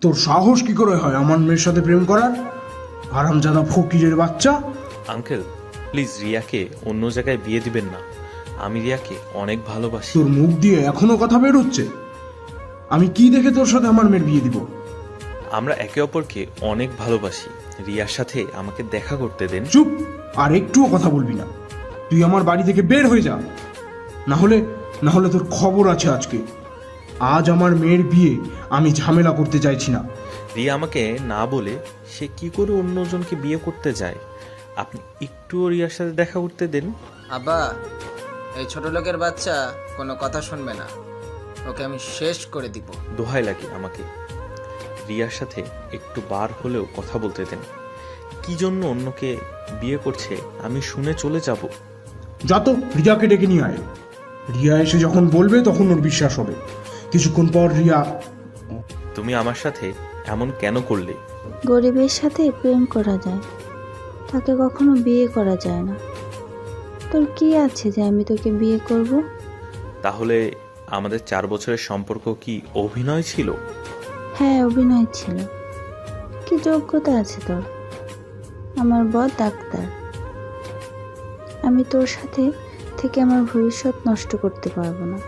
তোর সাহস কি করে হয় আমার মেয়ের সাথে প্রেম করার? হারামজাদা ফকিরের বাচ্চা! আঙ্কেল, প্লিজ রিয়াকে অন্য জায়গায় বিয়ে দিবেন না। আমি রিয়াকে অনেক ভালোবাসি। তোর মুখ দিয়ে এখনো কথা বের হচ্ছে? আমি কি দেখে তোর সাথে আমার মেয়ের বিয়ে দিব? আমরা একে অপরকে অনেক ভালোবাসি। রিয়ার সাথে আমাকে দেখা করতে দেন। চুপ! আর একটুও কথা বলবি না। তুই আমার বাড়ি থেকে বের হয়ে যা, না হলে তোর খবর আছে আজকে। আজ আমার মেয়ের বিয়ে আমি ঝামেলা করতে চাইছি না। রিয়া আমাকে না বলে সে কি করে অন্যজনকে বিয়ে করতে যায়? আপনি একটুও রিয়ার সাথে দেখা করতে দেন। আব্বা, এই ছোট লোকের বাচ্চা কোনো কথা শুনবে না, ওকে আমি শেষ করে দিব। দোহাই লাগে আমাকে, রিয়ার সাথে একটু বার হলেও কথা বলতে দেন। কি জন্য অন্যকে বিয়ে করছে আমি শুনে চলে যাব। যা তো, রিয়াকে ডেকে নিয়ে আয়। রিয়া এসে যখন বলবে তখন ওর বিশ্বাস হবে। কিছুক্ষণ পর রিয়া... তুমি আমার সাথে এমন কেন করলে? গরিবের সাথে প্রেম করা যায়, তাকে কখনো বিয়ে করা যায় না। তোর কি আছে যে আমি তোকে বিয়ে করব? তাহলে আমাদের 4 বছরের সম্পর্ক কি অভিনয় ছিল? হ্যাঁ, অভিনয় ছিল। কি যোগ্যতা আছে তোর? আমার বর ডাক্তার। আমি তোর সাথে থেকে আমার ভবিষ্যৎ নষ্ট করতে পারবো না।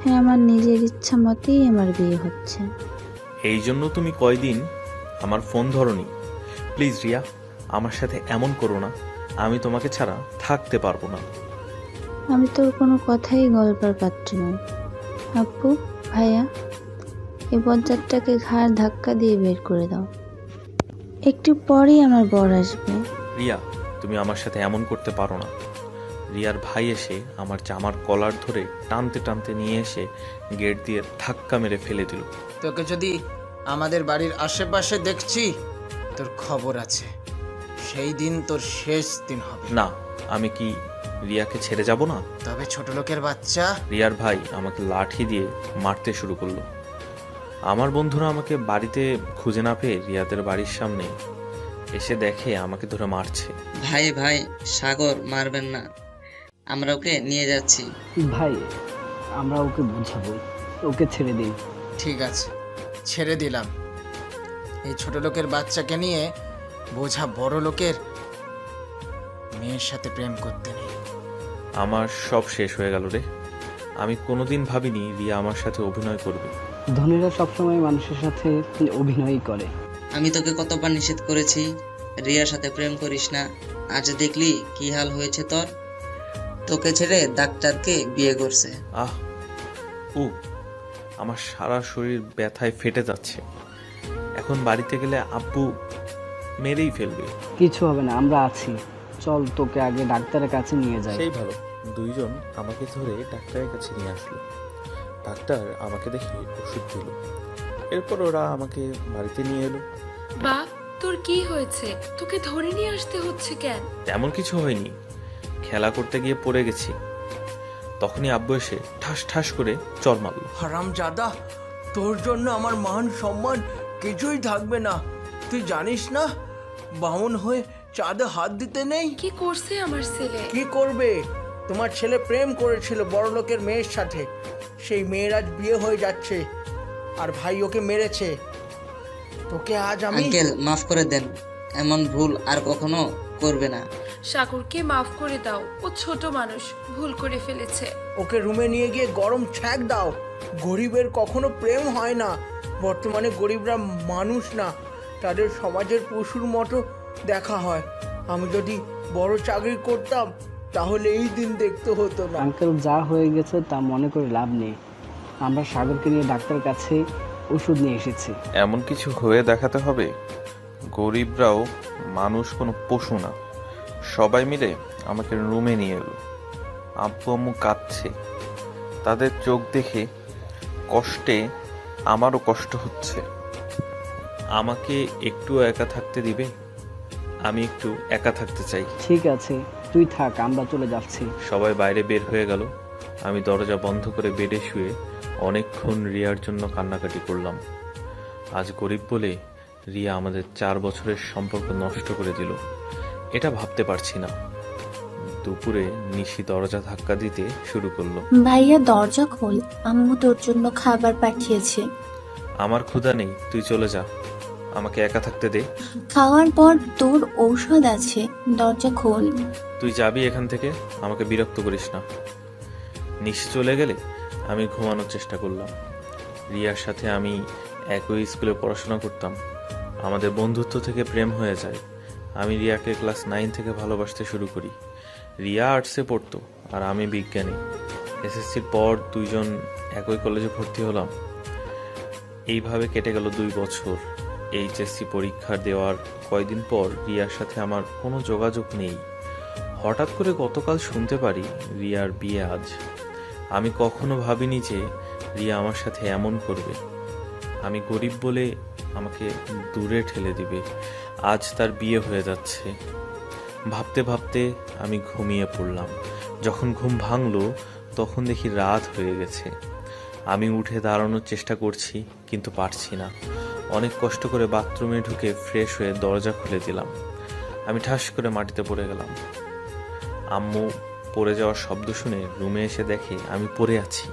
হ্যাঁ, আমার নিজের ইচ্ছা মতেই আমার বিয়ে হচ্ছে। এই জন্য তুমি কয়দিন আমার ফোন ধরনি। প্লিজ রিয়া, আমার সাথে এমন করো না। আমি তোমাকে ছাড়া থাকতে পারবো না। আমি তোর কোনো কথাই গল্পের পাত্র নই। আপু, ভাইয়া, এই বজ্জাতটাকে ঘাড় ধাক্কা দিয়ে বের করে দাও। একটু পরেই আমার বর আসবে। রিয়া, তুমি আমার সাথে এমন করতে পারো না। রিয়ার ভাই এসে আমার জামার কলার ধরে টানতে টানতে নিয়ে এসে গেট দিয়ে ধাক্কা মেরে ফেলে দিল। তোকে যদি আমাদের বাড়ির আশেপাশে দেখছি, তোর খবর আছে। সেই দিন তোর শেষ দিন হবে। না, আমি কি রিয়াকে ছেড়ে যাব না? তবে ছোট লোকের বাচ্চা, রিয়ার ভাই আমাকে লাঠি দিয়ে মারতে শুরু করলো। আমার বন্ধুরা আমাকে বাড়িতে খুঁজে না পেয়ে রিয়াদের বাড়ির সামনে এসে দেখে আমাকে ধরে মারছে। ভাই ভাই, সাগর মারবেন না, আমরা ওকে নিয়ে যাচ্ছি। ভাই, আমরা ওকে বুঝাবো, ওকে ছেড়ে দিন। ঠিক আছে, ছেড়ে দিলাম। এই ছোট লোকের বাচ্চাকে নিয়ে বোঝা বড় লোকের মেয়ের সাথে প্রেম করতে নেই। আমার সব শেষ হয়ে গেল রে। আমি কোনোদিন ভাবিনি রিয়া আমার সাথে অভিনয় করবে। ধনীরা সবসময় মানুষের সাথে অভিনয়ই করে। আমি তোকে কতবার নিষেধ করেছি রিয়ার সাথে প্রেম করিস না। আজ দেখলি কি হাল হয়েছে তোর। তোকে ছেড়ে ডাক্তারকে বিয়ে করছে। আহ, আমার সারা শরীর ব্যথায় ফেটে যাচ্ছে। এখন বাড়িতে গেলে আব্বু মেরেই ফেলবে। কিছু হবে না, আমরা আছি। চল, তোকে আগে ডাক্তারের কাছে নিয়ে যাই। সেই ভালো। দুইজন আমাকে ধরে ডাক্তারের কাছে নিয়ে আসলো। ডাক্তার আমাকে দেখে ওষুধ দিল। এরপর ওরা আমাকে বাড়িতে নিয়ে এলো। বা, তোর কি হয়েছে? তোকে ধরে নিয়ে আসতে হচ্ছে কেন? তেমন কিছু হয়নি, খেলা করতে গিয়ে পড়ে গেছি। তখনই আব্বু এসে ঠাস ঠাস করে চড় মারলো। হারামজাদা, তোর জন্য আমার মান সম্মান কিছুই থাকবে না। তুই জানিস না, বামুন হয়ে চাঁদে হাত দিতে নেই। কি করছে আমার ছেলে? কি করবে? তোমার ছেলে প্রেম করেছিল বড় লোকের মেয়ের সাথে। সেই মেয়ের আজ বিয়ে হয়ে যাচ্ছে, আর ভাই ওকে মেরেছে। তোকে আজ আমি... আঙ্কেল, মাফ করে দেন, এমন ভুল আর কখনো করবে না। সাগরকে মাফ করে দাও, ও ছোট মানুষ, ভুল করে ফেলেছে। ওকে রুমে নিয়ে গিয়ে গরম ছ্যাঁক দাও। গরিবের কখনো প্রেম হয় না। বর্তমানে গরিবরা মানুষ না, তাদের সমাজের পশুর মতো দেখা হয়। আমি যদি বড় চাকরি করতাম তাহলে এই দিন দেখতে হতো না। আঙ্কেল, যা হয়ে গেছে তা মনে করে লাভ নেই। আমরা সাগরকে নিয়ে ডাক্তারের কাছে ওষুধ নিয়ে এসেছি। এমন কিছু হয়ে দেখাতে হবে? গরিবরাও মানুষ, কোনো পশু না। সবাই মিলে আমাকে রুমে নিয়ে এলো। আব্বু আম্মু কাঁদছে। তাদের চোখ দেখে কষ্টে আমারও কষ্ট হচ্ছে। আমাকে একটু একা থাকতে দিবে? আমি একটু একা থাকতে চাই। ঠিক আছে, তুই থাক, আমরা চলে যাচ্ছি। সবাই বাইরে বের হয়ে গেল। আমি দরজা বন্ধ করে বেডে শুয়ে অনেকক্ষণ রিয়ার জন্য কান্নাকাটি করলাম। আজ গরিব বলে রিয়া আমাদের 4 বছরের সম্পর্ক নষ্ট করে দিল। এটা ভাবতে পারছি না। দুপুরে নিশি দরজা ধাক্কা দিতে শুরু করলো। ভাইয়া দরজা খোল, আম্মু তোর জন্য খাবার পাঠিয়েছে। আমার ক্ষুধা নেই, তুই চলে যা, আমাকে একা থাকতে দে। খাওয়ার পর তোর ঔষধ আছে, দরজা খোল। তুই যাবি এখান থেকে, আমাকে বিরক্ত করিস না। নিশি চলে গেলে আমি ঘুমানোর চেষ্টা করলাম। রিয়ার সাথে আমি একই স্কুলে পড়াশোনা করতাম। আমাদের বন্ধুত্ব থেকে প্রেম হয়ে যায়। আমি রিয়াকে ক্লাস 9 থেকে ভালোবাসতে শুরু করি। রিয়া আর্টসে পড়তো আর আমি বিজ্ঞানী। এসএসসির পর দুইজন একই কলেজে ভর্তি হলাম। এইভাবে কেটে গেল 2 বছর। এইচএসসি পরীক্ষা দেওয়ার কয়দিন পর রিয়ার সাথে আমার কোনো যোগাযোগ নেই। হঠাৎ করে গতকাল শুনতে পারি রিয়ার বিয়ে আজ। আমি কখনো ভাবিনি যে রিয়া আমার সাথে এমন করবে। আমি গরিব বলে আমাকে দূরে ঠেলে দিবে। আজ তার বিয়ে হয়ে যাচ্ছে। ভাবতে ভাবতে আমি ঘুমিয়ে পড়লাম। যখন ঘুম ভাঙলো তখন দেখি রাত হয়ে গেছে। আমি উঠে দাঁড়ানোর চেষ্টা করছি কিন্তু পারছি না। অনেক কষ্ট করে বাথরুমে ঢুকে ফ্রেশ হয়ে দরজা খুলে দিলাম। আমি ঠাস করে মাটিতে পড়ে গেলাম। আম্মু পড়ে যাওয়ার শব্দ শুনে রুমে এসে দেখে আমি পড়ে আছি।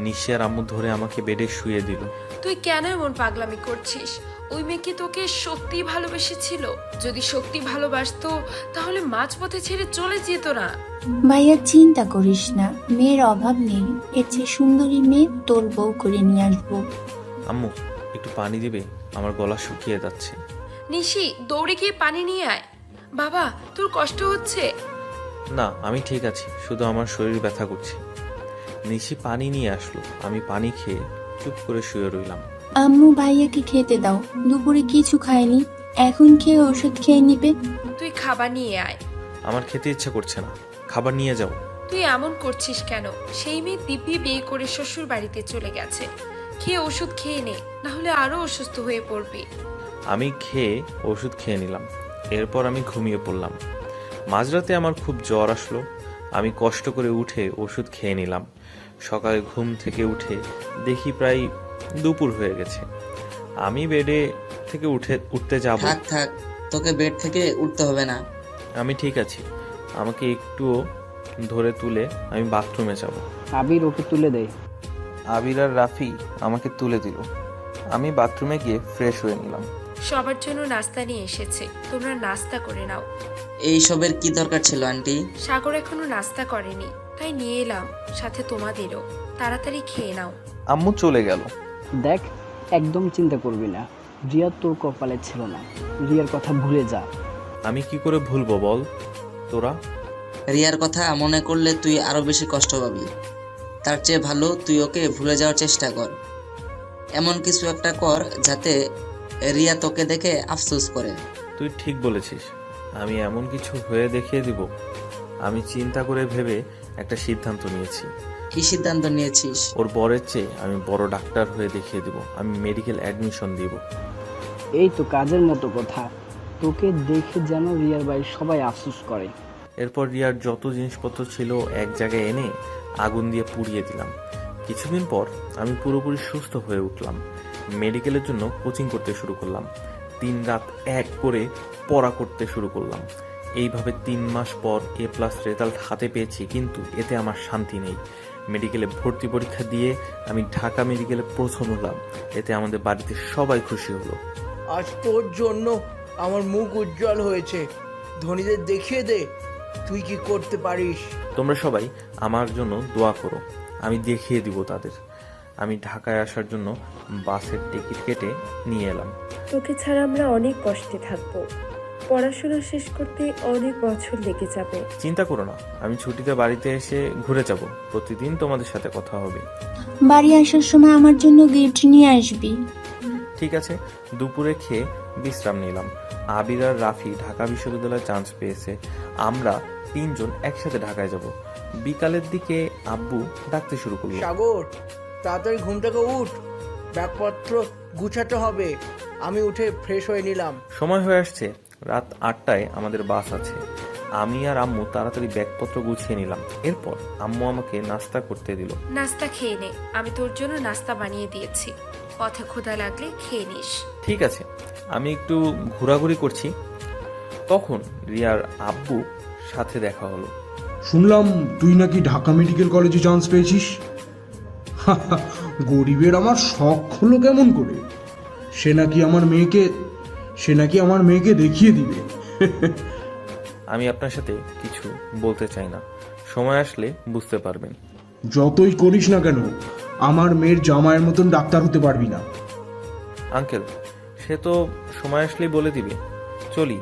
নিশি আর আম্মু ধরে আমাকে বেডে শুয়ে দিল। তুই কেন এমন পাগলামি করছিস? ওই মেয়ে কি তোকে সত্যি ভালোবেসেছিল? যদি সত্যি ভালোবাসতো তাহলে মাঝপথে ছেড়ে চলে যেত না। ভাইয়া চিন্তা করিস না, মেয়ের অভাব নেই। এর চেয়ে সুন্দরী মেয়ে তোর বউ করে নিয়ে আসবো। আম্মু একটু পানি দিবে, আমার গলা শুকিয়ে যাচ্ছে। নিশি, দৌড়ে গিয়ে পানি নিয়ে আয়। বাবা, তোর কষ্ট হচ্ছে? না, আমি ঠিক আছি, শুধু আমার শরীর ব্যথা করছে। নিশি পানি নিয়ে আসলো। আমি পানি খেয়ে চুপ করে শুয়ে রইলাম। আম্মু ভাইয়াকে খেতে দাও, দুপুরে কিছু খায়নি, এখন খেয়ে ওষুধ খেয়ে নিবে। তুই খাবার নিয়ে আয়। আমার খেতে ইচ্ছা করছে না, খাবার নিয়ে যাও। তুই এমন করছিস কেন? সেই মেয়ে দিব্যি বিয়ে করে শ্বশুর বাড়িতে চলে গেছে। খেয়ে ওষুধ খেয়ে নে, না হলে আরো অসুস্থ হয়ে পড়বি। আমি খেয়ে ওষুধ খেয়ে নিলাম। এরপর আমি ঘুমিয়ে পড়লাম। মাঝরাতে আমার খুব জ্বর আসলো। আমি কষ্ট করে উঠে ওষুধ খেয়ে নিলাম। সকালে ঘুম থেকে উঠে দেখি প্রায় দুপুর হয়ে গেছে। আমি বেডে থেকে উঠতে যাব। থাক থাক, তোকে বেড থেকে উঠতে হবে না। আমি ঠিক আছি, আমাকে একটুও ধরে তুলে আমি বাথরুমে যাব। আবির ওকে তুলে দেয়। আবির আর রাফি আমাকে তুলে দিল। আমি বাথরুমে গিয়ে ফ্রেশ হয়ে নিলাম। সবার জন্য নাস্তা নিয়ে এসেছে, তোমরা নাস্তা করে নাও। এইসবের কি দরকার ছিল আন্টি? সাগর এখনো নাস্তা করেনি, তাই নিয়ে এলাম, সাথে তোমাদেরও। তাড়াতাড়ি খেয়ে নাও। আম্মু চলে গেল। দেখ, একদম চিন্তা করবি না, রিয়া তোর কপালে ছিল না। রিয়ার কথা ভুলে যা। আমি কি করে ভুলবো বল তোরা? রিয়ার কথা মনে করলে তুই আরো বেশি কষ্ট পাবি। তার চেয়ে ভালো তুই ওকে ভুলে যাওয়ার চেষ্টা কর। এমন কিছু একটা কর যাতে রিয়া তোকে দেখে আফসোস করে। তুই ঠিক বলেছিস, আমি এমন কিছু হয়ে দেখিয়ে দিব। আমি চিন্তা করে ভেবে একটা সিদ্ধান্ত নিয়েছি। কি সিদ্ধান্ত নিয়েছিস? ওর বরের চেয়ে আমি বড় ডাক্তার হয়ে দেখিয়ে দিব। আমি মেডিকেল অ্যাডমিশন দিব। এই তো কাজের মতো কথা। তোকে দেখে যেন রিয়ার বাড়ির সবাই আফসোস করে। এরপর রিয়ার যত জিনিসপত্র ছিল এক জায়গায় এনে আগুন দিয়ে পুড়িয়ে দিলাম। কিছুদিন পর আমি পুরোপুরি সুস্থ হয়ে উঠলাম। মেডিকেলের জন্য কোচিং করতে শুরু করলাম। 3 রাত 1 করে পড়া করতে শুরু করলাম। এইভাবে 3 মাস পর A+ রেজাল্ট হাতে পেয়েছি, কিন্তু এতে আমার শান্তি নেই। মেডিকেলে ভর্তি পরীক্ষা দিয়ে আমি ঢাকা মেডিকেলে প্রথম হলাম। এতে আমাদের বাড়িতে সবাই খুশি হলো। আজ তোর জন্য আমার মুখ উজ্জ্বল হয়েছে। ধনীদের দেখিয়ে দে তুই কি করতে পারিস। তোমরা সবাই আমার জন্য দোয়া করো, আমি দেখিয়ে দিব তাদের। আমি ঢাকায় আসার জন্য বাসের টিকিট কেটে নিয়ে এলাম। তোকে ছাড়া আমরা অনেক কষ্টে থাকবো। পড়াশোনা শেষ করতে অনেক বছর লেগে যাবে। চিন্তা করো না, আমি ছুটিতে বাড়িতে এসে ঘুরে যাব। প্রতিদিন তোমাদের সাথে কথা হবে। বাড়ি আসার সময় আমার জন্য গিফট নিয়ে আসবি। ঠিক আছে। দুপুরে খেয়ে বিশ্রাম নিলাম। আবির আর রাফি ঢাকা বিশ্ববিদ্যালয়ে চান্স পেয়েছে। আমরা 3 জন একসাথে ঢাকায় যাব। বিকালের দিকে আব্বু ডাকতে শুরু করলো। সাগর, তাড়াতাড়ি ঘুম থেকে উঠ, ব্যাগপত্র গুছাতে হবে। আমি উঠে ফ্রেশ হয়ে নিলাম। সময় হয়ে আসছে, রাত 8টায় আমাদের বাস আছে। আমি আর আম্মু তাড়াতাড়ি ব্যাগপত্র গুছিয়ে নিলাম। এরপর আম্মু আমাকে নাস্তা করতে দিল। নাস্তা খেয়ে নে, আমি তোর জন্য নাস্তা বানিয়ে দিয়েছি। পথে ক্ষুধা লাগলে খেয়ে নিস। ঠিক আছে। আমি একটু ঘোরাঘুরি করছি, তখন রিয়ার আব্বু সাথে দেখা হলো। শুনলাম তুই নাকি ঢাকা মেডিকেল কলেজে চান্স পেয়েছিস। গরিবের আমার শখ হলো কেমন করে? সে নাকি আমার মেয়েকে দেখিয়ে দিবে। আমি আপনার সাথে কিছু বলতে চাই না, সময় আসলে বুঝতে পারবেন। যতই করিস না কেন, আমার মেয়ের জামাইয়ের মতন ডাক্তার হতে পারবি না। আঙ্কেল, সে তো সময় আসলেই বলে দিবে। চলি,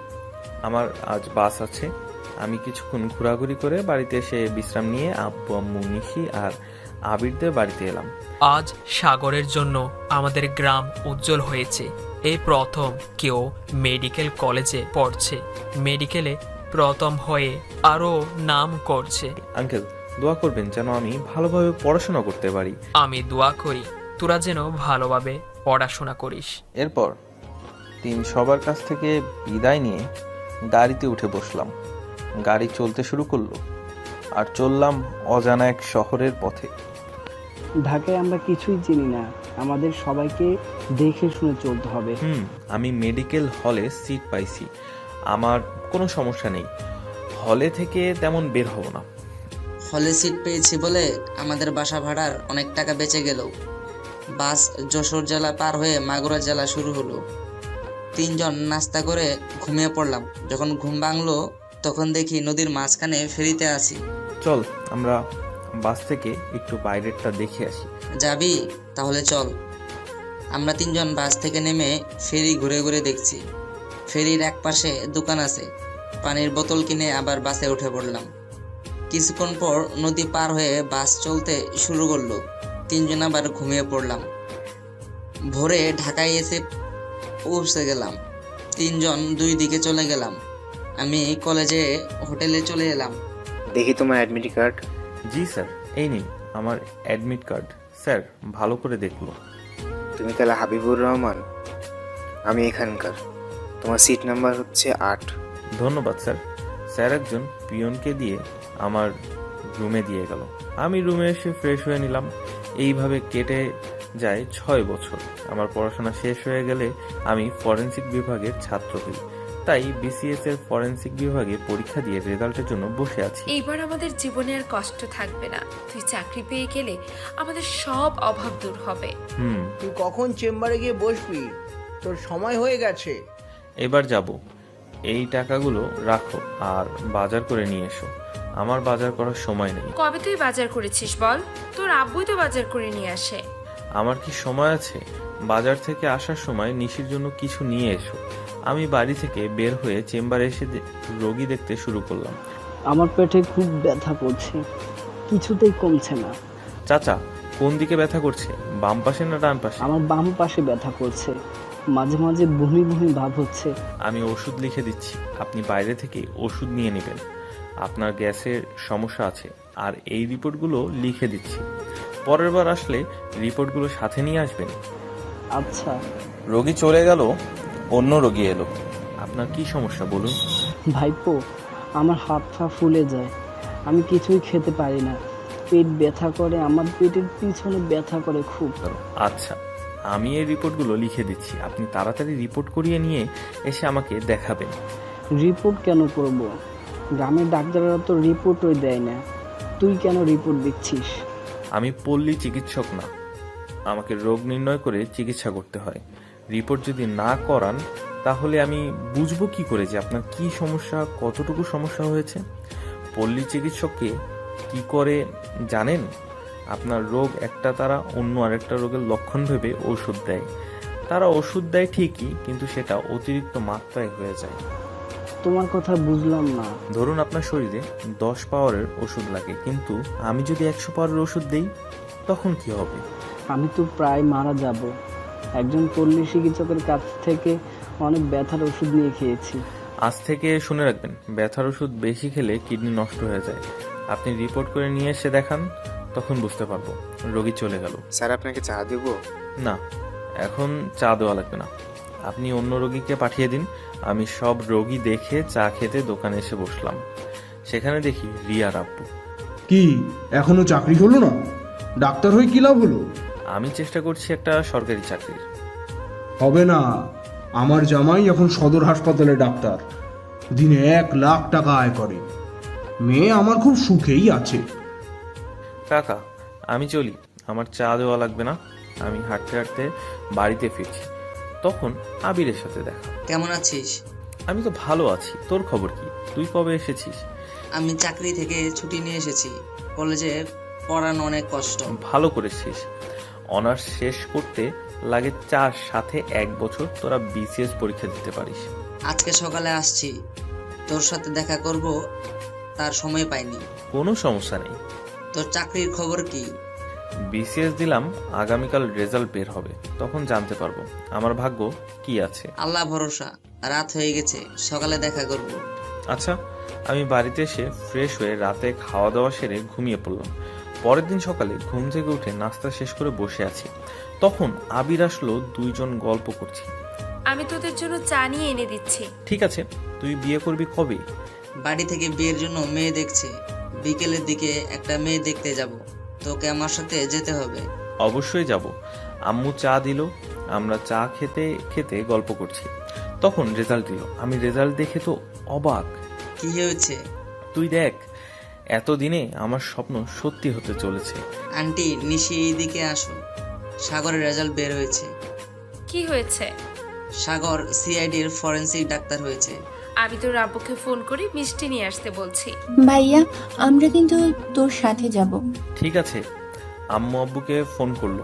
আমার আজ বাস আছে। আমি কিছুক্ষণ ঘোরাঘুরি করে বাড়িতে এসে বিশ্রাম নিয়ে আব্বু আম্মু নিশি আর আবিরদের বাড়িতে এলাম। আজ সাগরের জন্য আমাদের গ্রাম উজ্জ্বল হয়েছে। এই প্রথম কেউ মেডিকেল কলেজে পড়ছে, মেডিকেলে প্রথম হয়ে আরও নাম করছে। আঙ্কেল, দোয়া করবেন যেন আমি ভালোভাবে পড়াশোনা করতে পারি। আমি দোয়া করি তোরা যেন ভালোভাবে পড়াশোনা করিস। এরপর সবার কাছ থেকে বিদায় নিয়ে গাড়িতে উঠে বসলাম। গাড়ি চলতে শুরু করলো আর চললাম অজানা এক শহরের পথে। ঢাকায় আমরা কিছুই চিনি না, আমাদের সবাইকে দেখে শুনে চলতে হবে। আমি মেডিকেল হলে সিট পাইছি, আমার কোনো সমস্যা নেই। হলে থেকে তেমন বের হব না। হলে সিট পেয়েছি বলে আমাদের বাসা ভাড়ার অনেক টাকা বেঁচে গেল। বাস যশোর জেলা পার হয়ে মাগুরা জেলা শুরু হলো। 3 জন নাস্তা করে ঘুমিয়ে পড়লাম। যখন ঘুম ভাঙলো তখন দেখি নদীর মাঝখানে ফেরিতে আছি। চল আমরা বাস থেকে একটু বাইরেরটা দেখে আসি। যাবি? তাহলে চল। আমরা 3 জন বাস থেকে নেমে ফেরি ঘুরে ঘুরে দেখছি। ফেরির এক পাশে দোকান আছে। পানির বোতল কিনে আবার বাসে উঠে পড়লাম। কিছুক্ষণ পর নদী পার হয়ে বাস চলতে শুরু করলো। 3 জন আবার ঘুমিয়ে পড়লাম। ভোরে ঢাকায় এসে পৌঁছে গেলাম। 3 জন 2 দিকে চলে গেলাম। আমি কলেজে হোটেলে চলে এলাম। দেখি তোমার অ্যাডমিট কার্ড। জি স্যার, এই নিন আমার অ্যাডমিট কার্ড। স্যার ভালো করে দেখলো। তুমি তাহলে হাবিবুর রহমান? আমি এখানকার। তোমার সিট নাম্বার হচ্ছে 8। ধন্যবাদ স্যার। স্যার একজন পিয়নকে দিয়ে আমার রুমে দিয়ে গেল। আমি রুমে এসে ফ্রেশ হয়ে নিলাম। এইভাবে কেটে যায় 6 বছর। আমার পড়াশোনা শেষ হয়ে গেলে আমি ফরেনসিক বিভাগের ছাত্র হই। তাই বিসিএস এর ফরেনসিক বিভাগে পরীক্ষা দিয়ে রেজাল্টের জন্য বসে আছি। এইবার আমাদের জীবনে আর কষ্ট থাকবে না। তুই চাকরি পেয়ে গেলে আমাদের সব অভাব দূর হবে। তুই কখন চেম্বারে গিয়ে বসবি? তোর সময় হয়ে গেছে। এবার যাব। এই টাকাগুলো রাখো আর বাজার করে নিয়ে এসো। আমার বাজার করার সময় নেই। কবে তুই বাজার করেছিস বল? তোর আব্বুই তো বাজার করে নিয়ে আসে। আমার কি সময় আছে? বাজার থেকে আসার সময় নিশির জন্য কিছু নিয়ে এসো। আমি বাড়ি থেকে বের হয়ে চেম্বারে এসে রোগী দেখতে শুরু করলাম। আমার পেটে খুব ব্যথা করছে, কিছুতেই কমছে না। চাচা, কোন দিকে ব্যথা করছে? বাম পাশে না ডান পাশে? আমার বাম পাশে ব্যথা করছে, মাঝে মাঝে বমি বমি ভাব হচ্ছে। আমি ওষুধ লিখে দিচ্ছি, আপনি বাইরে থেকে ওষুধ নিয়ে নেবেন। আপনার গ্যাসের সমস্যা আছে আর এই রিপোর্টগুলো লিখে দিচ্ছি। পরের বার আসলে রিপোর্টগুলো সাথে নিয়ে আসবেন। আচ্ছা। রোগী চলে গেল, অন্য রোগী এলো। আপনার কি সমস্যা বলুন? ভাইপো, আমার হাত পা ফুলে যায়, আমি কিছুই খেতে পারি না, পেট ব্যথা করে, আমার পেটের পিছনে ব্যথা করে খুব। আচ্ছা, আমি এই রিপোর্টগুলো লিখে দিচ্ছি। আপনি তাড়াতাড়ি রিপোর্ট করিয়ে নিয়ে এসে আমাকে দেখাবেন। রিপোর্ট কেন করব? গ্রামের ডাক্তাররা তো রিপোর্টই দেয় না, তুই কেন রিপোর্ট দিচ্ছিস? আমি পল্লী চিকিৎসক না, আমাকে রোগ নির্ণয় করে চিকিৎসা করতে হয়। রিপোর্ট যদি না করান তাহলে আমি বুঝবো কি করে যে আপনার কি সমস্যা, কতটুকু সমস্যা হয়েছে? পল্লী চিকিৎসককে কি করে জানেন? আপনার রোগ একটা, তারা অন্য আরেকটা রোগের লক্ষণ ভেবে ওষুধ দেয়। তারা ওষুধ দেয় ঠিকই, কিন্তু সেটা অতিরিক্ত মাত্রায় হয়ে যায়। তোমার কথা বুঝলাম না। ধরুন আপনার শরীরে 10 পাওয়ারের ওষুধ লাগে, কিন্তু আমি যদি 100 পাওয়ারের ওষুধ দেই তখন কি হবে? আমি তো প্রায় মারা যাব। একজন পল্লী চিকিৎসকের কাছ থেকে অনেক ব্যথার ওষুধ নিয়ে খেয়েছি। আজ থেকে শুনে রাখবেন, ব্যথার ওষুধ বেশি খেলে কিডনি নষ্ট হয়ে যায়। আপনি রিপোর্ট করে নিয়ে এসে দেখান, তখন বুঝতে পারবো। রোগী চলে গেল। স্যার, আপনাকে চা দেবো? না, এখন চা দেওয়া লাগবে না। আপনি অন্য রোগীকে পাঠিয়ে দিন। আমি সব রোগী দেখে চা খেতে দোকানে এসে বসলাম। সেখানে দেখি রিয়ার আব্বু। কি এখনো চাকরি হলো না? ডাক্তার হয়ে কি লাভ হলো? আমি চেষ্টা করছি একটা সরকারি চাকরির। হবে না, আমার জামাই এখন সদর হাসপাতালে ডাক্তার, দিনে 1 লাখ টাকা আয় করে। মেয়ে আমার খুব সুখেই আছে। কাকা, আমি চলি, আমার চা দেওয়া লাগবে না। আমি হাঁটতে হাঁটতে বাড়িতে ফিরছি, তখন আবিরের সাথে দেখা। কেমন আছিস? আমি তো ভালো আছি, তোর খবর কি? তুই কবে এসেছিস? আমি চাকরি থেকে ছুটি নিয়ে এসেছি। কলেজে পড়ানো অনেক কষ্ট। ভালো করেছিস। অনার্স শেষ করতে লাগে 4 সাথে 1 বছর, তোরা বিসিএস পরীক্ষা দিতে পারিস। আজকে সকালে আসছি, তোর সাথে দেখা করব, তার সময় পাইনি। কোনো সমস্যা নেই। তোর চাকরির খবর কি? বিসিএস দিলাম, আগামীকাল রেজাল্ট বের হবে, তখন জানতে পারবো আমার ভাগ্য কি আছে। আল্লাহ ভরসা। রাত হয়ে গেছে, সকালে দেখা করব। আচ্ছা, আমি বাড়িতে এসে ফ্রেশ হয়ে রাতে খাওয়া দাওয়া সেরে ঘুমিয়ে পড়লাম। পরের দিন সকালে ঘুম থেকে উঠে নাস্তা শেষ করে বসে আছি, তখন আবির আসলো। দুইজন গল্প করছি। আমি তোদের জন্য চা নিয়ে এনে দিচ্ছি। ঠিক আছে, তুই বিয়ে করবি কবে? বাড়ি থেকে বিয়ের জন্য মেয়ে দেখছে, বিকেলের দিকে একটা মেয়ে দেখতে যাব। তোকে আমার সাথে যেতে হবে। অবশ্যই যাব। আম্মু চা দিল, আমরা চা খেতে খেতে গল্প করছি। তখন রেজাল্ট দিল। আমি রেজাল্ট দেখে তো অবাক। কি হয়েছে? তুই দেখ, এতদিনে আমার স্বপ্ন সত্যি হতে চলেছে। আন্টি, নিশি এইদিকে আসো। সাগরের রেজাল্ট বের হয়েছে। কি হয়েছে? সাগর সিআইডির ফরেন্সিক ডাক্তার হয়েছে। আমি তোর আব্বুকে ফোন করে মিষ্টি নিয়ে আসতে বলছি। ভাইয়া, আমরা কিন্তু তোর সাথে যাব। ঠিক আছে। আম্মু আব্বুকে ফোন করলো।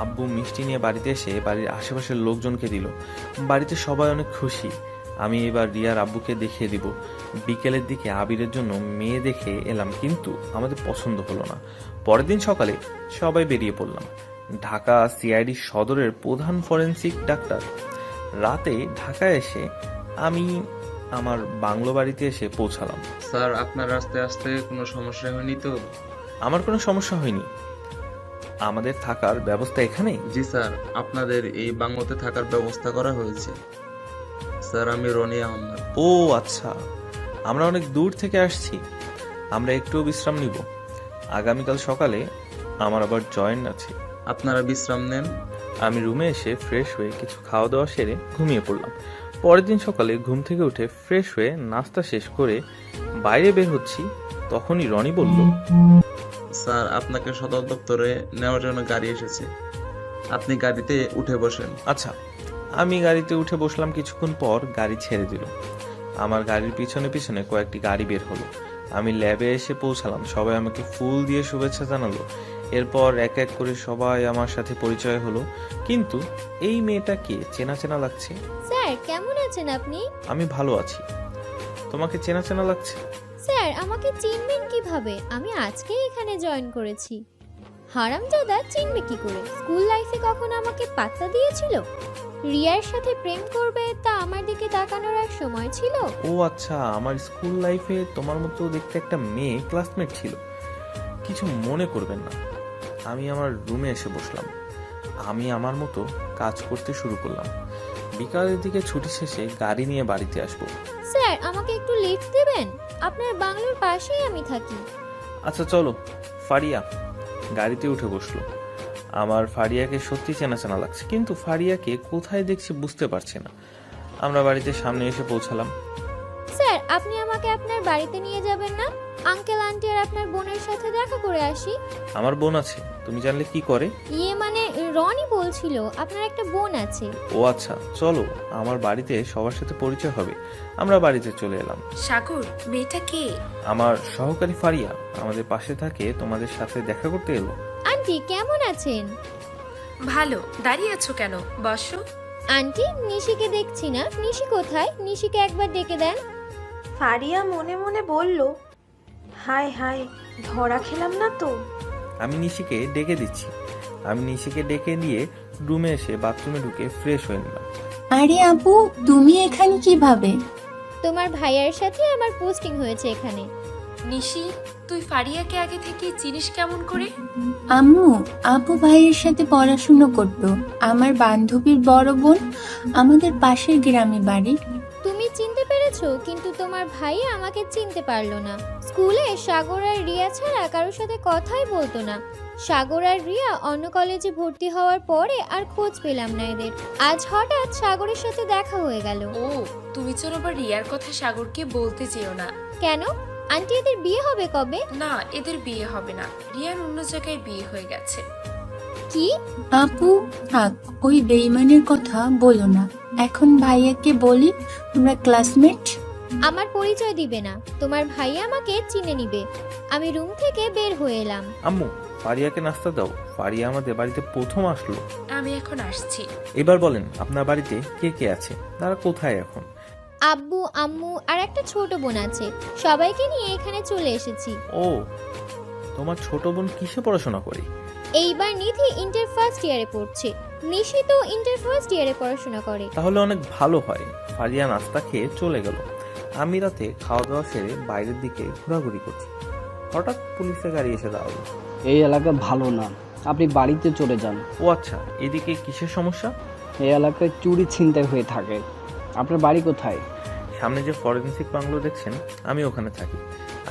আব্বু মিষ্টি নিয়ে বাড়িতে এসে বাড়ির আশেপাশের লোকজনকে দিল। বাড়িতে সবাই অনেক খুশি। আমি এবার রিয়ার আব্বুকে দেখিয়ে দিব। বিকেলের দিকে আবিরের জন্য মেয়ে দেখে এলাম, কিন্তু আমাদের পছন্দ হলো না। পরের দিন সকালে সবাই বেরিয়ে পড়লাম। ঢাকা সিআইডি সদরের প্রধান ফরেন্সিক ডাক্তার। রাতে ঢাকায় এসে আমি আমার বাংলো বাড়িতে এসে পৌঁছালাম। স্যার, আপনার রাস্তায় আসতে কোনো সমস্যা হয়নি তো? আমার কোনো সমস্যা হয়নি। আমাদের থাকার ব্যবস্থা এখানে? জি স্যার, আপনাদের এই বাংলোতে থাকার ব্যবস্থা করা হয়েছে। স্যার, আমি রনি আহমদ। ও আচ্ছা, আমরা অনেক দূর থেকে আসছি। আমরা একটু বিশ্রাম নিব। আগামীকাল সকালে আমার আবার জয়েন আছে। আপনারা বিশ্রাম নেন। আমি রুমে এসে ফ্রেশ হয়ে কিছু খাওয়া দাওয়া সেরে ঘুমিয়ে পড়লাম। পরের দিন সকালে ঘুম থেকে উঠে ফ্রেশ হয়ে নাস্তা শেষ করে বাইরে বের হচ্ছি, তখনই রনি বলল, স্যার, আপনাকে সদর দপ্তরে নেওয়ার জন্য গাড়ি এসেছে, আপনি গাড়িতে উঠে বসেন। আচ্ছা। আমি গাড়িতে উঠে বসলাম। কিছুক্ষণ পর গাড়ি ছেড়ে দিল। আমার গাড়ির পিছনে পিছনে কয়েকটি গাড়ি বের হলো। আমি ল্যাবে এসে পৌঁছালাম। সবাই আমাকে ফুল দিয়ে শুভেচ্ছা জানালো। এরপর এক এক করে সবাই আমার সাথে পরিচয় হলো, কিন্তু এই মেয়েটাকে চেনা চেনা লাগছে। স্যার, কেমন আছেন আপনি? আমি ভালো আছি। তোমাকে চেনা চেনা লাগছে? স্যার, আমাকে চিনবেন কিভাবে? আমি আজকেই এখানে জয়েন করেছি। হারামজাদা চিনবে কি করে? স্কুল লাইফে কখনো আমাকে পাত্তা দিয়েছিল? রিয়ার সাথে প্রেম করবে তা আমার দিকে তাকানোর এক সময় ছিল? ও আচ্ছা, আমার স্কুল লাইফে তোমার মতো দেখতে একটা মেয়ে ক্লাসমেট ছিল। কিছু মনে করবেন না। আমি আমার রুমে এসে বসলাম। আমি আমার মতো কাজ করতে শুরু করলাম। বিকালের দিকে ছুটি শেষে গাড়ি নিয়ে বাড়িতে আসবো। স্যার, আমাকে একটু লিফট দেবেন? আপনার বাংলোর পাশেই আমি থাকি। আচ্ছা চলো। ফারিয়া গাড়িতে উঠে বসলো। আমার ফারিয়াকে সত্যি চেনা চেনা লাগছে, কিন্তু ফারিয়াকে কোথায় দেখছি বুঝতে পারছি না। আমরা বাড়িতে সামনে এসে পৌঁছালাম। স্যার, আপনি আমাকে আপনার বাড়িতে নিয়ে যাবেন না? আঙ্কেল আন্টি আর আপনার বোনের সাথে দেখা করে আসি। আমার বোন আছে? তুমি জানলে কি করে? ইয়ে মানে, রনি বলছিল আপনার একটা বোন আছে। ও আচ্ছা, চলো আমার বাড়িতে সবার সাথে পরিচয় হবে। আমরা বাড়িতে চলে এলাম। সাগর, মেয়েটা কে? আমার সহকারী ফারিয়া আমাদের পাশে থাকে, তোমাদের সাথে দেখা করতে এলো। আন্টি, কেমন আছেন? ভালো। দাঁড়িয়ে আছো কেন? বসো। আন্টি, নিশিকে দেখছি না। নিশি কোথায়? নিশিকে একবার ডেকে দেন। ফারিয়া মনে মনে বলল, হায় হায়, ধরা খেলাম না তো। আমি নিশিকে ডেকে দিচ্ছি। আমি নিশিকে ডেকে দিয়ে রুমে এসে বাথরুমে ঢুকে ফ্রেশ হয়ে নিলাম। আরে আপু, তুমি এখানে কিভাবে? তোমার ভাইয়ার সাথে আমার পোস্টিং হয়েছে এখানে। নিশি, তুই ফারিয়াকে আগে থেকে চিনিস কেমন করে? আম্মু, আপু ভাইয়ের সাথে পড়াশুনো করতো। আমার বান্ধবীর বড় বোন, আমাদের পাশের গ্রামে বাড়ি। তুমি চিনতে পেরেছো, কিন্তু তোমার ভাই আমাকে চিনতে পারলো না। স্কুলে সাগর আর রিয়া ছাড়া কারোর সাথে কথাই বলতো না। সাগর আর রিয়া অন্য কলেজে ভর্তি হওয়ার পরে আর খোঁজ পেলাম না এদের। আজ হঠাৎ সাগরের সাথে দেখা হয়ে গেল। ও, তুমি যেন আবার রিয়ার কথা সাগরকে বলতে চেও না। কেন? আন্টি এদের বিয়ে হবে কবে? না, এদের বিয়ে হবে না। রিয়ার অন্য জায়গায় বিয়ে হয়ে গেছে। কি? আপু থাক, ওই বেইমানের কথা বলো না। এখন ভাইয়াকে বলি তোমরা ক্লাসমেট। আমার পরিচয় দিবে না, তোমার ভাইয়া আমাকে চিনে নিবে। আমি রুম থেকে বের হয়ে এলাম। আম্মু, ফারিয়াকে নাস্তা দাও। ফারিয়া আমাদের বাড়িতে প্রথম আসলো। আমি এখন আসছি। এবার বলেন আপনার বাড়িতে কে কে আছে, তারা কোথায় এখন? আব্বু, আম্মু আর একটা ছোট বোন আছে। সবাইকে নিয়ে এখানে চলে এসেছি। ও, তোমার ছোট বোন কিসে পড়াশোনা করে? এইবার নিধি ইন্টার ফার্স্ট ইয়ারে পড়ছে। নিশি তো ইন্টার ফার্স্ট ইয়ারে পড়াশোনা করে। তাহলে অনেক ভালো হয়। ফারিয়া নাস্তা খেয়ে চলে গেল। আমি রাতে খাওয়া দাওয়া সেরে বাইরের দিকে ঘোরাঘুরি করছি, হঠাৎ পুলিশের গাড়ি এসে দাঁড়ালো। এই এলাকা ভালো না, আপনি বাড়িতে চলে যান। ও আচ্ছা, এদিকে কিসের সমস্যা? এই এলাকায় চুরি ছিনতাই হয়ে থাকে। আপনার বাড়ি কোথায়? সামনে যে ফরেন্সিক বাংলো দেখছেন, আমি ওখানে থাকি।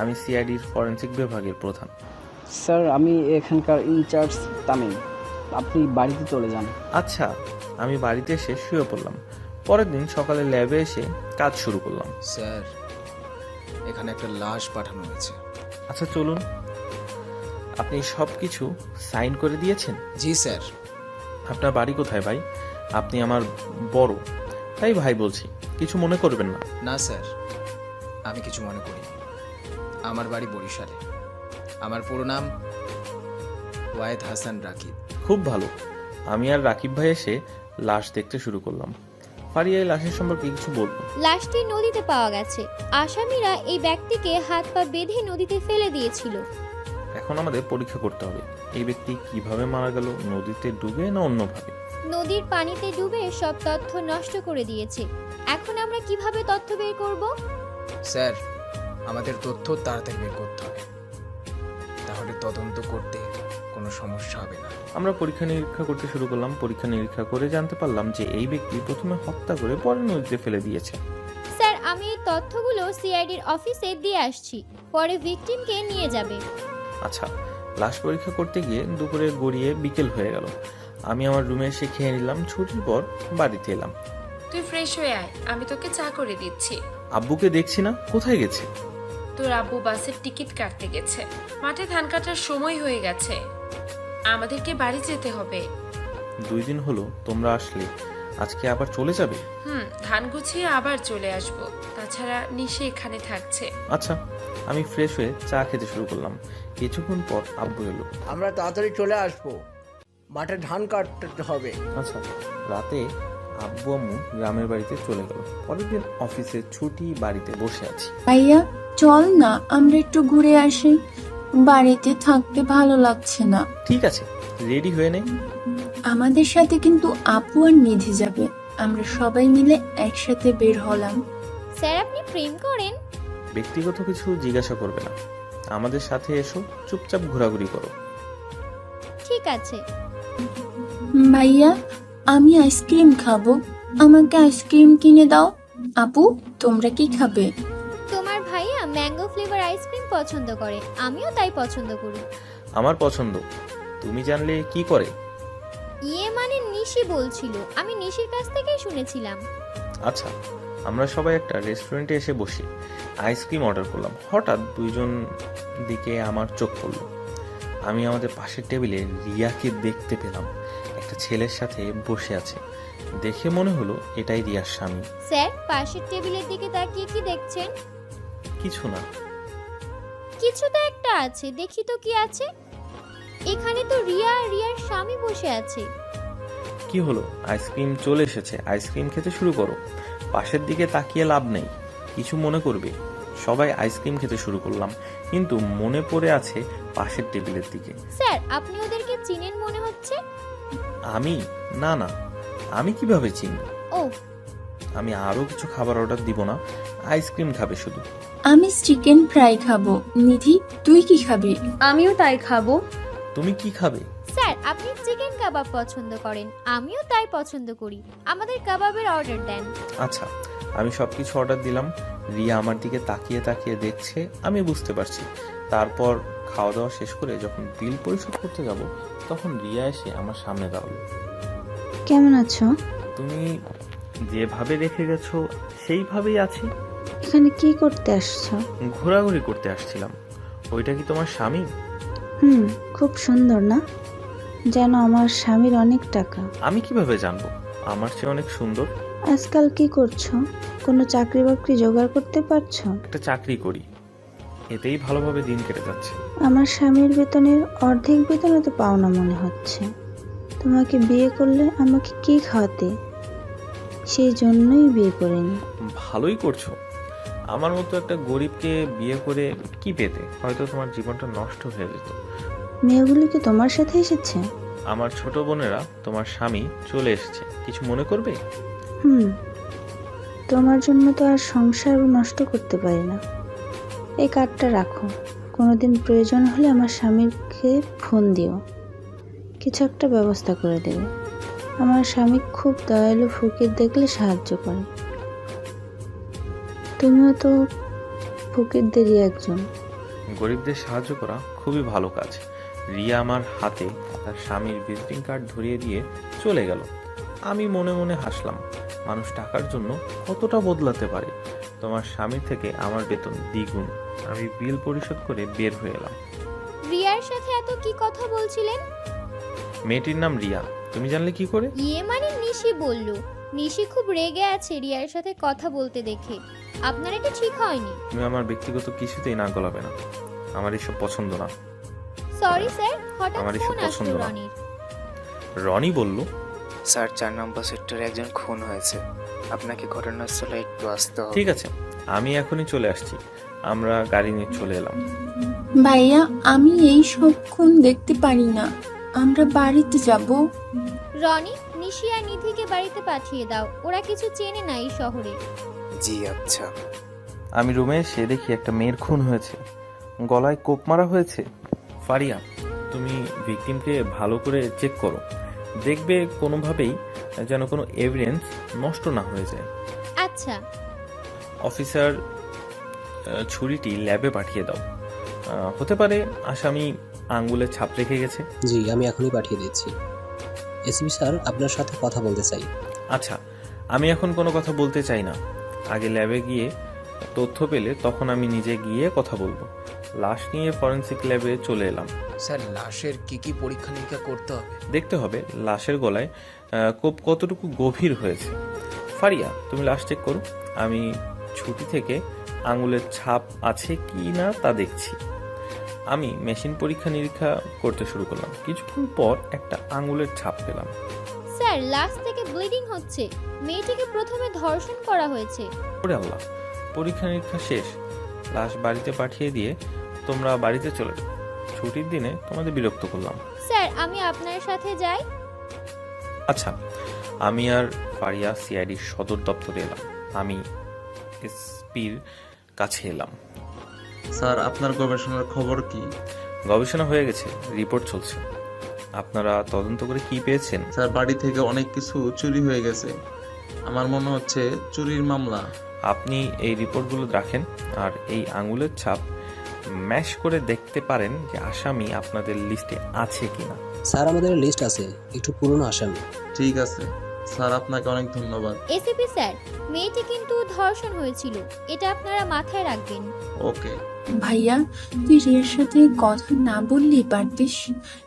আমি সিআইডির ফরেন্সিক বিভাগের প্রধান। স্যার, আমি এখানকার ইনচার্জ তামিম। আপনি বাড়িতে চলে যান। আচ্ছা, আমি বাড়িতে এসে শুয়ে পড়লাম। পরের দিন সকালে ল্যাবে এসে কাজ শুরু করলাম। স্যার, এখানে একটা লাশ পাঠানো হয়েছে। আচ্ছা চলুন। আপনি সব কিছু সাইন করে দিয়েছেন? জি স্যার। আপনার বাড়ি কোথায় ভাই? আপনি আমার বড়, তাই ভাই বলছি, কিছু মনে করবেন না। না স্যার, আমি কিছু মনে করি। আমার বাড়ি বরিশালে। আমার পুরো নাম ওয়াহেদ হাসান রাকিব। খুব ভালো। আমি আর রাকিব ভাই এসে লাশ দেখতে শুরু করলাম। ফারিয়া এই লাশের সম্পর্কে কিছু বলবো। লাশটি নদীতে পাওয়া গেছে। আসামিরা এই ব্যক্তিকে হাত পা বেঁধে নদীতে ফেলে দিয়েছিল। এখন আমাদের পরীক্ষা করতে হবে এই ব্যক্তি কিভাবে মারা গেল, নদীতে ডুবে না অন্যভাবে। নদীর পানিতে ডুবে সব তথ্য নষ্ট করে দিয়েছে। এখন আমরা কিভাবে তথ্য বের করব? স্যার, আমাদের তথ্য তাড়াতাড়ি বের করতে হবে, তাহলে তদন্ত করতে কোনো সমস্যা হবে না। আমরা পরীক্ষা নিরীক্ষা করতে শুরু করলাম। পরীক্ষা নিরীক্ষা করে জানতে পারলাম যে এই ব্যক্তি প্রথমে হত্যা করে পরে নদীতে ফেলে দিয়েছে। স্যার, আমি এই তথ্যগুলো সিআইডির অফিসে দিয়ে আসছি, পরে ভিকটিমকে নিয়ে যাবে। আচ্ছা, লাশ পরীক্ষা করতে গিয়ে দুপুরে গড়িয়ে বিকেল হয়ে গেল। আমি আমার রুমে এসে খেয়ে নিলাম। ছুটির পর বাড়িতে এলাম। তুই ফ্রেশ হয়ে আয়, আমি তোকে চা করে দিচ্ছি। আব্বুকে দেখছি না, কোথায় গেছে? তোর আব্বু বাসের টিকিট কাটতে গেছে। মাঠে ধান কাটার সময় হয়ে গেছে, আমাদেরকে বাড়ি যেতে হবে। 2 দিন হলো তোমরা আসলে, আজকে আবার চলে যাবে? ধান গুছিয়ে আবার চলে আসব। তাছাড়া নিশি এখানে থাকছে। আচ্ছা, আমি ফ্রেশ হয়ে চা খেতে শুরু করলাম। কিছুক্ষণ পর আব্বু এলো। আমরা তাড়াতাড়ি চলে আসবো, মাঠে ধান কাটতে হবে। আচ্ছা, রাতে আব্বু আম্মু গ্রামের বাড়িতে চলে গেল। পরের দিন অফিসে ছুটি, বাড়িতে বসে আছি। ভাইয়া চল না, আমরা একটু ঘুরে আসি। বাড়িতে থাকতে ভালো লাগছে না। ঠিক আছে, রেডি হয়ে নে। আমাদের সাথে কিন্তু আপু আর নিধি যাবে। আমরা সবাই মিলে একসাথে বের হলাম। স্যার, আপনি প্রেম করেন? ব্যক্তিগত কিছু জিজ্ঞাসা করবে না, আমাদের সাথে এসো, চুপচাপ ঘোরাঘুরি করো। ঠিক আছে। ভাইয়া, আমি আইসক্রিম খাবো, আমাকে আইসক্রিম কিনে দাও। আপু, তোমরা কি খাবে? তোমার ভাইয়া ম্যাঙ্গো ফ্লেভার আইসক্রিম পছন্দ করে, আমিও তাই পছন্দ করি। আমার পছন্দ, তুমি জানলে কি করে? ইয়ে মানে নিশি বলছিল, আমি নিশির কাছ থেকেই শুনেছিলাম। আচ্ছা, আমরা সবাই একটা রেস্টুরেন্টে এসে বসি। আইসক্রিম অর্ডার করলাম। হঠাৎ দুইজন দিকে আমার চোখ পড়ল। আমি আমাদের পাশের টেবিলে রিয়াকে দেখতে পেলাম। একটা ছেলের সাথে বসে আছে। দেখে মনে হলো এটাই রিয়ার স্বামী। স্যার, পাশের টেবিলের দিকে তাকিয়ে কি দেখছেন? কিছু না। কিছু তো একটা আছে, দেখি তো কি আছে। এখানে তো রিয়া আর রিয়ার স্বামী বসে আছে। কি হলো? আইসক্রিম চলে এসেছে, আইসক্রিম খেতে শুরু করো। পাশের দিকে তাকিয়ে লাভ নেই, কিছু মনে করবে। সবাই আইসক্রিম খেতে শুরু করলাম, কিন্তু মনে পড়ে আছে পাশের টেবিলের দিকে। স্যার, আপনি ওদেরকে চিনেন মনে হচ্ছে। আমি? না না, আমি কিভাবে চিনব? ও, আমি আরো কিছু খাবার অর্ডার দিব না, আইসক্রিম খাবে শুধু। আমি চিকেন ফ্রাই খাবো। নিধি, তুই কি খাবি? আমিও তাই খাবো। তুমি কি খাবে? স্যার, আপনি চিকেন কাবাব পছন্দ করেন, আমিও তাই পছন্দ করি। আমাদের কাবাবের অর্ডার দেন। আচ্ছা, আমি সবকিছু অর্ডার দিলাম। রিয়া আমার দিকে তাকিয়ে তাকিয়ে দেখছে, আমি বুঝতে পারছি। তারপর খাওয়া দাওয়া শেষ করে যখন বিল পরিশোধ করতে যাব, তখন রিয়া এসে আমার সামনে দাঁড়ালো। কেমন আছো? তুমি যেভাবে রেখে গেছো সেইভাবেই আছি। এখানে কি করতে আসছো? ঘোরাঘুরি করতে আসছিলাম। ওইটা কি তোমার স্বামী? খুব সুন্দর না? যেন আমার স্বামীর অনেক টাকা। আমি কিভাবে জানবো আমার চেয়ে অনেক সুন্দর? আজকাল কি করছো? কোনো চাকরি বাকরি জোগাড় করতে পারছো? একটা চাকরি করি, এতেই ভালোভাবে দিন কেটে যাচ্ছে। আমার স্বামীর বেতনের অর্ধেক বেতনও তো পাও না মনে হচ্ছে। তোমাকে বিয়ে করলে আমাকে কি খাওয়াতে? সেই জন্যই বিয়ে করিনি। ভালোই করছো। আমার মতো একটা গরিবকে বিয়ে করে কি পেতে? হয়তো তোমার জীবনটা নষ্ট হয়ে যেত। মেয়েগুলি কি তোমার সাথে এসেছে? আমার ছোট বোনেরা, তোমার স্বামী চলে এসেছে, কিছু মনে করবে? তোমার জন্য তো আর সংসার নষ্ট করতে পারি না। এই কার্ডটা রাখো, কোনোদিন প্রয়োজন হলে আমার স্বামীকে ফোন দিও, কিছু একটা ব্যবস্থা করে দেবে। আমার স্বামী খুব দয়ালু, ফকির দেখলে সাহায্য করে। তুমিও তো ফকিরদেরই একজন। গরিবদের সাহায্য করা খুবই ভালো কাজ। রিয়া আমার হাতে তার স্বামীর ভিজিটিং কার্ড ধরিয়ে দিয়ে চলে গেল। আমি মনে মনে হাসলাম, মানুষ টাকার জন্য কতটা বদলাতে পারে। তোমার স্বামীর থেকে আমার বেতন দ্বিগুণ। আমি বিল পরিশোধ করে বের হয়ে এলাম। রিয়ার সাথে এত কি কথা বলছিলেন? মেয়েটির নাম রিয়া, তুমি জানলে কি করে? মানে নিশি বলল। নিশি খুব রেগে আছে রিয়ার সাথে কথা বলতে দেখে। আপনার এটা ঠিক হয়নি। তুমি আমার ব্যক্তিগত কিছুতেই না গলাবে না, আমার এসব পছন্দ না। সরি স্যার, হঠাৎ আমার এসব ফোন আসলো পছন্দ না। রনির। রনি বলল, স্যার 4 নম্বর সেক্টরে একজন খুন হয়েছে, আপনাকে ঘটনাস্থলে একটু আসতে হবে। ঠিক আছে, আমি এখনই চলে আসছি। আমরা গাড়ি নিয়ে চলে এলাম। ভাইয়া, আমি এই সব খুন দেখতে পারি না, আমরা বাড়িতে যাব। রনি, নিশি আর নিধিকে বাড়িতে পাঠিয়ে দাও, ওরা কিছু চেনে না এই শহরে। জি আচ্ছা। আমি রুমে এসে দেখি একটা মেয়ের খুন হয়েছে, গলায় কোপ মারা হয়েছে। ফারিয়া, তুমি ভিকটিমকে ভালো করে চেক করো, দেখবে কোনোভাবেই যেন কোনো এভিডেন্স নষ্ট না হয়ে যায়। আচ্ছা অফিসার, ছুরিটি ল্যাবে পাঠিয়ে দাও। হতে পারে আসামি আঙ্গুলের ছাপ রেখে গেছে। জি, আমি এখনই পাঠিয়ে দিচ্ছি। এসপি স্যার, আপনার সাথে কথা বলতে চাই। আচ্ছা, আমি এখন কোনো কথা বলতে চাই না। আগে ল্যাবে গিয়ে তথ্য পেলে তখন আমি নিজে গিয়ে কথা বলবো। লাশ নিয়ে ফরেনসিক ল্যাবে চলে এলাম। স্যার, লাশের কি কি পরীক্ষা নিরীক্ষা করতে হবে? দেখতে হবে লাশের গলায় কোপ কতটুকু গভীর হয়েছে। ফারিয়া, তুমি লাশ চেক করো, আমি ছুটি থেকে আঙুলের ছাপ আছে কি না তা দেখছি। আমি মেশিন পরীক্ষা নিরীক্ষা করতে শুরু করলাম। কিছুক্ষণ পর একটা আঙুলের ছাপ পেলাম। স্যার, লাশ থেকে ব্লিডিং হচ্ছে। মেয়েটিকে প্রথমে ধর্ষণ করা হয়েছে। ওরে আল্লাহ! পরীক্ষা নিরীক্ষা শেষ, লাশ বাড়িতে পাঠিয়ে দিয়ে তোমরা বাড়িতে চলে যাও। ছুটির দিনে তোমাদের বিরক্ত করলাম। স্যার, আমি আপনার সাথে যাই। আচ্ছা, আমি আর ফারিয়া সিআইডির সদর দপ্তরে এলাম। আমি এসপির কাছে এলাম। স্যার, আপনার গবেষণার খবর কি? গবেষণা হয়ে গেছে, রিপোর্ট চলছে। আপনারা তদন্ত করে কি পেয়েছেন? স্যার, বাড়ি থেকে অনেক কিছু চুরি হয়ে গেছে। আমার মনে হচ্ছে চুরির মামলা। আপনি এই রিপোর্টগুলো রাখেন আর এই আঙুলের ছাপ ম্যাশ করে দেখতে পারেন যে আসামি আপনাদের লিস্টে আছে কিনা। স্যার, আমাদের লিস্ট আছে, একটু পুরনো আসামি। ঠিক আছে স্যার, আপনাকে অনেক ধন্যবাদ। এসিপি স্যার, মেয়েটি কিন্তু ধর্ষণ হয়েছিল, এটা আপনারা মাথায় রাখবেন। ওকে ভাইয়া, তুই রিয়ার সাথে কথা না বললেই পারতিস।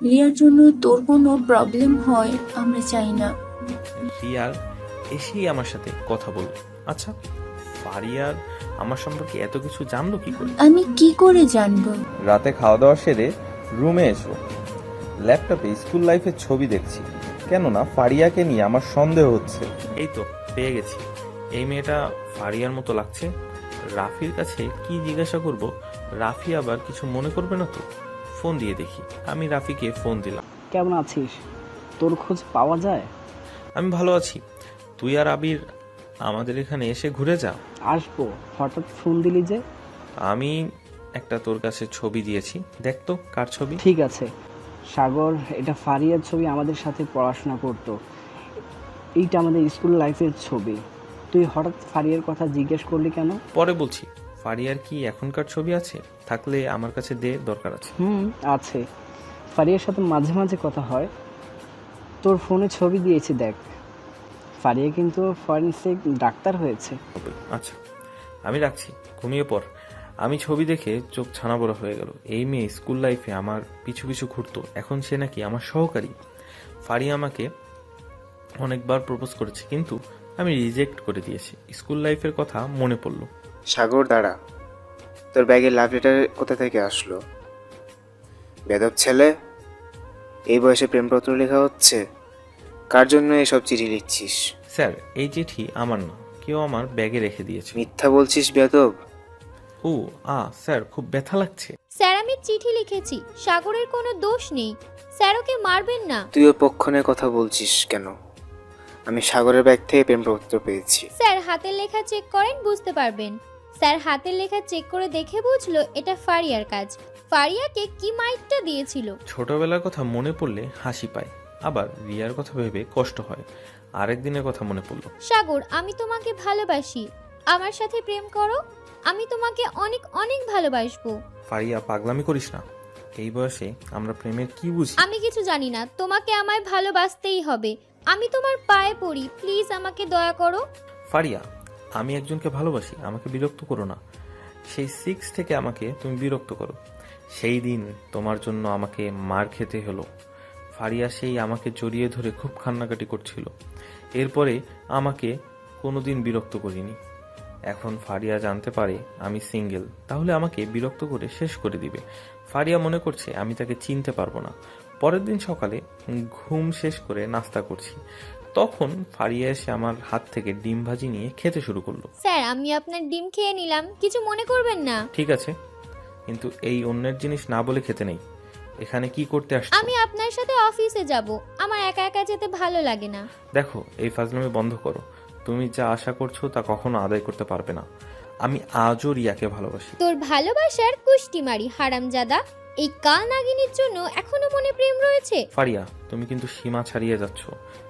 রিয়ার জন্য তোর কোনো প্রবলেম হয় আমরা চাই না। রিয়ার এসেই আমার সাথে কথা বলল। আচ্ছা, ফারিয়ার আমার সম্পর্কে এত কিছু জানলো কি করে? আমি কি করে জানবো? রাতে খাওয়া দাওয়া সেরে রুমে এসো, ল্যাপটপে স্কুল লাইফের ছবি দেখছি। কেননা ফারিয়াকে নিয়ে আমার সন্দেহ হচ্ছে। এই তো পেয়ে গেছি, এই মেয়েটা ফারিয়ার মতো লাগছে। রাফির কাছে কি জিজ্ঞাসা করব, রাফি আবার কিছু মনে করবে না তো? ফোন দিয়ে দেখি। আমি রাফিকে ফোন দিলাম। কেমন আছিস? তোর খোঁজ পাওয়া যায়? আমি ভালো আছি, তুই আর আবির আমাদের এখানে এসে ঘুরে যা। আসবো, হঠাৎ ফোন দিলি যে? আমি একটা তোর কাছে ছবি দিয়েছি, দেখ তো কার ছবি। ঠিক আছে সাগর, এটা ফারিয়ার ছবি, আমাদের সাথে পড়াশোনা করতো। এইটা আমাদের স্কুল লাইফের ছবি। তুই হঠাৎ ফারিয়ার কথা জিজ্ঞেস করলি কেন? পরে বলছি। ফারিয়ার কি এখনকার ছবি আছে? থাকলে আমার কাছে দে, দরকার আছে। আছে, ফারিয়ার সাথে মাঝে মাঝে কথা হয়। তোর ফোনে ছবি দিয়েছি, দেখ। ফারিয়া কিন্তু ফরেনসিক ডাক্তার হয়েছে। আচ্ছা, আমি রাখছি, ঘুমিয়ে পড়। আমি ছবি দেখে চোখ ছানা বড় হয়ে গেল। এই মেয়ে স্কুল লাইফে আমার পিছু পিছু ঘুরতো, এখন সে নাকি আমার সহকারী। ফারিয়া আমাকে অনেকবার প্রপোজ করেছে, কিন্তু আমি রিজেক্ট করে দিয়েছি। স্কুল লাইফের কথা মনে পড়লো। সাগর দাঁড়া, তোর ব্যাগে লাভ লেটার কোথা থেকে আসলো? বেদব ছেলে, এই বয়সে প্রেমপত্র লেখা হচ্ছে? কার জন্য এসব চিঠি লিখছিস? স্যার, এই চিঠি আমার না, কেউ আমার ব্যাগে রেখে দিয়েছে। মিথ্যা বলছিস বেদব? ও স্যার, খুব ব্যথা লাগছে। স্যার আমি চিঠি লিখেছি, সাগরের কোনো দোষ নেই, স্যার ওকে মারবেন না। তুই ওর পক্ষ নিয়ে কথা বলছিস কেন? আমি সাগরের ব্যাগ থেকে প্রেমপত্র পেয়েছি। স্যার হাতের লেখা চেক করেন, বুঝতে পারবেন। স্যার হাতের লেখা চেক করে দেখে বুঝলো এটা ফারিয়ার কাজ। ফারিয়াকে কি মাইকটা দিয়েছিল। ছোটবেলার কথা মনে পড়লে হাসি পায়, আবার রিয়ার কথা ভেবে কষ্ট হয়। আরেক দিনের কথা মনে পড়লো। সাগর, আমি তোমাকে ভালোবাসি, আমার সাথে প্রেম করো, আমি তোমাকে অনেক অনেক ভালোবাসবো। ফারিয়া, পাগলামি করিস না। এই বয়সে আমরা প্রেমের কি বুঝি? আমি কিছু জানি না, তোমাকে আমায় ভালোবাসতেই হবে। আমি তোমার পায়ে পড়ি, প্লিজ আমাকে দয়া করো। ফারিয়া, আমি একজনকে ভালোবাসি, আমাকে বিরক্ত করো না। সেই 6 থেকে আমাকে তুমি বিরক্ত করো। সেই দিন তোমার জন্য আমাকে মার খেতে হলো। ফারিয়া সেই আমাকে জড়িয়ে ধরে খুব কান্নাকাটি করছিল। এরপরে আমাকে কোনোদিন বিরক্ত করিনি। এখন ফারিয়া জানতে পারে আমি সিঙ্গেল, তাহলে আমাকে বিরক্ত করে শেষ করে দিবে। ফারিয়া মনে করছে আমি তাকে চিনতে পারবো না। পরের দিন সকালে ঘুম শেষ করে নাস্তা করছি, তখন ফারিয়া এসে আমার হাত থেকে ডিম ভাজি নিয়ে খেতে শুরু করলো। স্যার আমি আপনার ডিম খেয়ে নিলাম, কিছু মনে করবেন না। ঠিক আছে, কিন্তু এই অন্যের জিনিস না বলে খেতে নেই। এখানে কি করতে আসছো? আমি আপনার সাথে অফিসে যাব, আমার একা একা যেতে ভালো লাগে না। দেখো, এই ফাজলামি বন্ধ করো। তুমি যা আশা করছো তা কখনো আদায় করতে পারবে না। আমি আজও রিয়াকে ভালোবাসি। তোর ভালোবাসার কুষ্টি মারি হারামজাদা। এই কাল নাগিনীর জন্য এখনো মনে প্রেম রয়েছে। ফারিয়া, তুমি কিন্তু সীমা ছাড়িয়ে যাচ্ছ।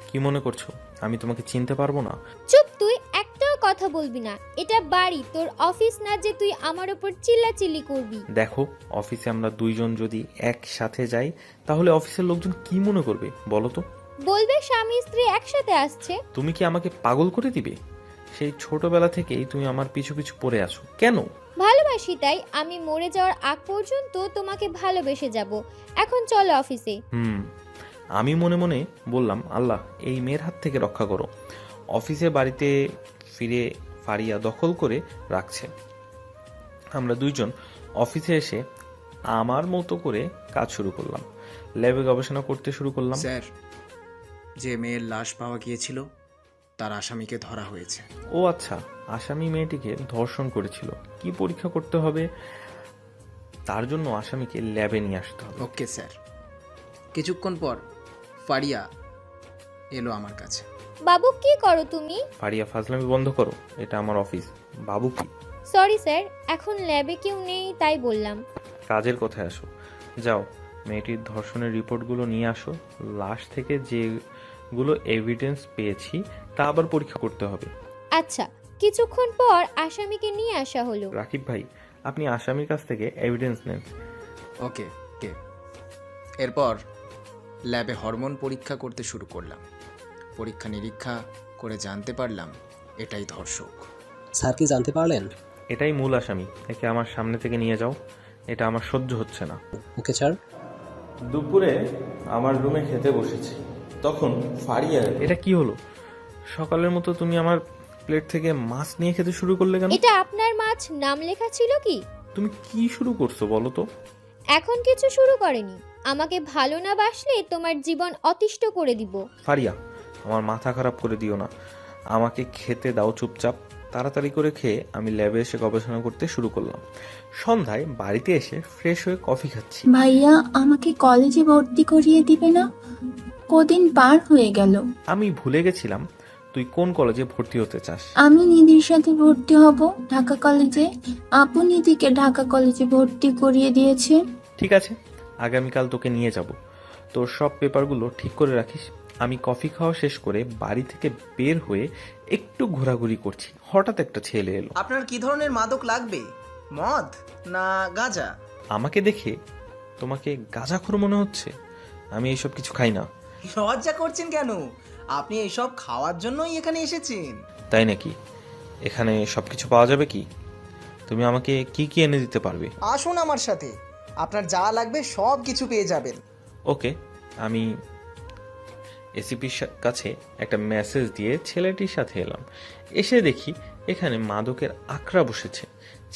কি মনে করছো আমি তোমাকে চিনতে পারবো না? চুপ, তুই একটাও কথা বলবি না। এটা বাড়ি, তোর অফিস না যে তুই আমার উপর চিল্লাচিল্লি করবি। দেখো, অফিসে আমরা দুইজন যদি একসাথে যাই তাহলে অফিসের লোকজন কি মনে করবে বলো তো? বলবে স্বামী স্ত্রী একসাথে আসছে। তুমি কি আমাকে পাগল করে দিবে? সেই ছোটবেলা থেকেই তুমি আমার পিছু পিছু পড়ে আছো কেন? ভালোবাসি তাই, আমি মরে যাওয়ার আগ পর্যন্ত তোমাকে ভালোবেসে যাব। এখন চলো অফিসে। আমি মনে মনে বললাম, আল্লাহ এই মেয়ের হাত থেকে রক্ষা করো। অফিসে বাড়িতে ফিরে ফারিয়া দখল করে রাখছে। আমরা দুইজন অফিসে এসে আমার মতো করে কাজ শুরু করলাম। ল্যাবে গবেষণা করতে শুরু করলাম। স্যার, যে মেয়ের লাশ পাওয়া গিয়েছিল তার আসামিকে ধরা হয়েছে। ও আচ্ছা, আসামি মেয়েটিকে ধর্ষণ করেছিল। কি পরীক্ষা করতে হবে? তার জন্য আসামিকে ল্যাবে নিয়ে আসতে হবে। Okay sir. কিছুক্ষণ পর ফারিয়া এলো আমার কাছে। বাবু কি করো তুমি? ফারিয়া, ফাজলামি বন্ধ করো, এটা আমার অফিস। বাবু কি? সরি স্যার, এখন ল্যাবে কেউ নেই তাই বললাম। কাজের কথায় আসো। যাও, মেয়েটির ধর্ষণের রিপোর্টগুলো নিয়ে আসো। লাশ থেকে যেগুলো এভিডেন্স পেয়েছি তা আবার পরীক্ষা করতে হবে। আচ্ছা। কিছুক্ষণ পর আসামিকে নিয়ে আসা হলো। রাকিব ভাই, আপনি আসামির কাছ থেকে এভিডেন্স নেন। ওকে। এরপর ল্যাবে হরমোন পরীক্ষা করতে শুরু করলাম। পরীক্ষা নিরীক্ষা করে জানতে পারলাম এটাই ধর্ষক। স্যার কি জানতে পারলেন? এটাই মূল আসামি। একে আমার সামনে থেকে নিয়ে যাও, এটা আমার সহ্য হচ্ছে না। Okay sir. দুপুরে আমার রুমে খেতে বসেছি, তখন ফারিয়া, এটা কি হলো? সকালের মতো তুমি আমার প্লেট থেকে মাছ নিয়ে খেতে শুরু করলে কেন? এটা আপনার মাছ, নাম লেখা ছিল কি? তুমি কি শুরু করছো বলো তো? এখন কিছু শুরু করেনি। আমাকে ভালো না বাসলে তোমার জীবন অতিষ্ঠ করে দিব। ফারিয়া, আমার মাথা খারাপ করে দিও না, আমাকে খেতে দাও চুপচাপ। তাড়াতাড়ি করে খেয়ে আমি ল্যাবে এসে গবেষণা করতে শুরু করলাম। সন্ধ্যায় বাড়িতে এসে ফ্রেশ হয়ে কফি খাচ্ছি। ভাইয়া আমাকে কলেজে ভর্তি করিয়ে দিবে না? কদিন পার হয়ে গেল। আমি ভুলে গেছিলাম তুই কোন কলেজে ভর্তি হতে চাস। আমি নিধির সাথে ভর্তি হব ঢাকা কলেজে। আপু নিধিকে ঢাকা কলেজে ভর্তি করিয়ে দিয়েছে। ঠিক আছে, আগামীকাল তোকে নিয়ে যাব। তোর সব পেপারগুলো ঠিক করে রাখিস। আমি কফি খাওয়া শেষ করে বাড়ি থেকে বের হয়ে একটু ঘোরাঘুরি করছি, হঠাৎ একটা ছেলে এলো। আপনার কি ধরনের মাদক লাগবে? মদ না গাঁজা? আমাকে দেখে তোমাকে গাঁজাখোর মনে হচ্ছে? আমি এইসব কিছু খাই না। লজ্জা করছেন কেন? আপনি এসব খাওয়ার জন্যই এখানে এসেছেন। তাই নাকি? এখানে সব কিছু পাওয়া যাবে কি? তুমি আমাকে কি কি এনে দিতে পারবে? আসুন আমার সাথে, আপনার যা লাগবে সব কিছু পেয়ে যাবেন। ওকে, আমি এসিপির কাছে একটা মেসেজ দিয়ে ছেলেটির সাথে এলাম। এসে দেখি এখানে মাদকের আখড়া বসেছে,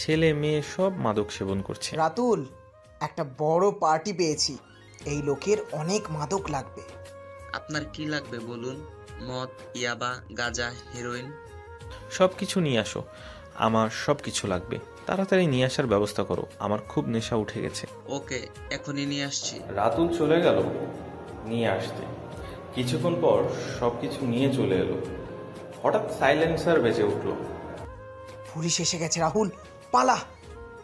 ছেলে মেয়ে সব মাদক সেবন করছে। রাতুল, একটা বড় পার্টি পেয়েছি, এই লোকের অনেক মাদক লাগবে। আপনার কি লাগবে বলুন? মদ, ইয়াবা, গাঁজা, হেরোইন? সব কিছু নিয়ে আসো, আমার সব কিছু লাগবে। তাড়াতাড়ি নিয়ে আসার ব্যবস্থা করো, আমার খুব নেশা উঠে গেছে। ওকে, এখনই নিয়ে আসছি। রাতুল চলে গেল নিয়ে আসতে। কিছুক্ষণ পর সবকিছু নিয়ে চলে এলো। হঠাৎ সাইলেন্সার বেজে উঠলো। পুলিশ এসে গেছে রাহুল, পালা,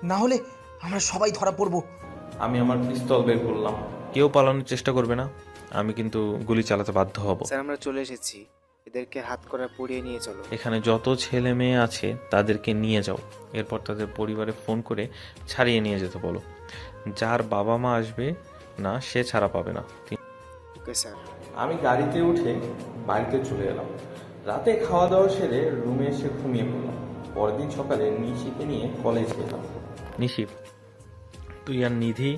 না হলে আমরা সবাই ধরা পড়বো। আমি আমার পিস্তল বের করলাম। কেউ পালানোর চেষ্টা করবে না, আমি কিন্তু গুলি চালাতে বাধ্য হব। স্যার আমরা চলে এসেছি, এদেরকে হাত করা পড়িয়ে নিয়ে চলো। এখানে যত ছেলে মেয়ে আছে তাদেরকে নিয়ে যাও, এরপর তাদের পরিবারে ফোন করে ছাড়িয়ে নিয়ে যেতে বলো। যার বাবা মা আসবে না সে ছাড়া পাবে না। Okay sir. আমি গাড়িতে উঠে বাড়িতে চলে এলাম। রাতে খাওয়া দাওয়া সেরে রুমে এসে ঘুমিয়ে পড়লাম। পরের দিন সকালে নিশিকে নিয়ে কলেজে গেলাম। নিশি, তুই আর নিধি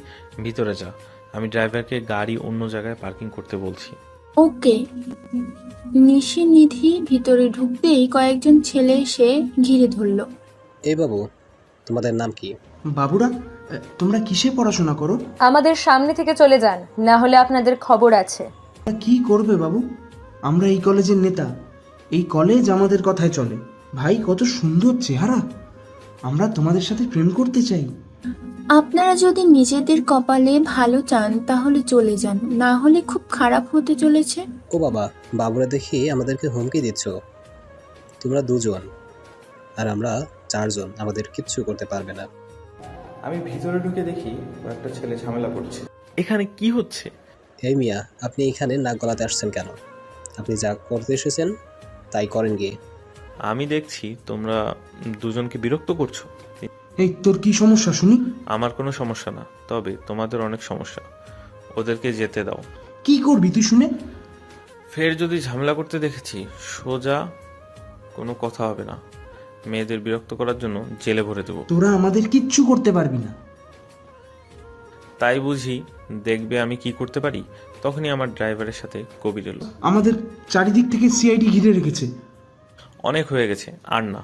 ভিতরে যা, আমি ড্রাইভারকে গাড়ি অন্য জায়গায় পার্কিং করতে বলছি। ওকে। নিশি নিধি ভিতরে ঢুকতেই কয়েকজন ছেলে এসে ঘিরে ধরলো। এই বাবু, তোমাদের নাম কি? বাবুরা, তোমরা কিসে পড়াশোনা করো? আমাদের সামনে থেকে চলে যান, না হলে আপনাদের খবর আছে। কি করবে বাবু? আমরা এই কলেজের নেতা, এই কলেজ আমাদের কথায় চলে। ভাই, কত সুন্দর চেহারা, আমরা তোমাদের সাথে প্রেম করতে চাই। আপনারা যদি নিজেদের কপালে ভালো চান তাহলে চলে যান, না হলে খুব খারাপ হতে চলেছে। ও বাবা, বাবুরা দেখি আমাদেরকে হুমকি দিচ্ছ। তোমরা দুজন আর আমরা চারজন, আমাদের কিচ্ছু করতে পারবে না। আমি ভিতরে ঢুকে দেখি একটা ছেলে ঝামেলা করছে। এখানে কি হচ্ছে? এই মিয়া, আপনি এখানে নাক গলাতে আসছেন কেন? আপনি যা করতে এসেছেন তাই করেন গিয়ে। আমি দেখছি তোমরা দুজনকে বিরক্ত করছো। এই তোর কি সমস্যা শুনি? আমার কোনো সমস্যা না, তবে তোমাদের অনেক সমস্যা। ওদেরকে যেতে দাও। কি করবি তুই শুনে? ফের যদি ঝামেলা করতে দেখেছি সোজা কোনো কথা হবে না, মেয়েদের বিরক্ত করার জন্য জেলে ভরে দেবো। তোরা আমাদের কিচ্ছু করতে পারবি না। তাই বুঝি, দেখবে আমি কি করতে পারি। তখনই আমার ড্রাইভারের সাথে কবির এলো। আমাদের চারিদিক থেকে সিআইডি ঘিরে রেখেছে। অনেক হয়ে গেছে, আর না।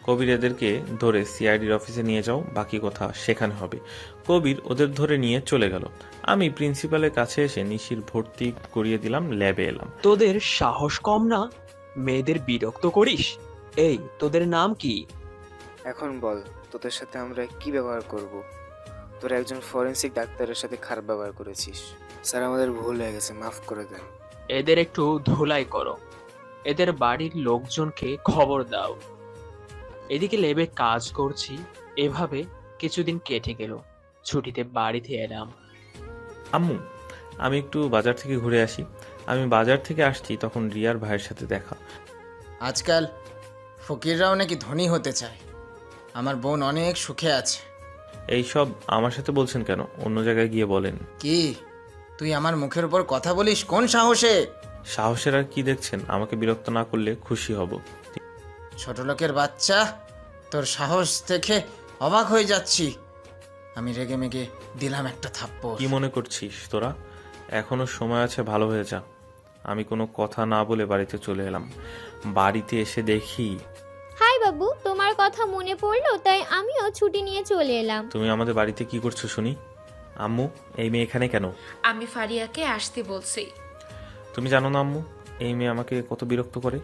কবির এদেরকে ধরে সিআইডির অফিসে নিয়ে যাও, বাকি কথা সেখানে হবে। কবির ওদের ধরে নিয়ে চলে গেল। আমি প্রিন্সিপালের কাছে এসে নিশির ভর্তি করিয়ে দিলাম, ল্যাবে এলাম। তোদের সাহস কম না? মেয়েদের বিরক্ত করিস? এই, তোদের নাম কি? এখন বল, তোদের সাথে আমরা কি ব্যবহার করব? তোরা একজন ফরেন্সিক ডাক্তারের সাথে খারাপ ব্যবহার করেছিস। স্যার আমাদের ভুল হয়ে গেছে, মাফ করে দেন। এদের একটু ধুলাই করো, এদের বাড়ির লোকজনকে খবর দাও। এদিকে ল্যাবে কাজ করছি, এভাবে কিছুদিন কেটে গেল। ছুটিতে বাড়িতে এলাম। আম্মু, আমি একটু বাজার থেকে ঘুরে আসি। আমি বাজার থেকে আসছি তখন রিয়ার ভাইয়ের সাথে দেখা। আজকাল ফকিররাও নাকি ধনী হতে চায়। আমার বোন অনেক সুখে আছে। এইসব আমার সাথে বলছেন কেন? অন্য জায়গায় গিয়ে বলেন। কি তুই আমার মুখের উপর কথা বলিস কোন সাহসে? সাহসের আর কি দেখছেন? আমাকে বিরক্ত না করলে খুশি হব। ছোট লোকের বাচ্চা, তোর সাহস দেখে অবাক হয়ে যাচ্ছি। আমি রেগে মেগে দিলাম একটা থাপ্পড়। কি মনে করছিস তোরা? এখনো সময় আছে, ভালো হয়ে যা। আমি কোনো কথা না বলে বাড়িতে চলে এলাম। বাড়িতে এসে দেখি। হাই বাবু, তোমার কথা মনে পড়লো তাই আমিও ছুটি নিয়ে চলে এলাম। তুমি আমাদের বাড়িতে কি করছো শুনি? আম্মু, এই মেয়ে এখানে কেন? আমি ফারিয়াকে আসতে বলছি। তুমি জানো না আম্মু, এই মেয়ে আমাকে কত বিরক্ত করে।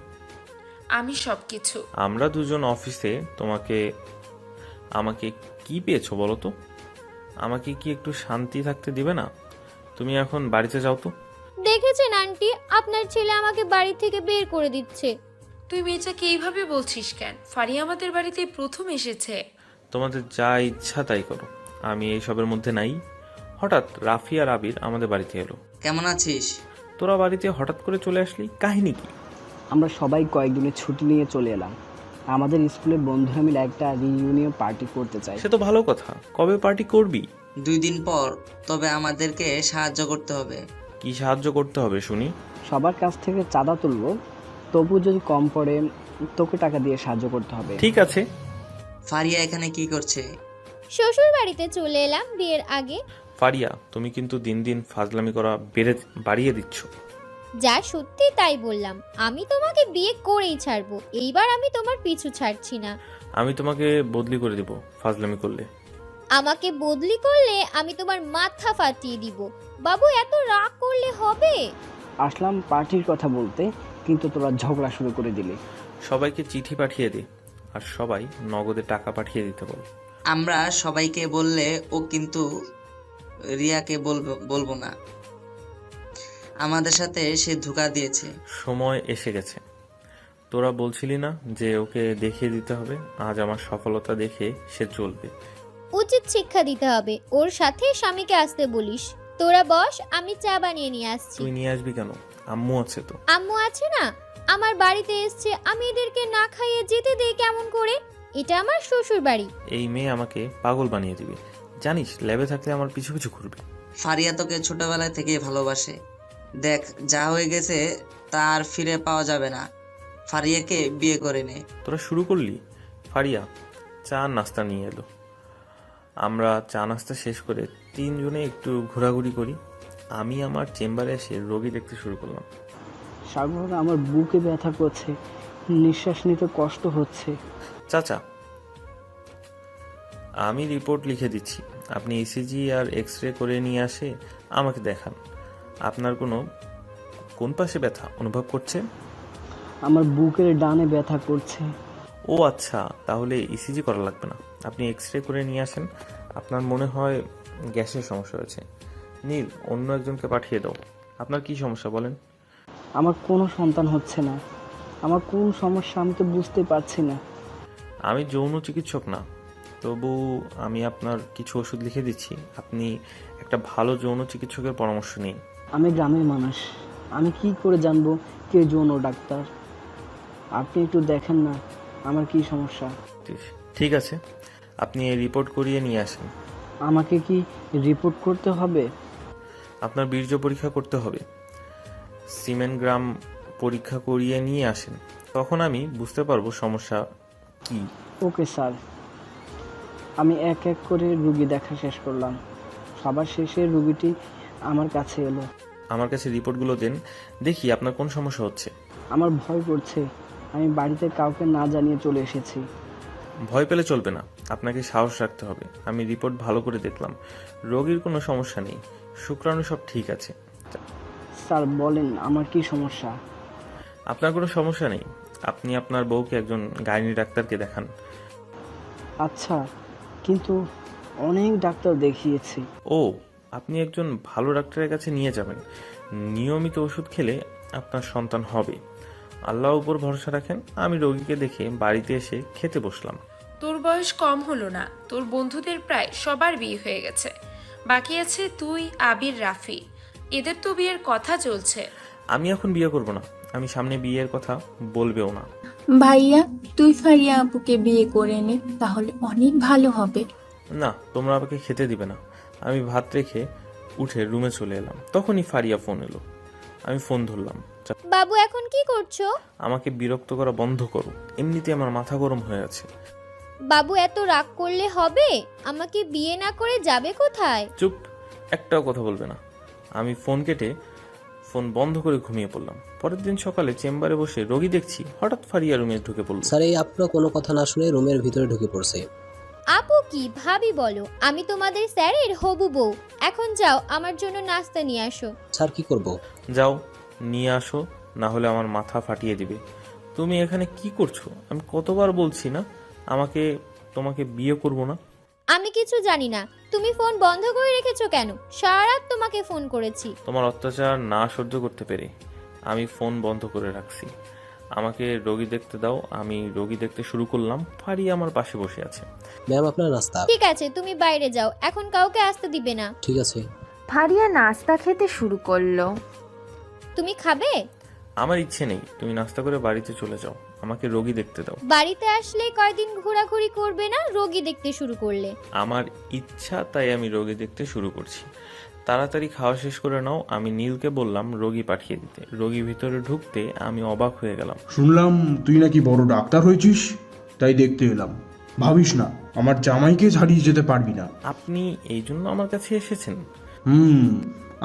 আমি সবকিছু। আমরা দুজন অফিসে আমাকে কি পেয়েছো বলো তো? আমাকে কি একটু শান্তি থাকতে দিবে না? তুমি এখন বাড়িতে যাও তো। দেখেছেন আন্টি, আপনার ছেলে আমাকে বাড়ি থেকে বের করে দিচ্ছে। তুই মেয়েটাকে এইভাবে বলছিস কেন? ফারিয়া আমাদের বাড়িতে প্রথম এসেছে। তোমাদের যা ইচ্ছা তাই করো, আমি এইসবের মধ্যে নাই। হঠাৎ রাফি আর আবির আমাদের বাড়িতে এলো। কেমন আছিস? তোরা বাড়িতে হঠাৎ করে চলে আসলি, কাহিনী কি? আমরা সবাই কয়েকদিনের ছুটি নিয়ে চলে এলাম। আমাদের স্কুলের বন্ধুরা মিলে একটা রিইউনিয়ন পার্টি করতে চাই। সে তো ভালো কথা, কবে পার্টি করবি? 2 দিন পর, তবে আমাদেরকে সাহায্য করতে হবে। কি সাহায্য করতে হবে শুনি? সবার কাছ থেকে চাঁদা তুলবো, তবু যদি কম পড়ে তোকে টাকা দিয়ে সাহায্য করতে হবে। ঠিক আছে। ফারিয়া এখানে কি করছে? শ্বশুর বাড়িতে চলে এলাম বিয়ের আগে। ফারিয়া, তুমি কিন্তু দিন দিন ফাজলামি করা বাড়িয়ে দিচ্ছ। যা সত্যি তাই বললাম, আমি তোমাকে বিয়ে করেই ছাড়বো। এইবার আমি তোমার পিছু ছাড়ছি না। আমি তোমাকে বদলি করে দিব ফাজলামি করলে। আমাকে বদলি করলে আমি তোমার মাথা ফাটিয়ে দিব। বাবু এত রাগ করলে হবে? আসলাম পার্টির কথা বলতে, কিন্তু তোরা ঝগড়া শুরু করে দিলে। সবাইকে চিঠি পাঠিয়ে দে, আর সবাই নগদে টাকা পাঠিয়ে দিতে বল। আমরা সবাইকে বললে ও কিন্তু রিয়াকে বলবো না। আমাদের সাথে সে ধোঁকা দিয়েছে। সময় এসে গেছে। তোরা বলছিলি না যে ওকে দেখিয়ে দিতে হবে? আজ আমার সফলতা দেখে সে চলবে। উচিত শিক্ষা দিতে হবে। ওর সাথে স্বামীকে আসতে বলিস। তোরা বস, আমি চা বানিয়ে নিয়ে আসছি। তুই নিয়ে আসবি কেন? আম্মু আছে তো। আম্মু আছে না? আমার বাড়িতে এসছে, আমি এদেরকে না খাইয়ে যেতে দেই কেমন করে? এটা আমার শ্বশুর বাড়ি। এই মেয়ে আমাকে পাগল বানিয়ে দিবে। জানিস, ল্যাবে থাকলে আমার পিছু পিছু ঘুরবে। ফারিয়া তোকে ছোটবেলায় থেকে ভালোবাসে। দেখ, যা হয়ে গেছে তা আর ফিরে পাওয়া যাবে না। ফারিয়াকে বিয়ে করে নে। তোরা শুরু করলি। ফারিয়া চা নাস্তা নিয়ে এলো। আমরা চা নাস্তা শেষ করে তিনজনে একটু ঘোরাঘুরি করি। আমি আমার চেম্বারে এসে রোগী দেখতে শুরু করলাম। সাগর, আমার বুকে ব্যথা করছে, নিঃশ্বাস নিতে কষ্ট হচ্ছে। চাচা, আমি রিপোর্ট লিখে দিচ্ছি। আপনি ইসিজি আর এক্স রে করে নিয়ে আসে আমাকে দেখান। আপনার কোন পাশে ব্যথা অনুভব করছে? আমার বুকের ডানে ব্যথা করছে। ও আচ্ছা, তাহলে ইসিজি করা লাগবে না। আপনি এক্স রে করে নিয়ে আসেন। আপনার মনে হয় গ্যাসের সমস্যা হয়েছে। নীল, অন্য একজনকে পাঠিয়ে দাও। আপনার কি সমস্যা বলেন? আমার কোনো সন্তান হচ্ছে না। আমার কোন সমস্যা আমি তো বুঝতে পারছি না। আমি যৌন চিকিৎসক না, তবু আমি আপনার কিছু ওষুধ লিখে দিচ্ছি। আপনি একটা ভালো যৌন চিকিৎসকের পরামর্শ নিন। আমি গ্রামের মানুষ, আমি কি করে জানবো কে যৌন ডাক্তার? আপনি একটু দেখেন না আমার কি সমস্যা। ঠিক আছে, আপনি এই রিপোর্ট করিয়ে নিয়ে আসেন। আমাকে কি রিপোর্ট করতে হবে? আপনার বীর্য পরীক্ষা করতে হবে। সিমেনগ্রাম পরীক্ষা করিয়ে নিয়ে আসেন, তখন আমি বুঝতে পারবো সমস্যা কি। Okay sir. আমি এক এক করে রুগী দেখা শেষ করলাম। সবার শেষে রুগীটি আমার কাছে এলো। আমার কাছে রিপোর্টগুলো দেন, দেখি আপনার কোন সমস্যা হচ্ছে। আমার ভয় করছে। আমি বাড়িতে কাউকে না জানিয়ে চলে এসেছি। ভয় পেলে চলবে না, আপনাকে সাহস রাখতে হবে। আমি রিপোর্ট ভালো করে দেখলাম, রোগীর কোনো সমস্যা নেই, শুক্রাণু সব ঠিক আছে। স্যার বলেন আমার কি সমস্যা? আপনার কোনো সমস্যা নেই। আপনি আপনার বউকে একজন গাইনি ডাক্তারকে দেখান। আচ্ছা, কিন্তু অনেক ডাক্তার দেখিয়েছি। ও, আপনি একজন ভালো ডাক্তারের কাছে নিয়ে যাবেন। নিয়মিত ওষুধ খেলে আপনার সন্তান হবে। আল্লাহর উপর ভরসা রাখেন। আমি রোগীকে দেখে বাড়িতে এসে খেতে বসলাম। তোর বয়স কম হলো না, তোর বন্ধুদের প্রায় সবার বিয়ে হয়ে গেছে। বাকি আছে তুই, আবির, রাফি। এদের তো বিয়ের কথা চলছে। আমি এখন বিয়ে করব না। আমি সামনে বিয়ের কথা বলবেও না। ভাইয়া, তুই ফারিয়া আপুকে বিয়ে করে নে, তাহলে অনেক ভালো হবে। না, তোমরা আমাকে খেতে দিবে না। আমি ভাত রেখে উঠে রুমে চলে এলাম। তখনই ফারিয়া ফোন এলো। আমি ফোন ধরলাম। বাবু এখন কি করছো? আমাকে বিরক্ত করা বন্ধ করো, এমনিতে আমার মাথা গরম হয়ে আছে। বাবু এত রাগ করলে হবে? আমাকে বিয়ে না করে যাবে কোথায়? চুপ, একটাও কথা বলবে না। আমি ফোন কেটে ফোন বন্ধ করে ঘুমিয়ে পড়লাম। পরের দিন সকালে চেম্বারে বসে রোগী দেখছি, হঠাৎ ফারিয়া রুমে ঢুকে পড়ল। স্যার, এই আপনার কোনো কথা না শুনে রুমের ভিতরে ঢুকে পড়ছে। আপু কি ভাবি বলো, আমি তোমাদের স্যারের হবু বউ। এখন যাও, আমার জন্য নাস্তা নিয়ে আসো। স্যার, কি করব? যাও, নিয়ে আসো, না হলে আমার মাথা ফাটিয়ে দিবে। তুমি এখানে কি করছো? আমি কতবার বলছি না তোমাকে বিয়ে করব না। আমি কিছু জানি না। তুমি ফোন বন্ধ করে রেখেছো কেন? সারা রাত তোমাকে ফোন করেছি। তোমার অত্যাচার না সহ্য করতে পেরে আমি ফোন বন্ধ করে রাখছি। আমাকে রোগী দেখতে দাও। আমি রোগী দেখতে শুরু করলাম। ফারিয়া আমার পাশে বসে আছে। ম্যাম, আপনার নাস্তা। ঠিক আছে, তুমি বাইরে যাও, এখন কাউকে আসতে দিবে না। ঠিক আছে। ফারিয়া নাস্তা খেতে শুরু করলো। তুমি খাবে? আমার ইচ্ছে নেই, তুমি নাস্তা করে বাড়িতে চলে যাও। আমাকে রোগী দেখতে দাও। বাড়িতে আসলে কয়দিন ঘোরাঘুরি করবে না, রোগী দেখতে শুরু করলে? আমার ইচ্ছা, তাই আমি রোগী দেখতে শুরু করছি। তাড়াতাড়ি খাওয়া শেষ করে নাও। আমি নীলকে বললাম রোগী পাঠিয়ে দিতে। রোগী ভিতরে ঢুকতে আমি অবাক হয়ে গেলাম। শুনলাম তুই নাকি বড় ডাক্তার হয়েছিস, তাই দেখতে এলাম। ভাবিস না আমার জামাইকে ছাড়িয়ে যেতে পারবি না। আপনি এই জন্য আমার কাছে এসেছেন?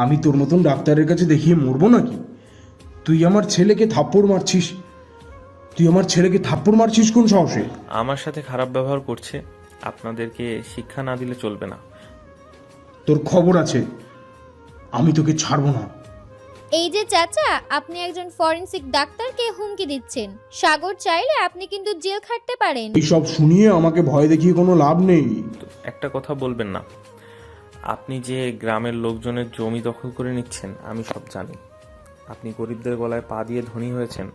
আমি তোর মতন ডাক্তারের কাছে দেখিয়ে মরবো নাকি? তুই আমার ছেলেকে থাপ্পড় মারছিস কোন সাহসে? আমার সাথে খারাপ ব্যবহার করছে, আপনাদেরকে শিক্ষা না দিলে চলবে না। তোর খবর আছে, আমি তোকে ছাড়বো না। এই যে চাচা, আপনি একজন ফরেনসিক ডাক্তারকে হুমকি দিচ্ছেন। সাগর চাইলে আপনি কিন্তু জেল খাটতে পারেন। এইসব শুনিয়ে আমাকে ভয় দেখিয়ে কোনো লাভ নেই। একটা কথা বলবেন না? আপনি যে গ্রামের লোকজনের জমি দখল করে নিচ্ছেন আমি সব জানি। আপনি গরিবদের গলায় পা দিয়ে ধনী হয়েছেন।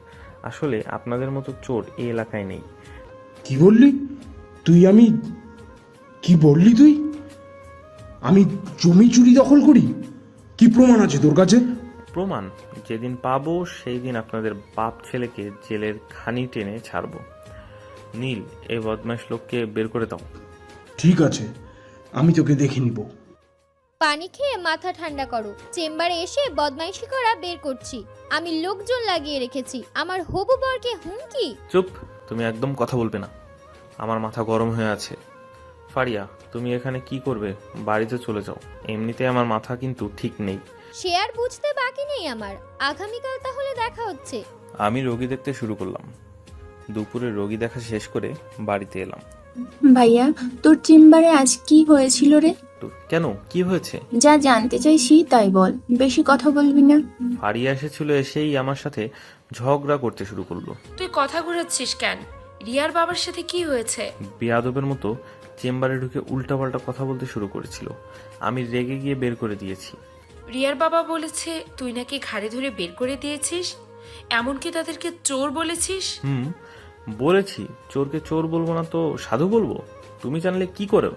আসলে আপনাদের মতো চোর এই এলাকায় নেই। কি বললি তুই? আমি জমি চুরি দখল করি? কি প্রমাণ আছে তোর কাছে? প্রমাণ যেদিন পাবো সেই দিন আপনাদের বাপ ছেলেকে জেলের খানি টেনে ছাড়বো। নীল, এই বদমাশ লোককে বের করে দাও। ঠিক আছে, আমি তোকে দেখে নিব। পানি খেয়ে মাথা ঠান্ডা করো। চেম্বারে এসে বদমাইশি করা বের করছি। আমি লোকজন লাগিয়ে রেখেছি। আমার হবু বরকে হুমকি? চুপ, তুমি একদম কথা বলবে না। আমার মাথা গরম হয়ে আছে। ফারিয়া, তুমি এখানে কি করবে? বাড়িতে চলে যাও। এমনিতে আমার মাথা কিন্তু ঠিক নেই। সে আর বুঝতে বাকি নেই আমার। আগামীকাল তাহলে দেখা হচ্ছে। আমি রোগী দেখতে শুরু করলাম। দুপুরে রোগী দেখা শেষ করে বাড়িতে এলাম। ভাইয়া, তোর চেম্বারে আজ কি হয়েছিল রে? তো কেন, কি হয়েছে? যা জানতে চাইছি তাই বল, বেশি কথা বলবি না। ফারিয়া এসেছিল, এসেই আমার সাথে ঝগড়া করতে শুরু করলো। তুই কথা ঘুরাচ্ছিস কেন? রিয়ার বাবার সাথে কি হয়েছে? বেয়াদবের মতো চেম্বারে ঢুকে উল্টাপাল্টা কথা বলতে শুরু করেছিল। আমি রেগে গিয়ে বের করে দিয়েছি। রিয়ার বাবা বলেছে তুই নাকি ঘাড়ে ধরে বের করে দিয়েছিস, এমনকি তাদেরকে চোর বলেছিস। বলেছি। চোরকে চোর বলবো না তো সাধু বলবো? তুমি জানলে কি করো?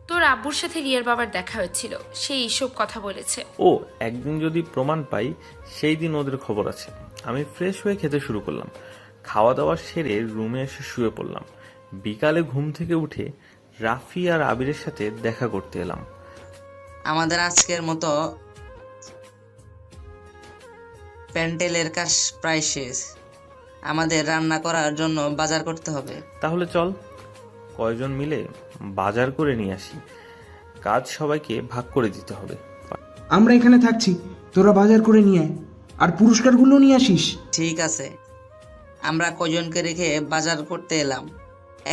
তোর আব্বুর সাথে রিয়ার বাবার দেখা হয়েছিল, সে এইসব কথা বলেছে। ও, একদিন যদি প্রমাণ পাই সেই দিন ওদের খবর আছে। আমি ফ্রেশ হয়ে খেতে শুরু করলাম। খাওয়া দাওয়া সেরে রুমে এসে শুয়ে পড়লাম। বিকালে ঘুম থেকে উঠে রাফি আর আবিরের সাথে দেখা করতে এলাম। আমাদের আজকের মতো প্যান্ডেলের কাজ প্রায় শেষ। আমাদের রান্না করার জন্য বাজার করতে হবে। তাহলে চল কয়জন মিলে বাজার করে নিয়ে আসি। কাজ সবাইকে ভাগ করে দিতে হবে। আমরা এখানে থাকছি, তোরা বাজার করে নিয়ে আয়, আর পুরস্কারগুলো নিয়ে আসিস। ঠিক আছে। আমরা কজনকে রেখে বাজার করতে এলাম।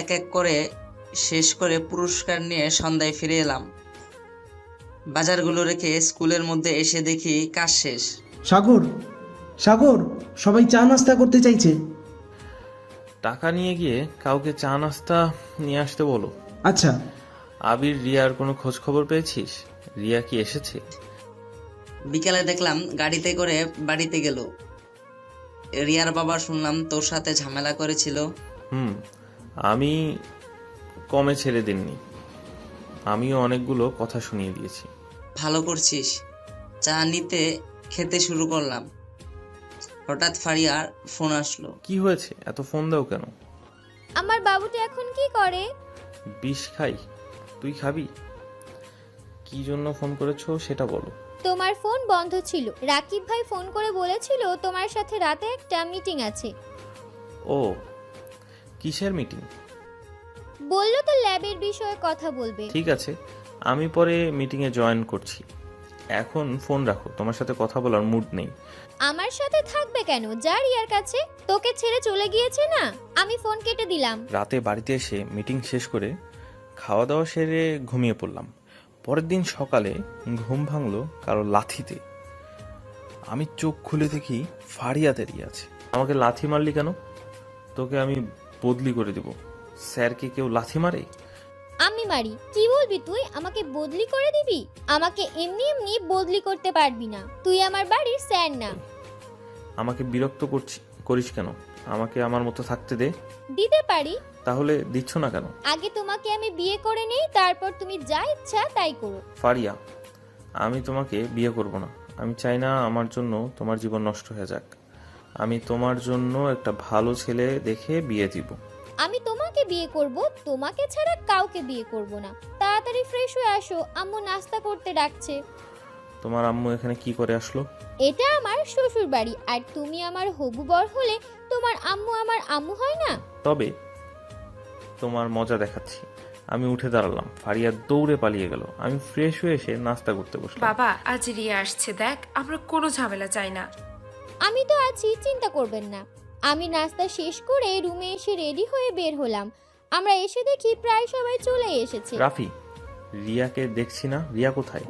এক এক করে শেষ করে পুরস্কার নিয়ে সন্ধ্যায় ফিরে এলাম। বাজারগুলো রেখে স্কুলের মধ্যে এসে দেখি কাজ শেষ। সাগর, সবাই চা নাস্তা করতে চাইছে। টাকা নিয়ে গিয়ে কাউকে চা নাস্তা নিয়ে আসতে বলো। আচ্ছা। আবির, রিয়ার কোনো খোঁজ খবর পেয়েছিস? রিয়া কি এসেছে? বিকালে দেখলাম গাড়িতে করে বাড়িতে গেল। রিয়ার বাবা শুনলাম তোর সাথে ঝামেলা করেছিল। আমি কমে ছেড়ে দেননি। আমিও অনেকগুলো কথা শুনিয়ে দিয়েছি। ভালো করছিস। চা নিতে খেতে শুরু করলাম। হঠাৎ ফারিয়ার ফোন আসলো। কি হয়েছে? এত ফোন দাও কেন? আমার বাবুটা এখন কি করে? বিষ খাই। তুই খাবি? কি জন্য ফোন করেছো সেটা বলো। তোমার ফোন বন্ধ ছিল। রাকিব ভাই ফোন করে বলেছিল তোমার সাথে রাতে একটা মিটিং আছে। ও, কিসের মিটিং? বললো তো ল্যাবের বিষয়ে কথা বলবে। ঠিক আছে, আমি পরে মিটিংয়ে জয়েন করছি। এখন ফোন রাখো, তোমার সাথে কথা বলার মুড নেই। আমার সাথে থাকবে কেন? যা রিয়ার কাছে। তোকে ছেড়ে চলে গিয়েছে না। আমি ফোন কেটে দিলাম। রাতে বাড়িতে এসে মিটিং শেষ করে খাওয়া দাওয়া সেরে ঘুমিয়ে পড়লাম। পরের দিন সকালে ঘুম ভাঙলো কারো লাথিতে। আমি চোখ খুলে দেখি ফারিয়া দাঁড়িয়ে আছে। আমাকে লাথি মারলি কেন? তোকে আমি বদলি করে দেব। স্যারকে কেউ লাথি মারে? আমি মারি? কি বলবি তুই? আমাকে বদলি করে দিবি? আমাকে এমনি এমনি বদলি করতে পারবি না। তুই আমার বাড়ির স্যার না। আমাকে বিরক্ত করিস কেন? আমাকে আমার মতো থাকতে দে। দিতে পারি। তাহলে দিচ্ছ না কেন? আগে তোমাকে আমি বিয়ে করে নেই, তারপর তুমি যা ইচ্ছা তাই করো। ফারিয়া, আমি তোমাকে বিয়ে করব না। আমি চাই না আমার জন্য তোমার জীবন নষ্ট হয়ে যাক। আমি তোমার জন্য একটা ভালো ছেলে দেখে বিয়ে দিব। আমি তোমাকে বিয়ে করব, তোমাকে ছাড়া কাউকে বিয়ে করব না। তাড়াতাড়ি ফ্রেশ হয়ে আসো, আম্মু নাস্তা করতে ডাকছে। তোমার আম্মু এখানে কি করে আসলো? এটা আমার শ্বশুর বাড়ি, আর তুমি আমার হবু বর হলে তোমার আম্মু আমার আম্মু হয় না? তবে তোমার মজা দেখাচ্ছি। আমি উঠে দাঁড়ালাম, ফারিয়া দৌড়ে পালিয়ে গেল। আমি ফ্রেশ হয়ে এসে নাস্তা করতে বসলাম। বাবা, আজ রিয়া আসছে, দেখ আমরা কোনো ঝামেলা চাই না। আমি তো আছি, চিন্তা করবেন না। আমি নাস্তা শেষ করে রুমে এসে রেডি হয়ে বের হলাম। আমরা এসে দেখি প্রায় সবাই চলে এসেছে। রাফি, রিয়াকে দেখছি না, রিয়া কোথায়?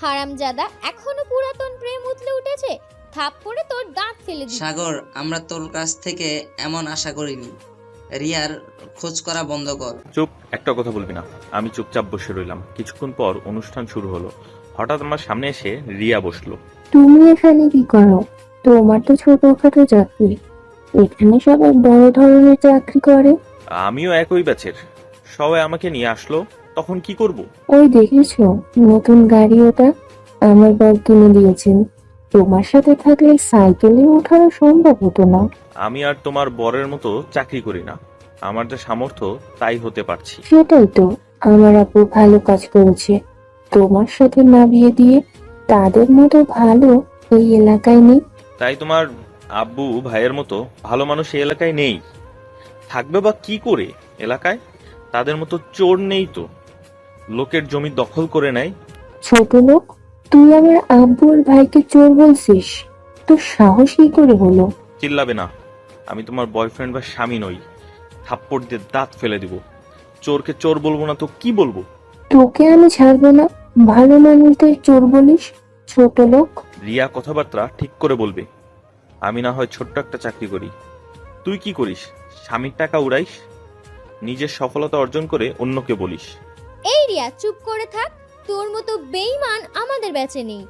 হারামজাদা, এখনো পুরাতন প্রেম উতলে উঠেছে। থাপ্পড়ে তোর দাঁত ফেলে দিই। সাগর, আমরা তোর কাছ থেকে এমন আশা করিনি। রিয়ার খোঁজ করা বন্ধ কর। চুপ, একটা কথা বলবি না। আমি চুপচাপ বসে রইলাম। কিছুক্ষণ পর অনুষ্ঠান শুরু হলো। হঠাৎ আমার সামনে এসে রিয়া বসলো। তুমি এখানে কি করো? তোমার তো ছোটখাটো চাকরি, এখানে সবাই বড় ধরনের চাকরি করে। আমিও একই ব্যাচের, সবাই আমাকে নিয়ে আসলো, তখন কি করব? ওই দেখেছো নতুন গাড়ি, ওটা আমার বর কিনে দিয়েছেন। তোমার সাথে থাকলে সাইকেলে ওঠানো সম্ভব হতো না। আমি আর তোমার বরের মতো চাকরি করি না, আমার যা সামর্থ্য তাই হতে পারছি। সেটাই তো, আমার আপু ভালো কাজ করেছে তোমার সাথে না বিয়ে দিয়ে। তাদের মতো ভালো এই এলাকায় নেই। তাই তোমার আব্বু ভাইয়ের মতো ভালো মানুষ এই এলাকায় নেই। থাকবে বা কি করে এলাকায়? তাদের মতো চোর নেই তো, লোকের জমি দখল করে নেয়। ছোট লোক, তুই আমার আব্বুর ভাইকে চোর বলছিস? তোর সাহস কি করে হলো? চিল্লাবে না, আমি তোমার বয়ফ্রেন্ড বা স্বামী নই। থাপ্পড় দিয়ে দাঁত ফেলে দিব। চোরকে চোর বলবো না তো কি বলবো? তোকে আমি ছাড়বো না। ভালো মানুষদের চোর বলিস? ছোট লোক। রিয়া কথাবার্তা ঠিক করে বলবে। আমি না হয় ছোট্ট একটা চাকরি করি, তুই কি করিস? স্বামীর টাকা উড়াইস, নিজের সফলতা অর্জন করে অন্যকে বলিস। এই রিয়া, চুপ করে থাক। তোর মতো বেঈমান আমাদের ব্যাচে নেই।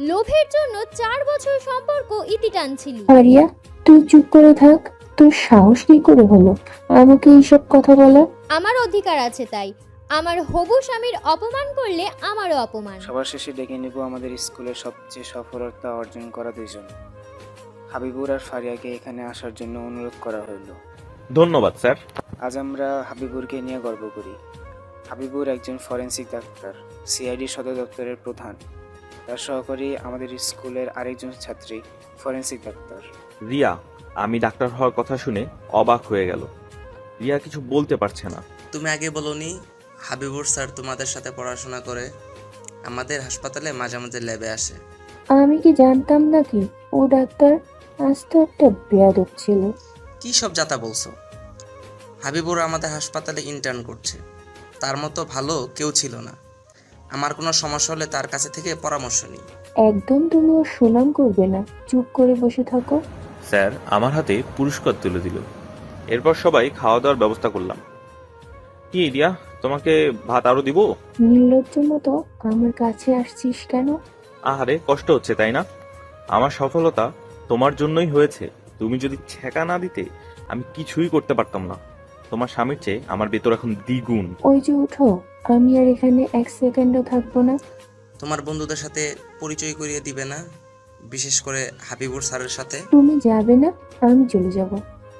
লোভের জন্য 4 বছর সম্পর্ক ইতি টানছিলি। আরিয়া, তুই চুপ করে থাক। তোর সাহস কি করে হলো আমাকে এইসব কথা বলা? আমার অধিকার আছে তাই। আমার হবু স্বামীর অপমান করলে আমারও অপমান। সবার শেষে ডেকে নেব আমাদের স্কুলের সবচেয়ে সফলতা অর্জন করা দুইজন, হাবিবুর আর ফারিয়াকে এখানে আসার জন্য অনুরোধ করা হলো। ধন্যবাদ স্যার। আজ আমরা হাবিবুরকে নিয়ে গর্ব করি। হাবিবুর একজন ফরেনসিক ডাক্তার, সিআইডি সদর দপ্তরের প্রধান। তার সহকারী আমাদের স্কুলের আরেকজন ছাত্রী, ফরেনসিক ডাক্তার। রিয়া, আমি ডাক্তার হওয়ার কথা শুনে অবাক হয়ে গেল। রিয়া কিছু বলতে পারছে না। তুমি আগে বলোনি হাবিবুর স্যার তোমাদের সাথে পড়াশোনা করে? আমাদের হাসপাতালে মাঝে মাঝে ল্যাবে আসে। আমি কি জানতাম নাকি ও ডাক্তার? আজ তো একটা বেয়াদব ছিল। কি সব যাতা বলছো? হাবিবুর আমাদের হাসপাতালে ইন্টার্ন করছে। তার মতো ভালো কেউ ছিল না। আমার কোনো সমস্যা হলে তার কাছে থেকে পরামর্শ নিই। একদম তুমি ওর সুনাম করবে না, চুপ করে বসে থাকো। স্যার আমার হাতে পুরস্কার তুলে দিল। এরপর সবাই খাওয়া দাওয়ার ব্যবস্থা করলাম। কি রিয়া, তোমাকে ভাত আরো দিব? নির্লজ্জ মতো আমার কাছে আসছিস কেন? আহারে, কষ্ট হচ্ছে তাই না? আমার সফলতা তোমার জন্যই হয়েছে। তুমি যদি ছেঁকা না দিতে আমি কিছুই করতে পারতাম না। তোমার স্বামীর চেয়ে আমার বেতন এখন দ্বিগুণ। ওই যে উঠো, আমি আর এখানে 1 সেকেন্ডও থাকবো না। তোমার বন্ধুদের সাথে পরিচয় করিয়ে দিবে না, বিশেষ করে হাবিবুর স্যারের সাথে? তুমি যাবে না, আমি চলে যাব।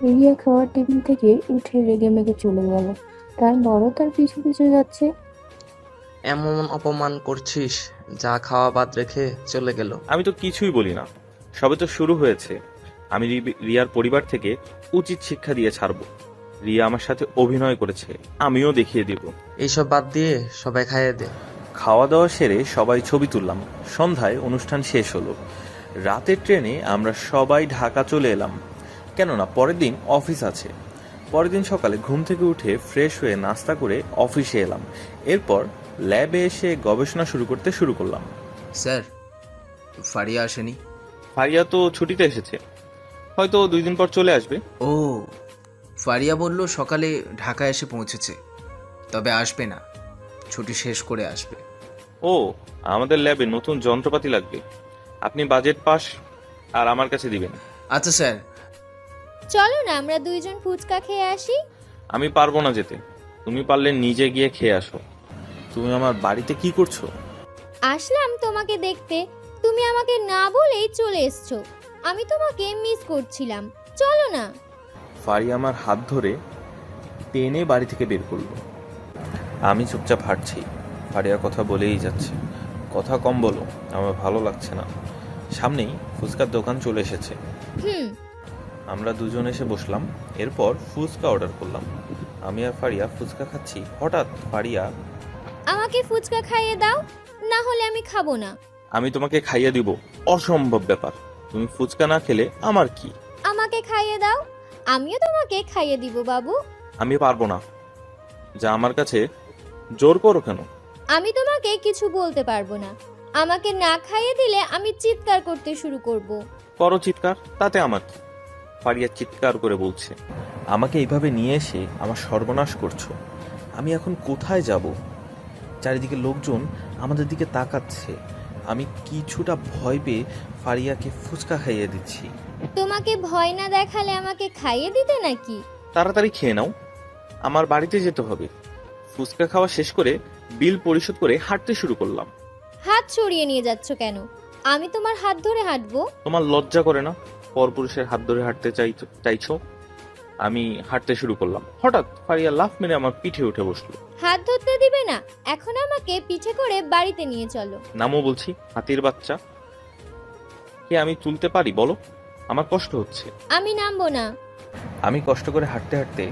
রিয়া খাওয়ার টেবিল থেকে উঠে রেগে মেগে চলে গেল। তার বড় তার পিছু পিছু যাচ্ছে। এমন অপমান করছিস, যা খাওয়া বাদ রেখে চলে গেল। আমি তো কিছুই বলি না, সবে তো শুরু হয়েছে। আমি রিয়ার পরিবার থেকে উচিত শিক্ষা দিয়ে ছাড়বো। রিয়া আমার সাথে অভিনয় করেছে, আমিও দেখিয়ে দিব। এইসব বাদ দিয়ে সবাই খাইয়ে দে। খাওয়া দাওয়া সেরে সবাই ছবি তুললাম। সন্ধ্যায় অনুষ্ঠান শেষ হলো। রাতের ট্রেনে আমরা সবাই ঢাকা চলে এলাম, কেননা পরের দিন অফিস আছে। পরের দিন সকালে ঘুম থেকে উঠে ফ্রেশ হয়ে নাস্তা করে অফিসে এলাম। এরপর ল্যাবে এসে গবেষণা শুরু করলাম। স্যার, ফারিয়া আসেনি? ফারিয়া তো ছুটিতে এসেছে, হয়তো 2 দিন পর চলে আসবে। ও, ফারিয়া বলল সকালে ঢাকা এসে পৌঁছেছে, তবে আসবে না, ছুটি শেষ করে আসবে। ও, আমাদের ল্যাবে নতুন যন্ত্রপাতি লাগবে, আপনি বাজেট পাস আর আমার কাছে দিবেন। আচ্ছা স্যার। চলো না আমরা দুইজন ফুচকা খেয়ে আসি। আমি পারবো না যেতে, তুমি পারলে নিজে গিয়ে খেয়ে আসো। তুমি আমার বাড়িতে কি করছো? আসলাম তোমাকে দেখতে, তুমি আমাকে না বলেই চলে এসছো। আমি তোমাকে মিস করছিলাম, চলো না। ফারিয়া আমার হাত ধরে টেনে বাড়ি থেকে বের করলো। আমি চুপচাপ হাঁটছি, ফারিয়া কথা বলেই যাচ্ছে। কথা কম বলো, আমার ভালো লাগছে না। সামনেই ফুচকার দোকান চলে এসেছে। হুম। আমরা দুজন এসে বসলাম, এরপর ফুচকা অর্ডার করলাম। আমি আর ফারিয়া ফুচকা খাচ্ছি, হঠাৎ ফারিয়া, আমাকে ফুচকা খাইয়ে দাও, না হলে আমি খাবো না। আমি তোমাকে খাইয়ে দিব। অসম্ভব ব্যাপার, তুমি ফুচকা না খেলে আমার কি? আমাকে খাইয়ে দাও, আমিও তোমাকে খাইয়ে দিব বাবু। আমি পারবো না। যা আমার কাছে জোর করো কেন? আমি তোমাকে কিছু বলতে পারবো না। আমাকে না খাইয়ে দিলে আমি চিৎকার করতে শুরু করব। করো চিৎকার, তাতে আমার কি? ফারিয়া চিৎকার করে বলছে, আমাকে এইভাবে নিয়ে এসে আমার সর্বনাশ করছো। আমি এখন কোথায় যাব? চারিদিকে লোকজন আমাদের দিকে তাকাচ্ছে। আমি কিছুটা ভয় পেয়ে ফারিয়াকে ফুচকা খাইয়ে দিচ্ছি। তোমাকে ভয় না দেখালে আমাকে খাইয়ে দিতে নাকি? তাড়াতাড়ি খেয়ে নাও, আমার বাড়িতে যেতে হবে। ফুচকা খাওয়া শেষ করে বিল পরিশোধ করে হাঁটতে শুরু করলাম। হাত ছড়িয়ে নিয়ে যাচ্ছ কেন? আমি তোমার হাত ধরে হাঁটবো। তোমার লজ্জা করে না পরপুরুষের হাত ধরে হাঁটতে চাইছো? আমি হাঁটতে শুরু করলাম, হঠাৎ ফারিয়া লাফ মেরে আমার পিঠে উঠে বসলো। হাত ধরতে দিবে না? এখন আমাকে পিঠে করে বাড়িতে নিয়ে চলো। নামও বলছি, হাতির বাচ্চা। কে আমি তুলতে পারি বলো? আমার কষ্ট হচ্ছে। আমি নামবো না। আমি কষ্ট করে হাঁটতে হাঁটতে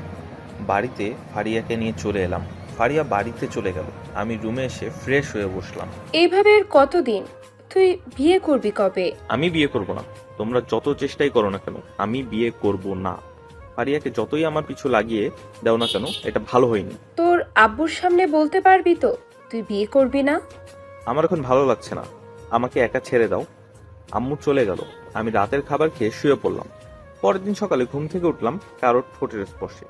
বাড়িতে ফারিয়াকে নিয়ে চলে এলাম। ফারিয়া বাড়িতে চলে গেল, আমি রুমে এসে ফ্রেশ হয়ে বসলাম। এইভাবে আর কতদিন? তুই বিয়ে করবি কবে? আমি বিয়ে করব না, তোমরা যত চেষ্টাই করো না কেন, আমি বিয়ে করব না। ফারিয়াকে যতই আমার পিছু লাগিয়ে দাও না কেন, এটা ভালো হয়নি। তোর আব্বুর সামনে বলতে পারবি তো তুই বিয়ে করবি না? আমার এখন ভালো লাগছে না, আমাকে একা ছেড়ে দাও। আম্মু চলে গেল, আমি রাতের খাবার খেয়ে শুয়ে পড়লাম। পরের দিন সকালে ঘুম থেকে উঠলাম কারোর ঠোঁটের স্পর্শে।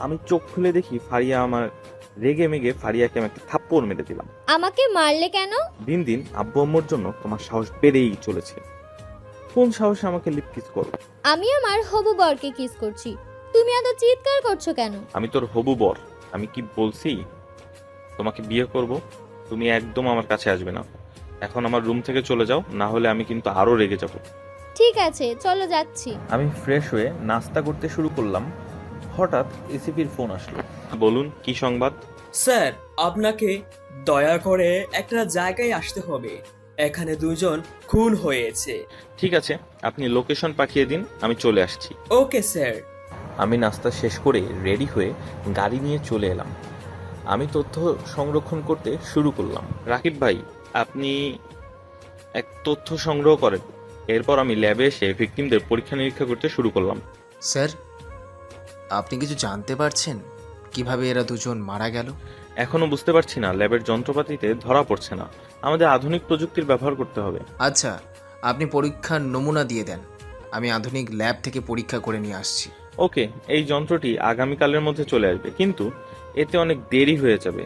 আমি চোখ খুলে দেখি ফারিয়া আমার। রেগে মেগে ফারিয়াকে আমি একটা থাপ্পড় মেরে দিলাম। আমাকে মারলে কেন? দিন দিন আব্বু আম্মুর জন্য তোমার সাহস বেড়েই চলেছে। কোন সাহসে আমাকে লিপ কিস করো? আমি আমার হবু বরকে কিস করছি, তুমি এত চিৎকার করছো কেন? আমি তোর হবু বর, আমি কি বলছি তোমাকে বিয়ে করব? তুমি একদম আমার কাছে আসবে না। এখন আমার রুম থেকে চলে যাও, না হলে আমি কিন্তু আরো রেগে যাব। ঠিক আছে, চলো যাচ্ছি। আমি ফ্রেশ হয়ে নাস্তা করতে শুরু করলাম, হঠাৎ এসিপির ফোন আসলো। বলুন, কি সংবাদ? স্যার, আপনাকে দয়া করে একটা জায়গায় আসতে হবে। এখানে দুজন খুন হয়েছে। ঠিক আছে, আপনি লোকেশন পাঠিয়ে দিন, আমি চলে আসছি। Okay sir. আমি নাস্তা শেষ করে রেডি হয়ে গাড়ি নিয়ে চলে এলাম। আমি তথ্য সংরক্ষণ করতে শুরু করলাম। রাকিব ভাই, আপনি এক তথ্য সংগ্রহ করেন। এরপর আমি ল্যাবে এসে ভিকটিমদের পরীক্ষা নিরীক্ষা করতে শুরু করলাম। স্যার, আপনি কিছু জানতে পারছেন কিভাবে এরা দুজন মারা গেল? এখনো বুঝতে পারছি না, ল্যাবের যন্ত্রপাতিতে ধরা পড়ছে না। আমাদের আধুনিক প্রযুক্তির ব্যবহার করতে হবে। আচ্ছা, আপনি পরীক্ষার নমুনা দিয়ে দেন, আমি আধুনিক ল্যাব থেকে পরীক্ষা করে নিয়ে আসছি। ওকে, এই যন্ত্রটি আগামীকালের মধ্যে চলে আসবে, কিন্তু এতে অনেক দেরি হয়ে যাবে।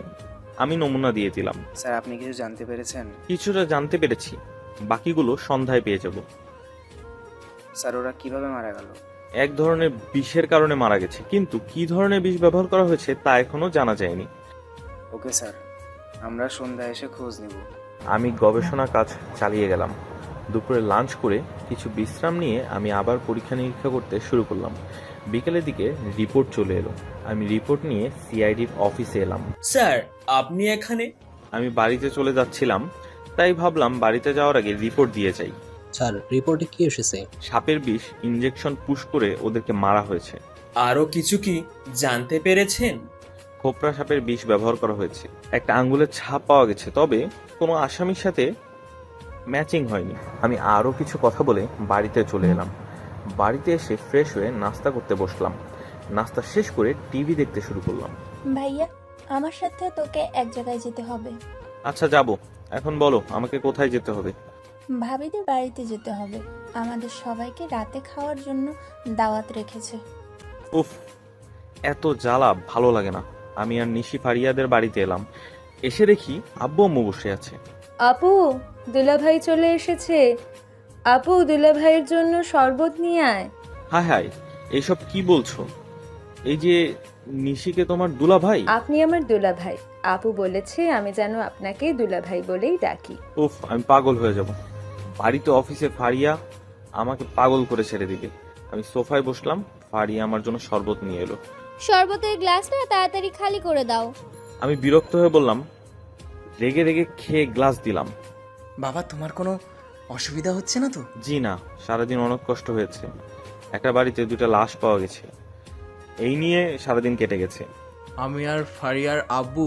আমি নমুনা দিয়ে দিলাম। স্যার, আপনি কিছু জানতে পেরেছেন? কিছুটা জানতে পেরেছি, বাকিগুলো সন্ধ্যায় পেয়ে যাব। স্যার, ওরা কিভাবে মারা গেল? এক ধরনের বিষের কারণে মারা গেছে, কিন্তু কি ধরনের বিষ ব্যবহার করা হয়েছে তা এখনো জানা যায়নি। ওকে স্যার, আমরা সন্ধ্যায় এসে খোঁজ নেব। আমি গবেষণা কাজ চালিয়ে গেলাম। দুপুরে লাঞ্চ করে কিছু বিশ্রাম নিয়ে আমি আবার পরীক্ষা নিরীক্ষা করতে শুরু করলাম। বিকেলের দিকে রিপোর্ট চলে এলো। আমি রিপোর্ট নিয়ে সিআইডির অফিসে এলাম। স্যার, আপনি এখানে? আমি বাড়িতে চলে যাচ্ছিলাম, তাই ভাবলাম বাড়িতে যাওয়ার আগে রিপোর্ট দিয়ে যাই। স্যার, রিপোর্টে কি এসেছে? সাপের বিষ ইনজেকশন পুশ করে ওদেরকে মারা হয়েছে। আরো কিছু কি জানতে পেরেছেন? খোপরা সাপের বিষ ব্যবহার করা হয়েছে। একটা আঙ্গুলের ছাপ পাওয়া গেছে, তবে কোনো আসামির সাথে ম্যাচিং হয়নি। আমি আরও কিছু কথা বলে বাড়িতে চলে এলাম। বাড়িতে এসে ফ্রেশ হয়ে নাস্তা করতে বসলাম। নাস্তা শেষ করে টিভি দেখতে শুরু করলাম। ভাইয়া, আমার সাথে তোকে এক জায়গায় যেতে হবে। আচ্ছা, যাব। এখন বলো, আমাকে কোথায় যেতে হবে? ভাবিদের বাড়িতে যেতে হবে, আমাদের সবাইকে রাতে খাওয়ার জন্য দাওয়াত রেখেছে। উফ, এত জ্বালা ভালো লাগে না। আমি আর নিশি ফারিয়াদের বাড়িতে এলাম। এসে দেখি আব্বু আম্মু বসে আছে। আপু, দুলাভাই চলে এসেছে। আপু, দুলাভাইয়ের জন্য শরবত নিয়ে আয়। হায় হায়, এইসব কি বলছো? এই যে নিশিকে তোমার দুলা ভাই? আপনি আমার দুলাভাই। আপু বলেছে আমি যেন আপনাকে দুলাভাই বলেই ডাকি। উফ, আমি পাগল হয়ে যাব। বাড়িতে অফিসে ফারিয়া আমাকে পাগল করে ছেড়ে দিবে। আমি সোফায় বসলাম, ফারিয়া আমার জন্য শরবত নিয়ে এলো। শরবতের গ্লাসটা তাড়াতাড়ি খালি করে দাও। আমি বিরক্ত হয়ে বললাম, রেগে রেগে খেয়ে গ্লাস দিলাম। বাবা, তোমার কোনো অসুবিধা হচ্ছে না তো? জি না, সারাদিন অনেক কষ্ট হয়েছে। একটা বাড়িতে 2টা লাশ পাওয়া গেছে, এই নিয়ে সারাদিন কেটে গেছে। আমি আর ফারিয়ার আব্বু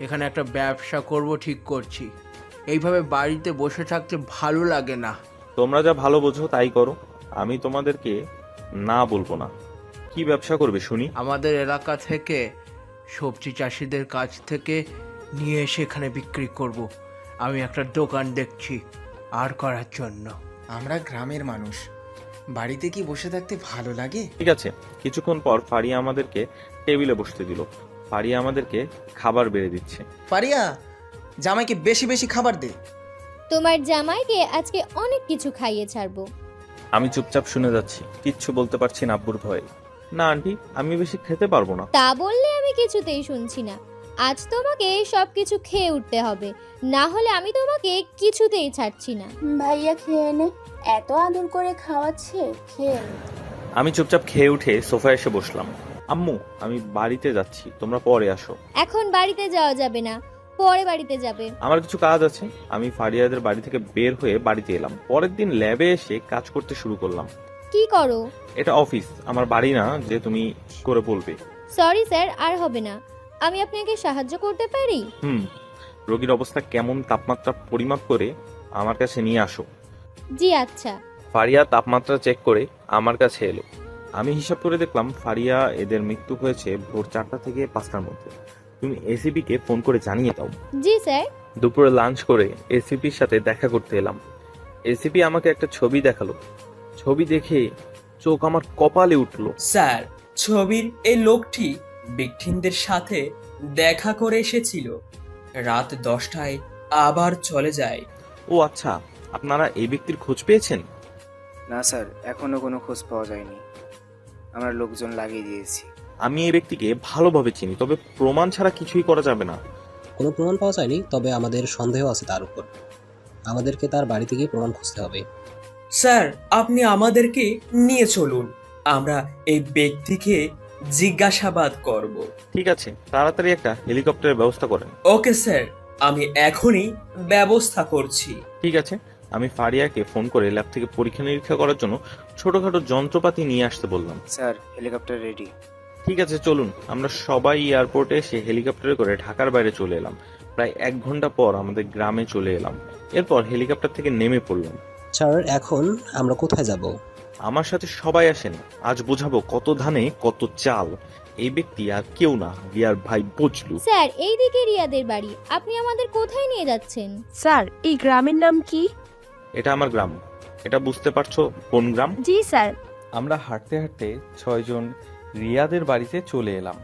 এখানে একটা ব্যবসা করব ঠিক করছি। এইভাবে বাড়িতে বসে থাকতে ভালো লাগে না। তোমরা যা ভালো বোঝো তাই করো, আমি তোমাদেরকে না বলবো না। কি ব্যবসা করবে শুনি? আমাদের এলাকা থেকে সবজি চাষিদের কাছ থেকে নিয়ে এসে এখানে বিক্রি করব। আমি একটা দোকান দেখছি আর করার জন্য। আমরা গ্রামের মানুষ, বাড়িতে কি বসে থাকতে ভালো লাগে? ঠিক আছে। কিছুক্ষণ পর ফারিয়া আমাদেরকে টেবিলে বসতে দিল। ফারিয়া আমাদেরকে খাবার বেড়ে দিচ্ছে। ফারিয়া, জামাইকে বেশি বেশি খাবার দে। তোমার জামাইকে আজকে অনেক কিছু খাইয়ে ছাড়বো। আমি চুপচাপ শুনে যাচ্ছি, কিচ্ছু বলতে পারছি না আব্বুর ভয়ে। না আন্টি, আমি বেশি খেতে পারবো না। তা বললে আমি কিছুতেই শুনছি না। আজ তোমাকে সবকিছু খেয়ে উঠতে হবে, না হলে আমি তোমাকে কিছুতেই ছাড়ছি না। ভাইয়া খেয়ে নে, এত আদর করে খাওয়াচ্ছে, খেয়ে নে। আমি চুপচাপ খেয়ে উঠে সোফায় এসে বসলাম। আম্মু, আমি বাড়িতে যাচ্ছি, তোমরা পরে আসো। এখন বাড়িতে যাওয়া যাবে না, পরে বাড়িতে যাবে। আমার কিছু কাজ আছে। আমি ফারিয়াদের বাড়ি থেকে বের হয়ে বাড়িতে এলাম। পরের দিন ল্যাবে এসে কাজ করতে শুরু করলাম। কি করো? এটা অফিস, আমার বাড়ি না যে তুমি করে বলবে। সরি স্যার, আর হবে না। আমি আপনাকে সাহায্য করতে পারি? রোগীর অবস্থা কেমন তাপমাত্রা পরিমাপ করে আমার কাছে নিয়ে আসো। জি আচ্ছা। ফারিয়া তাপমাত্রা চেক করে আমার কাছে এলো। আমি হিসাব করে দেখলাম ফারিয়া এদের মৃত্যু হয়েছে ভোর 4টা থেকে 5টার মধ্যে। তুমি এসিপি কে ফোন করে জানিয়ে দাও। জি স্যার। দুপুরে লাঞ্চ করে এসিপির সাথে দেখা করতে এলাম। এসিপি আমাকে একটা ছবি দেখালো। ছবি দেখে চোখ আমার কপালে উঠলো। স্যার, ছবির এই লোকটি ভিকটিমদের সাথে দেখা করে এসেছিল, রাত 10টায় আবার চলে যায়। ও আচ্ছা, আপনারা এই ব্যক্তির খোঁজ পেয়েছেন? না স্যার, এখনো কোনো খোঁজ পাওয়া যায়নি। আমরা লোকজন লাগিয়ে দিয়েছি। আমি এই ব্যক্তিকে ভালোভাবে চিনি, তবে প্রমাণ ছাড়া কিছুই করা যাবে না। কোনো প্রমাণ পাওয়া যায়নি, তবে আমাদের সন্দেহ আছে তার উপর। আমাদেরকে তার বাড়ি থেকে প্রমাণ খুঁজতে হবে। স্যার, আপনি আমাদেরকে নিয়ে চলুন, আমরা এই ব্যক্তিকে জিজ্ঞাসাবাদ করব। ঠিক আছে, তাড়াতাড়ি একটা হেলিকপ্টারের ব্যবস্থা করেন। ওকে স্যার, আমি এখনই ব্যবস্থা করছি। ঠিক আছে। আমি ফারিয়াকে ফোন করে ল্যাব থেকে পরীক্ষা নিরীক্ষা করার জন্য ছোটখাটো যন্ত্রপাতি নিয়ে আসতে বললাম। Sir, helicopter ready. ঠিক আছে, চলুন। আমরা সবাই এয়ারপোর্টে এসে হেলিকপ্টারে করে ঢাকার বাইরে চলে এলাম। প্রায় 1 ঘন্টা পর আমাদের গ্রামে চলে এলাম। এরপর হেলিকপ্টার থেকে নেমে পড়লাম। স্যার, এখন আমরা কোথায় যাব? আমার সাথে সবাই আসেন, আজ বোঝাবো কত ধানে কত চাল। এই ব্যক্তি আর কেউ না, রিয়ার ভাই বজলু। স্যার, এইদিকে রিয়াদের বাড়ি। আপনি আমাদের কোথায় নিয়ে যাচ্ছেন? স্যার, এই গ্রামের নাম কি? এটা আমার গ্রাম। এটা বুঝতে পারছো কোন গ্রাম? জি স্যার। আমরা হাঁটতে হাঁটতে 6 জন রিয়াদের বাড়িতে চলে এলাম।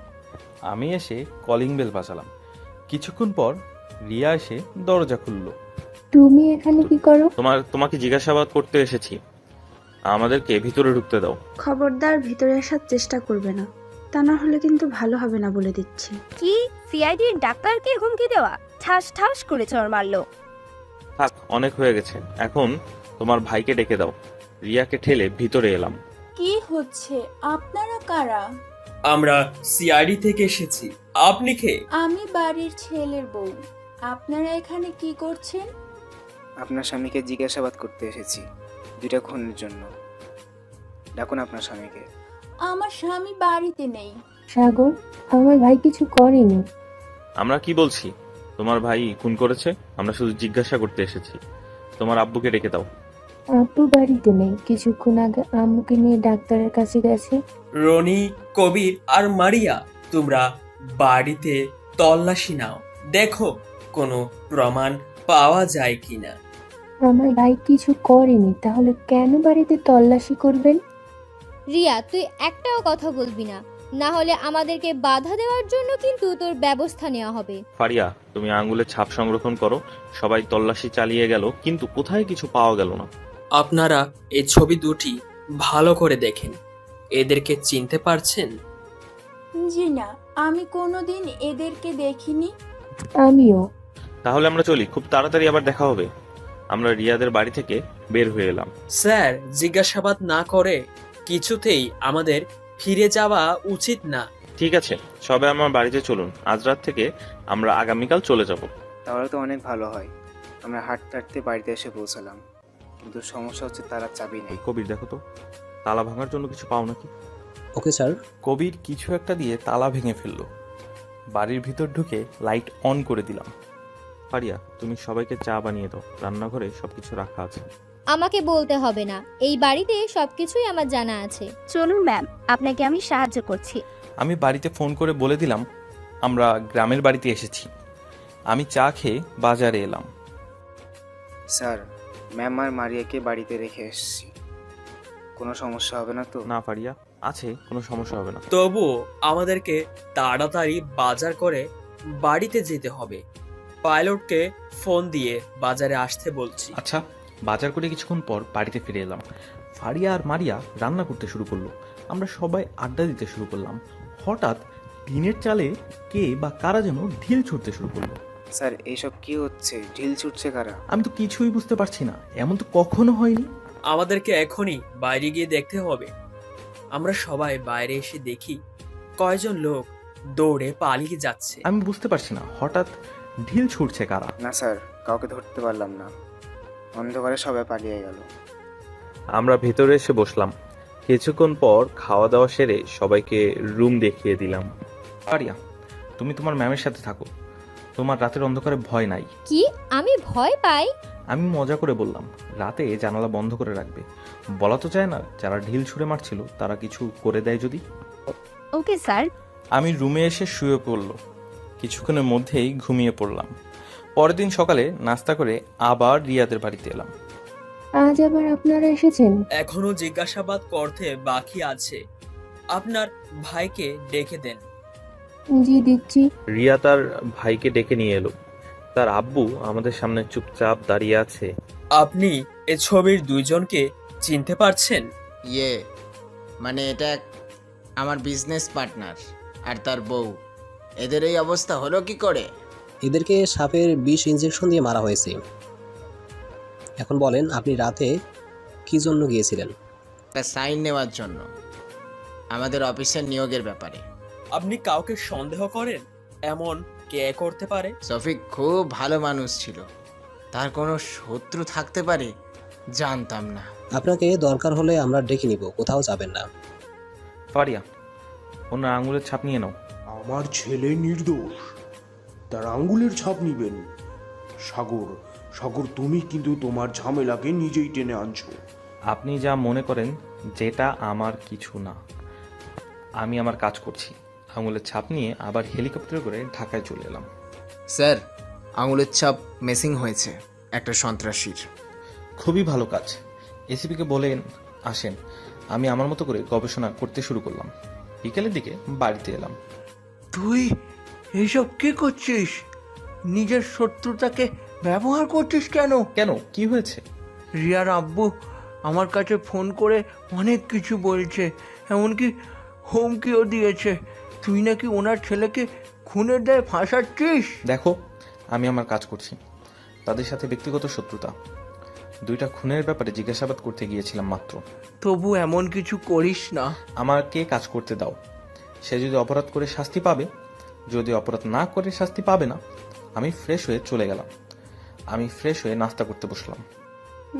আমি এসে কলিং বেল বাজালাম। কিছুক্ষণ পর রিয়া এসে দরজা খুললো। তুমি এখানে কি করো? তোমাকে জিজ্ঞাসাবাদ করতে এসেছি, আমাদেরকে ভিতরে ঢুকতে দাও। খবরদার ভিতরে আসার চেষ্টা করবে না, তা না হলে কিন্তু ভালো হবে না বলে দিচ্ছি। কি সিআইডির ডাক্তারকে হুমকি দেওয়া? ঠাস ঠাস করে চড় মারলো। থাক, অনেক হয়ে গেছে। এখন তোমার ভাইকে ডেকে দাও। রিয়াকে ঠেলে ভিতরে এলাম। কি হচ্ছে? আপনারা কারা? আমরা সিআইডি থেকে এসেছি। আপনি কে? আমি বাড়ির ছেলের বউ। আপনারা এখানে কি করছেন? আপনার স্বামীকে জিজ্ঞাসাবাদ করতে এসেছি 2টা খুনের জন্য। ডাকুন আপনার স্বামীকে। আমার স্বামী বাড়িতে নেই। সাগর, আমার ভাই কিছু করেনি। আমরা কি বলছি? তোমার ভাই খুন করেছে? আমরা শুধু জিজ্ঞাসা করতে এসেছি। তোমার আব্বুকে ডেকে দাও। আব্বু বাড়িতে নেই, কিছুক্ষণ আগে আম্মুকে নিয়ে ডাক্তারের কাছে গেছে। রনি, কবির আর মারিয়া, তোমরা বাড়িতে তল্লাশি নাও, দেখো কোনো প্রমাণ পাওয়া যায় কিনা। আমার ভাই কিছু করেনি, তাহলে কেন বাড়িতে তল্লাশি করবেন? রিয়া, তুই একটাও কথা বলবি না, না হলে আমাদেরকে বাধা দেওয়ার জন্য কিন্তু তোর ব্যবস্থা নেওয়া হবে। ফারিয়া, তুমি আঙ্গুলের ছাপ সংরক্ষণ করো। সবাই তল্লাশি চালিয়ে গেল, কিন্তু কোথায় কিছু পাওয়া গেল না। আপনারা এই ছবি দুটি ভালো করে দেখেন, এদেরকে চিনতে পারছেন? জি না, আমি কোনোদিন এদেরকে দেখিনি। আমিও। তাহলে আমরা চলি, খুব তাড়াতাড়ি আবার দেখা হবে। আমরা রিয়াদের বাড়ি থেকে বের হয়ে এলাম। স্যার, জিজ্ঞাসাবাদ না করে কিছুতেই আমাদের ফিরে যাওয়া উচিত না। ঠিক আছে, সবাই আমার বাড়িতে চলুন। আজ রাত থেকে আমরা আগামীকাল চলে যাব। তাহলে তো অনেক ভালো হয়। আমরা হাঁটতে হাঁটতে বাড়িতে এসে পৌঁছালাম, কিন্তু সমস্যা হচ্ছে তারা চাবি নেই। কবির দেখো তো, তালা ভাঙার জন্য কিছু পাও নাকি? Okay sir. কবির কিছু একটা দিয়ে তালা ভেঙে ফেললো। বাড়ির ভিতর ঢুকে লাইট অন করে দিলাম। ফারিয়া, তুমি সবাইকে চা বানিয়ে দাও, রান্নাঘরে সবকিছু রাখা আছে। আমাকে বলতে হবে না, এই বাড়িতে সবকিছুই আমার জানা আছে। চলুন ম্যাম, আপনাকে আমি সাহায্য করছি। আমি বাড়িতে ফোন করে বলে দিলাম আমরা গ্রামের বাড়িতে এসেছি। আমি চা খেয়ে বাজারে এলাম। স্যার, ম্যাম আর মারিয়াকে বাড়িতে রেখে এসেছি, কোনো সমস্যা হবে না তো? না ফারিয়া, আছে, কোনো সমস্যা হবে না। তবুও আমাদেরকে তাড়াতাড়ি বাজার করে বাড়িতে যেতে হবে। পাইলটকে ফোন দিয়ে বাজারে আসতে বলছি। আচ্ছা, বাজার করে কিছুক্ষণ পর বাড়িতে ফিরে এলাম। ফারিয়া আর মারিয়া রান্না করতে শুরু করলো। আমরা সবাই আড্ডা দিতে শুরু করলাম। হঠাৎ টিনের চালে কে বা কারা যেন ঢিল ছুটতে শুরু করলো। স্যার, এইসব কি হচ্ছে? ঢিল ছুটছে কারা? আমি তো কিছুই বুঝতে পারছি না, এমন তো কখনো হয়নি। আমাদেরকে এখনই বাইরে গিয়ে দেখতে হবে। আমরা সবাই বাইরে এসে দেখি কয়জন লোক দৌড়ে পালিয়ে যাচ্ছে। আমি বুঝতে পারছি না হঠাৎ ঢিল ছুটছে কারা। না স্যার, কাউকে ধরতে পারলাম না, অন্ধকারে সবাই পালিয়ে গেল। আমরা ভেতরে এসে বসলাম। কিছুক্ষণ পর খাওয়া দাওয়া সেরে সবাইকে রুম দেখিয়ে দিলাম। ফারিয়া, তুমি তোমার ম্যামের সাথে থাকো, তোমার রাতের অন্ধকারে ভয় নাই। কি আমি ভয় পাই? আমি মজা করে বললাম, রাতে জানালা বন্ধ করে রাখবে। বলা তো যায় না যারা ঢিল ছুঁড়ে মারছিল তারা কিছু করে দেয় যদি। Okay sir. আমি রুমে এসে শুয়ে পড়ল। কিছুক্ষণের মধ্যেই ঘুমিয়ে পড়লাম। পরের দিন সকালে নাস্তা করে আবার রিয়াদের বাড়িতে এলাম। আজ আবার আপনারা এসেছেন? এখনো জিজ্ঞাসাবাদ করতে বাকি আছে। আপনার ভাইকে ডেকে দেন। জি দিচ্ছি। রিয়া তার ভাইকে ডেকে নিয়ে এলো। তার আব্বু আমাদের সামনে চুপচাপ দাঁড়িয়ে আছে। আপনি এ ছবির দুইজনকে চিনতে পারছেন? মানে এটা আমার বিজনেস পার্টনার আর তার বউ। এদের এই অবস্থা হলো কি করে? এদেরকে সাপের বিষ ইঞ্জেকশন দিয়ে মারা হয়েছে। এখন বলেন, আপনি রাতে কি জন্য গিয়েছিলেন? তা সাইন নেওয়ার জন্য, আমাদের অফিসের নিয়োগের ব্যাপারে। আপনি কাউকে সন্দেহ করেন? এমন কে করতে পারে? শফিক খুব ভালো মানুষ ছিল, তার কোনো শত্রু থাকতে পারে জানতাম না। আপনাকে দরকার হলে আমরা ডেকে নিব, কোথাও যাবেন না। ফারিয়া, ওনার আঙুলের ছাপ নিয়ে নাও। আমার ছেলে নির্দোষ, তার আঙ্গুলের ছাপ নিবেন? সাগর, সাগর, তুমি কিন্তু তোমার ঝামেলাকে নিজেই টেনে আনছো। আপনি যা মনে করেন যেটা আমার কিছু না। আমি আমার কাজ করছি। আঙুলের ছাপ নিয়ে আবার হেলিকপ্টার করে ঢাকায় চলে এলাম। স্যার, আঙুলের ছাপ মিসিং হয়েছে একটা সন্ত্রাসীর। খুবই ভালো কাজ। এসিপিকে বলেন আসেন। আমি আমার মতো করে গবেষণা করতে শুরু করলাম। বিকেলের দিকে বাড়িতে এলাম। তুই এইসব কি করছিস? নিজের শত্রুতাকে ব্যবহার করছিস কেন? কেন, কি হয়েছে? রিয়ার আব্বু আমার কাছে ফোন করে অনেক কিছু বলছে, এমনকি হুমকিও দিয়েছে। তুই নাকি ওনার ছেলেকে খুনের দায়ে ফাঁসাচ্ছিস। দেখো, আমি আমার কাজ করছি। তাদের সাথে ব্যক্তিগত শত্রুতা। 2টা খুনের ব্যাপারে জিজ্ঞাসাবাদ করতে গিয়েছিলাম মাত্র। তবু এমন কিছু করিস না। আমাকে কাজ করতে দাও। সে যদি অপরাধ করে শাস্তি পাবে, যদি অপরাধ না করে শাস্তি পাবে না। আমি ফ্রেশ হয়ে চলে গেলাম। আমি ফ্রেশ হয়ে নাস্তা করতে বসলাম।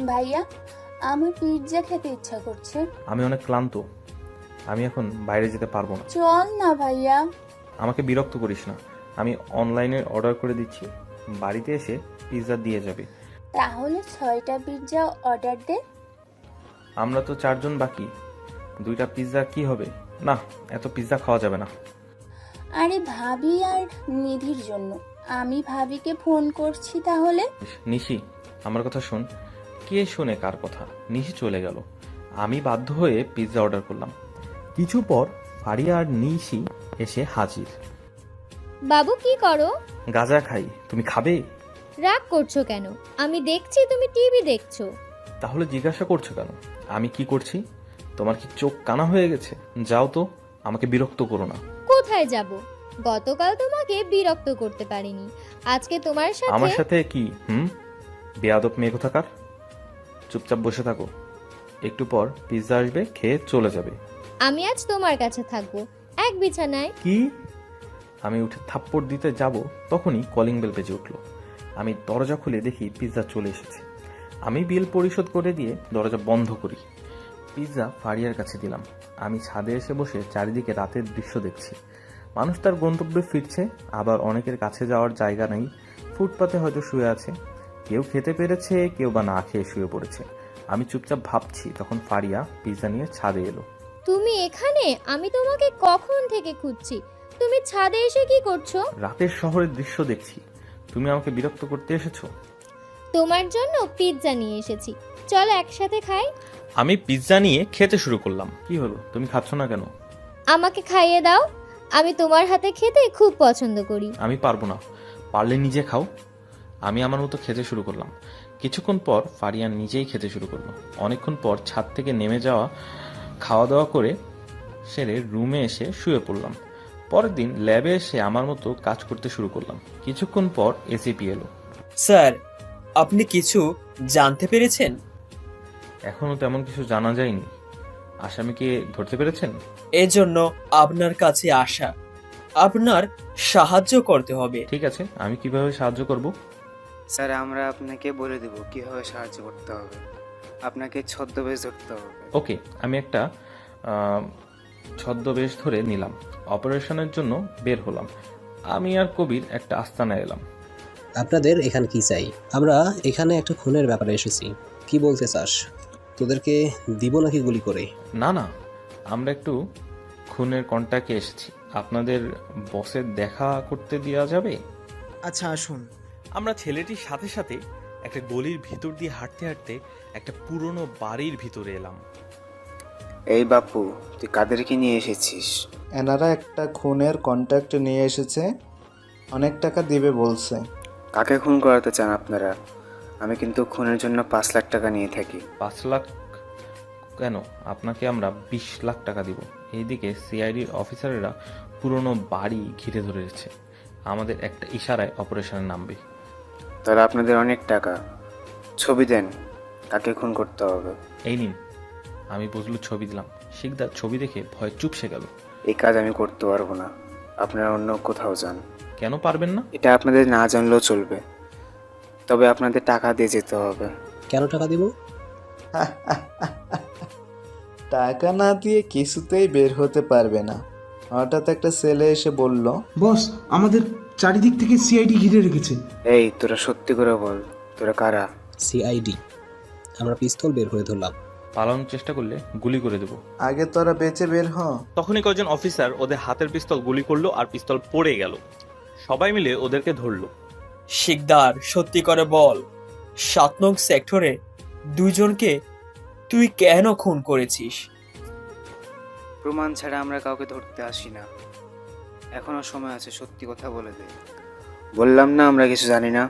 ভাইয়া, আমার পিৎজা খেতে ইচ্ছা করছে। আমি অনেক ক্লান্ত, আমি এখন বাইরে যেতে পারবো না। চল না ভাইয়া। আমাকে বিরক্ত করিস না। আমি অনলাইনে অর্ডার করে দিচ্ছি, বাড়িতে এসে পিৎজা দিয়ে যাবে। তাহলে 6টা পিৎজা অর্ডার দে। আমরা তো 4 জন বাকি, 2টা পিৎজা কি হবে? না, এত পিৎজা খাওয়া যাবে না। আরে ভাবি আর নিধির জন্য। আমি ভাবিকে ফোন করছি তাহলে। নিশি, আমার কথা শোন। কে শোনে কার কথা? নিশি চলে গেল। আমি বাধ্য হয়ে পিৎজা অর্ডার করলাম। কিছু পর ফারিয়া আর নিশি এসে হাজির। বাবু কি করো? গাঁজা খাই, তুমি খাবে? রাগ করছো কেন? আমি দেখছি তুমি টিভি দেখছো। তাহলে জিজ্ঞাসা করছো কেন আমি কি করছি? তোমার কি চোখ কানা হয়ে গেছে? যাও তো, আমাকে বিরক্ত করো না। কোথায় যাব? গতকাল তোমাকে বিরক্ত করতে পারিনি, আজকে তোমার সাথে। আমার সাথে কি? বেয়াদব মেয়ে কোথাকার। চুপচাপ বসে থাকো, একটু পর পিৎজা আসবে, খেয়ে চলে যাবে। আমি আজ তোমার কাছে থাকবো, এক বিছানায়। কি? আমি উঠে থাপ্পড় দিতে যাব, তখনই কলিং বেল বেজে উঠলো। আমি দরজা খুলে দেখি পিৎজা চলে এসেছে। আমি বিল পরিশোধ করে দিয়ে দরজা বন্ধ করি। পিৎজা ফারিয়ার কাছে দিলাম। আমি ছাদে এসে বসে চারিদিকে রাতের দৃশ্য দেখছি। মানুষ তার গন্তব্যে ফিরছে, আবার অনেকের কাছে যাওয়ার জায়গা নেই, ফুটপাতে হয়তো শুয়ে আছে। কেউ খেতে পেরেছে, কেউ বা না খেয়ে শুয়ে পড়েছে। আমি চুপচাপ ভাবছি, তখন ফারিয়া পিৎজা নিয়ে ছাদে এলো। তুমি এখানে? আমি তোমাকে কখন থেকে খুঁজছি। তুমি ছাদে এসে কি করছো? রাতের শহরের দৃশ্য দেখছি। তুমি আমাকে বিরক্ত করতে এসেছো? তোমার জন্য পিৎজা নিয়ে এসেছি, চলো একসাথে খাই। আমি পিৎজা নিয়ে খেতে শুরু করলাম। কি হলো, তুমি খাচ্ছ না কেন? আমাকে খাইয়ে দাও, আমি তোমার হাতে খেতে খুব পছন্দ করি। আমি পারবো না, পারলে নিজে খাও। আমি আমার মতো খেতে শুরু করলাম। কিছুক্ষণ পর ফারিয়া নিজেই খেতে শুরু করলো। অনেকক্ষণ পর ছাদ থেকে নেমে যাওয়া খাওয়া দাওয়া করে সেরে রুমে এসে শুয়ে পড়লাম। পরের দিন ল্যাবে এসে আমার মতো কাজ করতে শুরু করলাম। কিছুক্ষণ পর এসিপি এলো। স্যার, আপনি কিছু জানতে পেরেছেন? এখনো তেমন কিছু জানা যায়নি। আসামিকে ধরতে পেরেছেন? এজন্য আপনার কাছে আসা। আপনার সাহায্য করতে হবে। ঠিক আছে, আমি কিভাবে সাহায্য করব? স্যার, আমরা আপনাকে বলে দেব কিভাবে সাহায্য করতে হবে। আপনাকে ছদ্মবেশ ধরতে হবে। ওকে, আমি একটা ছদ্মবেশ ধরে নিলাম। অপারেশনের জন্য বের হলাম। আমি আর কবির একটা আস্তানায় এলাম। আপনাদের এখানে কি চাই? আমরা এখানে একটা খুনের ব্যাপারে এসেছি। কি বলতে চাস? তোদেরকে দিব নাকি গুলি করে? না না, আমরা একটু খুনের কন্ট্যাক্টে এসেছি। আপনাদের বসের দেখা করতে দেওয়া যাবে? আচ্ছা আসুন। আমরা ছেলেটির সাথে সাথে একটা গলির ভিতর দিয়ে হাঁটতে হাঁটতে একটা পুরনো বাড়ির ভিতরে এলাম। এই বাপু, তুই কাদেরকে নিয়ে এসেছিস? এনারা একটা খুনের কন্ট্যাক্ট নিয়ে এসেছে, অনেক টাকা দিবে বলছে। কাকে খুন করাতে চান আপনারা? আমি কিন্তু খুনের জন্য 5 লাখ টাকা নিয়ে থাকি। 5 লাখ কেন? আপনাকে আমরা 20 লাখ টাকা দিব। এইদিকে সিআইডির অফিসারেরা পুরনো বাড়ি ঘিরে ধরেছে। আমাদের একটা ইশারায় অপারেশনে নামবে। তাহলে আপনাদের অনেক টাকা। ছবি দেন, কাকে খুন করতে হবে। এই নিন। আমি বুঝলু ছবি দিলাম। শিকদার ছবি দেখে ভয় চুপসে গেল। এই কাজ আমি করতে পারবো না, আপনারা অন্য কোথাও যান। কেন পারবেন না? এটা আপনাদের না জানলেও চলবে, তবে আপনাদের টাকা দিয়ে যেতে হবে। কেন টাকা দিব? টাকা না দিয়ে কিছুতেই বের হতে পারবে না। হঠাৎ একটা ছেলে এসে বলল, বস, আমাদের চারিদিক থেকে সিআইডি ঘিরে রেখেছে। এই, তোরা সত্যি করে বল, তোরা কারা? সিআইডি। আমরা পিস্তল বের করে ধরলাম। পালানোর চেষ্টা করলে গুলি করে দেব। আগে তোরা বেঁচে বের হ। তখনই কয়েকজন অফিসার ওদের হাতের পিস্তল গুলি করলো আর পিস্তল পড়ে গেল। সবাই মিলে ওদেরকে ধরলো। শিকদার, সত্যি করে বল, 7 নং সেক্টরে 2 জনকে তুই কেন খুন করেছিস? প্রমাণ ছাড়া আমরা কাউকে ধরতে আসি না। এখনো সময় আছে, সত্যি কথা বলে দে। বললাম না আমরা কিছু জানি না।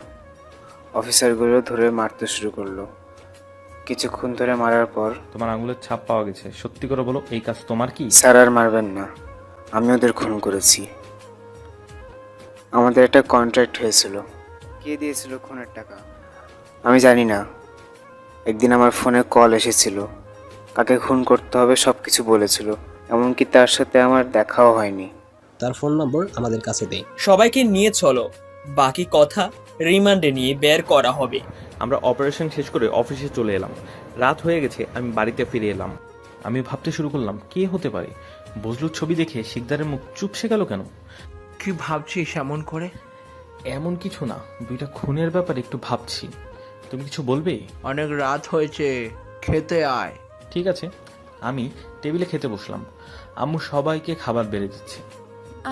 অফিসারগুলো ধরে মারতে শুরু করলো। কিছুক্ষণ ধরে মারার পর তোমার আঙুলের ছাপ পাওয়া গেছে। সত্যি করে বলো, এই কাজ তোমার কি? স্যার, আর মারবেন না। আমি ওদের খুন করেছি। আমাদের একটা কন্ট্রাক্ট হয়েছিল। কে দিয়েছিল খুনের টাকা আমি জানি না। একদিন আমার ফোনে কল এসেছিল, কাকে খুন করতে হবে সব কিছু বলেছিল। এমনকি তার সাথে আমার দেখাও হয়নি। তার ফোন নম্বর আমাদের কাছে দে। সবাইকে নিয়ে চলো, বাকি কথা রিমান্ডে নিয়ে বের করা হবে। আমরা অপারেশন শেষ করে অফিসে চলে এলাম। রাত হয়ে গেছে, আমি বাড়িতে ফিরে এলাম। আমি ভাবতে শুরু করলাম, কে হতে পারে? বজলুর ছবি দেখে শিকদারের মুখ চুপসে গেল কেন? কি ভাবছিস এমন করে? এমন কিছু না, 2টা খুনের ব্যাপারে একটু ভাবছি। তুমি কিছু বলবে? অনেক রাত হয়েছে, খেতে আয়। ঠিক আছে। আমি টেবিলে খেতে বসলাম। আম্মু সবাইকে খাবার বেড়ে দিচ্ছে।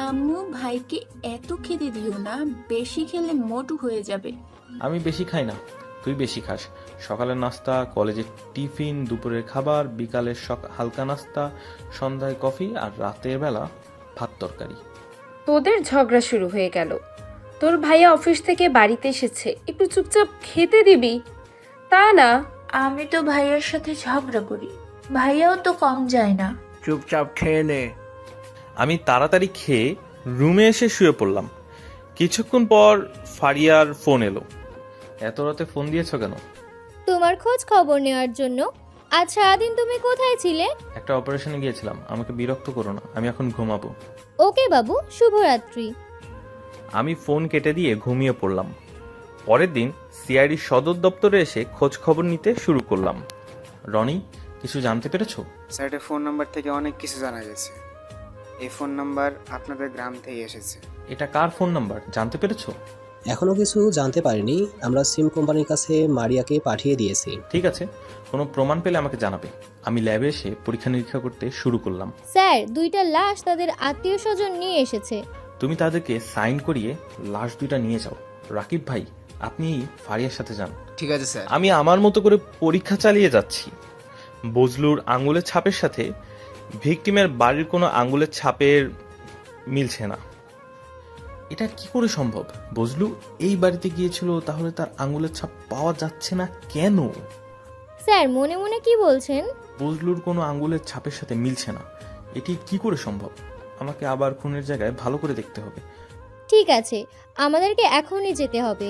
আম্মু, ভাইকে এত খেতে দিও না, বেশি খেলে মোটু হয়ে যাবে। আমি বেশি খাই না, তুই বেশি খাস। সকালের নাস্তা, কলেজের টিফিন, দুপুরের খাবার, বিকালের হালকা নাস্তা, সন্ধ্যায় কফি, আর রাতের বেলা ভাত তরকারি। তোদের ঝগড়া শুরু হয়ে গেল। তোর ভাইয়া অফিস থেকে বাড়িতে এসেছে, একটু চুপচাপ খেতে দিবি। তা না, আমি তো ভাইয়ার সাথে ঝগড়া করি, ভাইয়াও তো কম যায় না। চুপচাপ খেয়ে নে। আমি তাড়াতাড়ি খেয়ে রুমে এসে শুয়ে পড়লাম। কিছুক্ষণ পর ফারিয়ার ফোন এলো। এত রাতে ফোন দিয়েছো কেন? তোমার খোঁজ খবর নেওয়ার জন্য। আজ সারাদিন তুমি কোথায় ছিলে? একটা অপারেশনে গিয়েছিলাম। আমাকে বিরক্ত করো না, আমি এখন ঘুমাবো। ওকে বাবু, শুভরাত্রি। আমি ফোন কেটে দিয়ে ঘুমিয়ে পড়লাম। পরের দিন সিআইডি সদর দপ্তরে এসে খোঁজ খবর নিতে শুরু করলাম। রনি, কিছু জানতে পেরেছো? স্যারের ফোন নাম্বার থেকে অনেক কিছু জানা গেছে। এই ফোন নাম্বার আপনাদের গ্রাম থেকে এসেছে। এটা কার ফোন নাম্বার জানতে পেরেছো? এখনো কিছু জানতে পারিনি, আমরা সিম কোম্পানির কাছে মারিয়াকে পাঠিয়ে দিয়েছি। ঠিক আছে, কোনো প্রমাণ পেলে আমাকে জানাবে। আমি ল্যাবে এসে পরীক্ষা নিরীক্ষা করতে শুরু করলাম। স্যার, 2টা লাশ তাদের আত্মীয় স্বজন নিয়ে এসেছে। তুমি তাদেরকে সাইন করিয়ে লাশ 2টা নিয়ে যাও। রাকিব ভাই, আপনি ফারিয়ার সাথে যান। ঠিক আছে স্যার। আমি আমার মতো করে পরীক্ষা চালিয়ে যাচ্ছি। বজলুর আঙ্গুলের ছাপের সাথে ভিকটিমের বাড়ির কোনো আঙ্গুলের ছাপের মিলছে না। এটা কি করে সম্ভব? বজলু এই বাড়িতে গিয়েছিল, তাহলে তার আঙ্গুলের ছাপ পাওয়া যাচ্ছে না কেন? স্যার, মনে মনে কি বলছেন? বজলুর কোনো আঙ্গুলের ছাপের সাথে মিলছে না, এটি কি করে সম্ভব? আমাকে আবার খুনের জায়গায় ভালো করে দেখতে হবে। ঠিক আছে, আমাদেরকে এখনই যেতে হবে।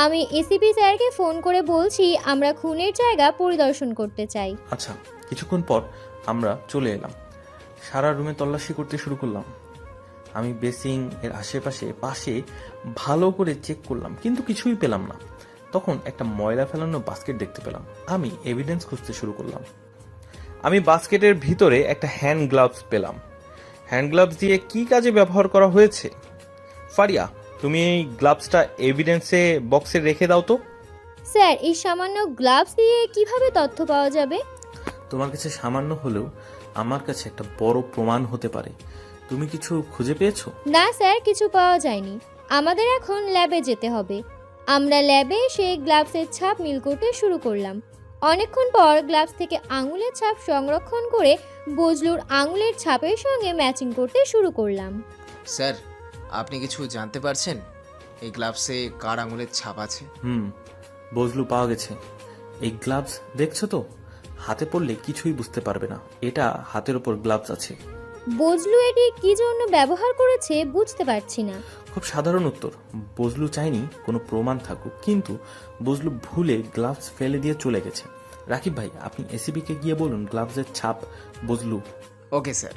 আমি এসিপি স্যারকে ফোন করে বলছি আমরা খুনের জায়গা পরিদর্শন করতে চাই। আচ্ছা, কিছুক্ষণ পর আমরা চলে এলাম। সারা রুমে তল্লাশি করতে শুরু করলাম। আমি বেসিং এর পাশে ভালো করে চেক করলাম, কিন্তু কিছুই পেলাম না। তখন একটা ময়লা ফেলানো বাস্কেট দেখতে পেলাম। আমি এভিডেন্স খুঁজতে শুরু করলাম। আমি বাস্কেটের ভিতরে একটা হ্যান্ড গ্লাভস পেলাম। হ্যান্ড গ্লাভস দিয়ে কি কাজে ব্যবহার করা হয়েছে? ফারিয়া, তুমি এই গ্লাভসটা এভিডেন্সে বক্সে রেখে দাও তো। স্যার, এই সামান্য গ্লাভস দিয়ে কিভাবে তথ্য পাওয়া যাবে? তোমার কাছে সামান্য হলেও আমার কাছে একটা বড় প্রমাণ হতে পারে। তুমি কিছু খুঁজে পেয়েছো? না স্যার, কিছু পাওয়া যায়নি। আমাদের এখন ল্যাবে যেতে হবে। আমরা ল্যাবে সেই গ্লাভসের ছাপ মিল করতে শুরু করলাম। অনেকক্ষণ পর গ্লাভস থেকে আঙুলের ছাপ সংরক্ষণ করে বজলুর আঙুলের ছাপের সঙ্গে ম্যাচিং করতে শুরু করলাম। স্যার, আপনি কিছু জানতে পারছেন এই গ্লাভসে কার আঙুলের ছাপ আছে? বজলু পাওয়া গেছে। এই গ্লাভস দেখছো তো, হাতে পড়লে কিছুই বুঝতে পারবে না এটা হাতের ওপর গ্লাভস আছে। বজলু এটি কি জন্য ব্যবহার করেছে বুঝতে পারছি না। খুব সাধারণ উত্তর, বজলু চাইনি কোনো প্রমাণ থাকুক, কিন্তু বজলু ভুলে গ্লাভস ফেলে দিয়ে চলে গেছে। রাকিব ভাই, আপনি এসিবিকে গিয়ে বলুন গ্লাভসের ছাপ বজলু। Okay sir.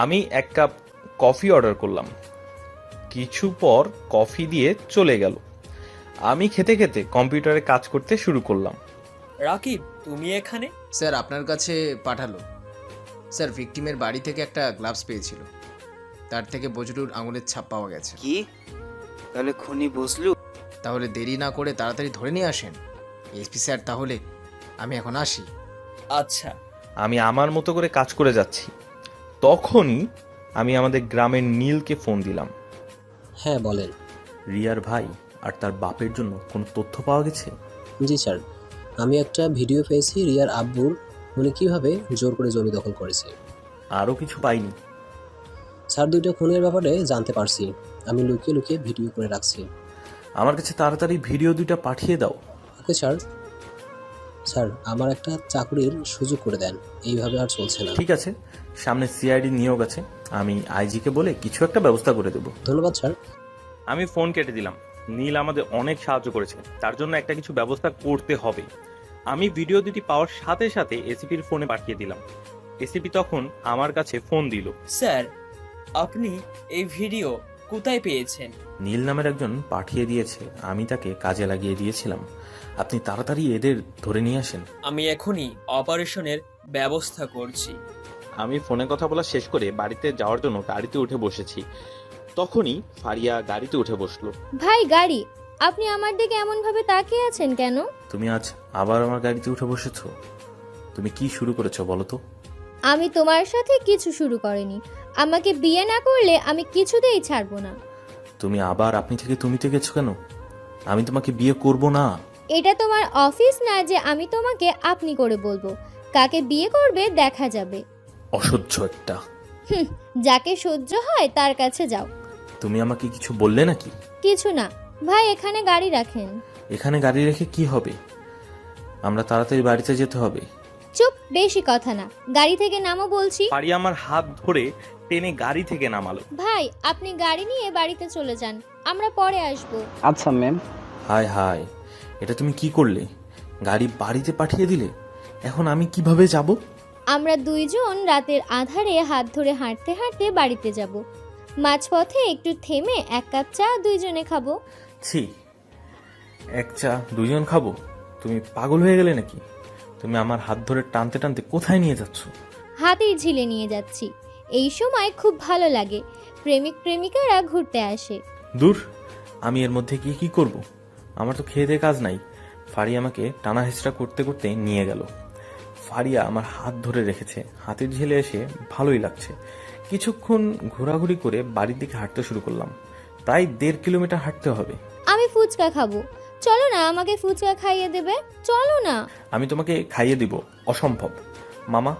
আমি 1 কাপ কফি অর্ডার করলাম। কিছু পর কফি দিয়ে চলে গেল। আমি খেতে খেতে কম্পিউটারে কাজ করতে শুরু করলাম। রাকিব, তুমি এখানে? স্যার, আপনার কাছে পাঠালো। স্যার, ভিকটিমের বাড়ি থেকে একটা গ্লাভস পেয়েছিল, তার থেকে বজলুর আঙুলের ছাপ পাওয়া গেছে। কি? তাহলে খুনি বজলু? তাহলে দেরি না করে তাড়াতাড়ি ধরে নিয়ে আসেন এসপি স্যার। তাহলে আমি এখন আসি। আচ্ছা। আমি আমার মতো করে কাজ করে যাচ্ছি। তখনই আমি আমাদের গ্রামের নীলকে ফোন দিলাম। হ্যাঁ, বলেন। রিয়ার ভাই আর তার বাপের জন্য কোনো তথ্য পাওয়া গেছে? জি স্যার, আমি একটা ভিডিও পেয়েছি রিয়ার আব্বুর, উনি কীভাবে জোর করে জমি দখল করেছে। আরও কিছু পাইনি স্যার, 2টা খুনের ব্যাপারে জানতে পারছি। আমি লুকিয়ে লুকিয়ে ভিডিও করে রাখছি। আমার কাছে তাড়াতাড়ি ভিডিও 2টা পাঠিয়ে দাও। Okay sir. স্যার, আমার একটা চাকরির সুযোগ করে দেন, এইভাবে আর চলছে না। ঠিক আছে, সামনে সিআইডি নিয়োগ আছে, আমি আইজিকে বলে কিছু একটা ব্যবস্থা করে দেব। ধন্যবাদ স্যার। আমি ফোন কেটে দিলাম। নীল আমাদের অনেক সাহায্য করেছে, তার জন্য একটা কিছু ব্যবস্থা করতে হবে। আমি ভিডিও 2টি পাওয়ার সাথে সাথে এসিপির ফোনে পাঠিয়ে দিলাম। এসিপি তখন আমার কাছে ফোন দিল। স্যার, আপনি এই ভিডিও কোথায় পেয়েছেন? নীল নামের একজন পাঠিয়ে দিয়েছে, আমি তাকে কাজে লাগিয়ে দিয়েছিলাম। আপনি তাড়াতাড়ি এদের ধরে নিয়ে আসেন। আমি এখনই অপারেশনের ব্যবস্থা করছি। আমি ফোনে কথা বলা শেষ করে বাড়িতে যাওয়ার জন্য গাড়িতে উঠে বসেছি। তখনই ফারিয়া গাড়িতে উঠে বসলো। ভাই, গাড়ি। আপনি আমার দিকে এমন ভাবে তাকিয়ে আছেন কেন? তুমি আজ আবার আমার গাড়িতে উঠে বসেছো? তুমি কি শুরু করেছো বলো তো? আমি তোমার সাথে কিছু শুরু করিনি। আমাকে বিয়ে না করলে আমি কিছুতেই ছাড়বো না। তুমি আবার আপনি থেকে তুমিতে গেছো কেন? আমি তোমাকে বিয়ে করব না। এটা তোমার অফিস না যে আমি তোমাকে আপনি করে বলবো। কাকে বিয়ে করবে দেখা যাবে। অসহ্য একটা। যাকে সহ্য হয় তার কাছে যাও। তুমি আমাকে কিছু বললে নাকি? কিছু না। ভাই, এখানে গাড়ি রাখেন। এখানে গাড়ি রেখে কি হবে? আমরা তাড়াতাড়ি বাড়িতে যেতে হবে। চুপ, বেশি কথা না। গাড়ি থেকে নামো বলছি। ফারিয়া আমার হাত ধরে টেনে গাড়ি থেকে নামালো। ভাই, আপনি গাড়ি নিয়ে বাড়িতে চলে যান, আমরা পরে আসবো। আচ্ছা ম্যাম। হায় হায়, এটা তুমি কি করলে? গাড়ি বাড়িতে পাঠিয়ে দিলে। এখন আমি কিভাবে যাব? আমরা 2 জন রাতের আধারে হাত ধরে হাঁটতে হাঁটতে বাড়িতে যাব। মাঝপথে একটু থেমে 1 কাপ চা 2 জনে খাবো। ছি, এক চা দুজন খাবো? তুমি পাগল হয়ে গেলে নাকি? তুমি আমার হাত ধরে টানতে টানতে কোথায় নিয়ে যাচ্ছ? হাতির ঝিলে নিয়ে যাচ্ছি। এই সময় খুব ভালো লাগে, প্রেমিক প্রেমিকারা ঘুরতে আসে। দূর, আমি এর মধ্যে গিয়ে কি করব? আমার তো খেয়ে দেয়ে কাজ নাই। ফারিয়া আমাকে টানা হেঁচড়া করতে করতে নিয়ে গেল। ফারিয়া আমার হাত ধরে রেখেছে। হাতির ঝিলে এসে ভালোই লাগছে। কিছুক্ষণ ঘোরাঘুরি করে বাড়ির দিকে হাঁটতে শুরু করলাম। প্রায় 1.5 কিলোমিটার হাঁটতে হবে। আমি ফুচকা খাবো, চলো না, আমাকে ফুচকা খাইয়ে দেবে, চলো না। আমি তোমাকে খাইয়ে দিব? অসম্ভব। মামা,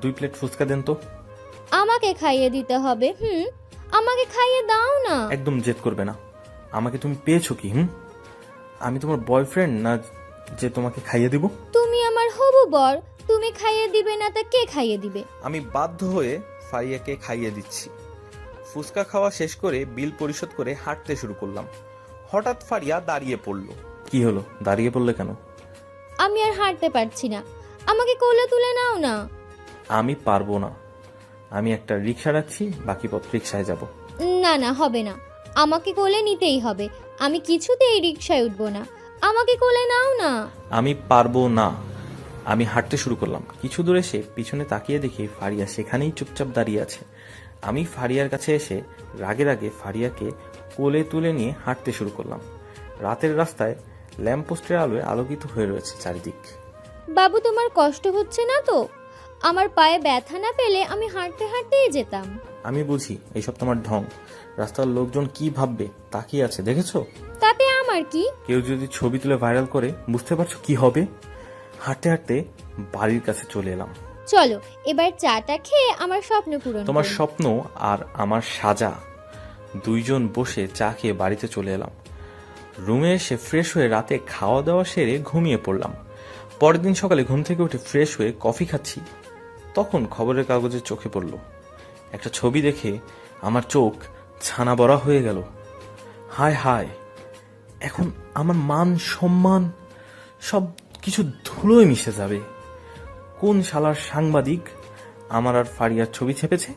2 প্লেট ফুচকা দেন তো। আমাকে খাইয়ে দিতে হবে। আমাকে খাইয়ে দাও না। একদম জেদ করবে না। আমাকে তুমি পেয়েছো কি? আমি তোমার বয়ফ্রেন্ড না যে তোমাকে খাইয়ে দিব? তুমি আমার হবু বর, তুমি খাইয়ে দিবে না তা কে খাইয়ে দিবে? আমি বাধ্য হয়ে ফারিয়াকে খাইয়ে দিচ্ছি। ফুচকা খাওয়া শেষ করে বিল পরিশোধ করে হাঁটতে শুরু করলাম। হঠাৎ ফারিয়া দাঁড়িয়ে পড়ল। কি হলো, দাঁড়িয়ে পড়লে কেন? আমি আর হাঁটতে পারছি না, আমাকে কোলে তুলে নাও না। আমি পারবো না। আমি একটা রিক্সা রাখছি, বাকি পথ রিক্সায় যাব। না না, হবে না, আমাকে কোলে নিতেই হবে। আমি কিছুতেই রিকশায় উঠবো না, আমাকে কোলে নাও না। আমি পারবো না। আমি হাঁটতে শুরু করলাম। কিছু দূর এসে পিছনে তাকিয়ে দেখি ফারিয়া সেখানেই চুপচাপ দাঁড়িয়ে আছে। আমি ফারিয়ার কাছে এসে রাগে রাগে ফারিয়াকে কোলে তুলে নিয়ে হাঁটতে শুরু করলাম। রাতের রাস্তায় ল্যাম্পপোস্টের আলোয় আলোকিত হয়ে রয়েছে চারিদিক। বাবু, তোমার কষ্ট হচ্ছে না তো? আমার পায়ে ব্যথা না পেলে আমি হাঁটতে হাঁটতেই যেতাম। আমি বুঝি এইসব তোমার ঢং। রাস্তার লোকজন কি ভাববে তাকিয়ে আছে, দেখেছো? তাতে আমার কি? কেউ যদি ছবি তুলে ভাইরাল করে, বুঝতে পারছো কি হবে? হাঁটতে হাঁটতে বাড়ির কাছে চলে এলাম। চলো এবার চাটা খেয়ে আমার স্বপ্ন পূরণ করি। তোমার স্বপ্ন আর আমার সাজা। দুইজন বসে চা খেয়ে বাড়িতে চলে এলাম। রুমে এসে ফ্রেশ হয়ে রাতে খাওয়া দাওয়া সেরে ঘুমিয়ে পড়লাম। পরের দিন সকালে ঘুম থেকে উঠে ফ্রেশ হয়ে কফি খাচ্ছি, তখন খবরের কাগজে চোখে পড়ল একটা ছবি। দেখে আমার চোখ ছানা বড়া হয়ে গেল। হায় হায়, এখন আমার মান সম্মান সব কিছু ধুলোয় মিশে যাবে। কোন শালার সাংবাদিক আমার আর ফারিয়ার ছবি ছেপেছে?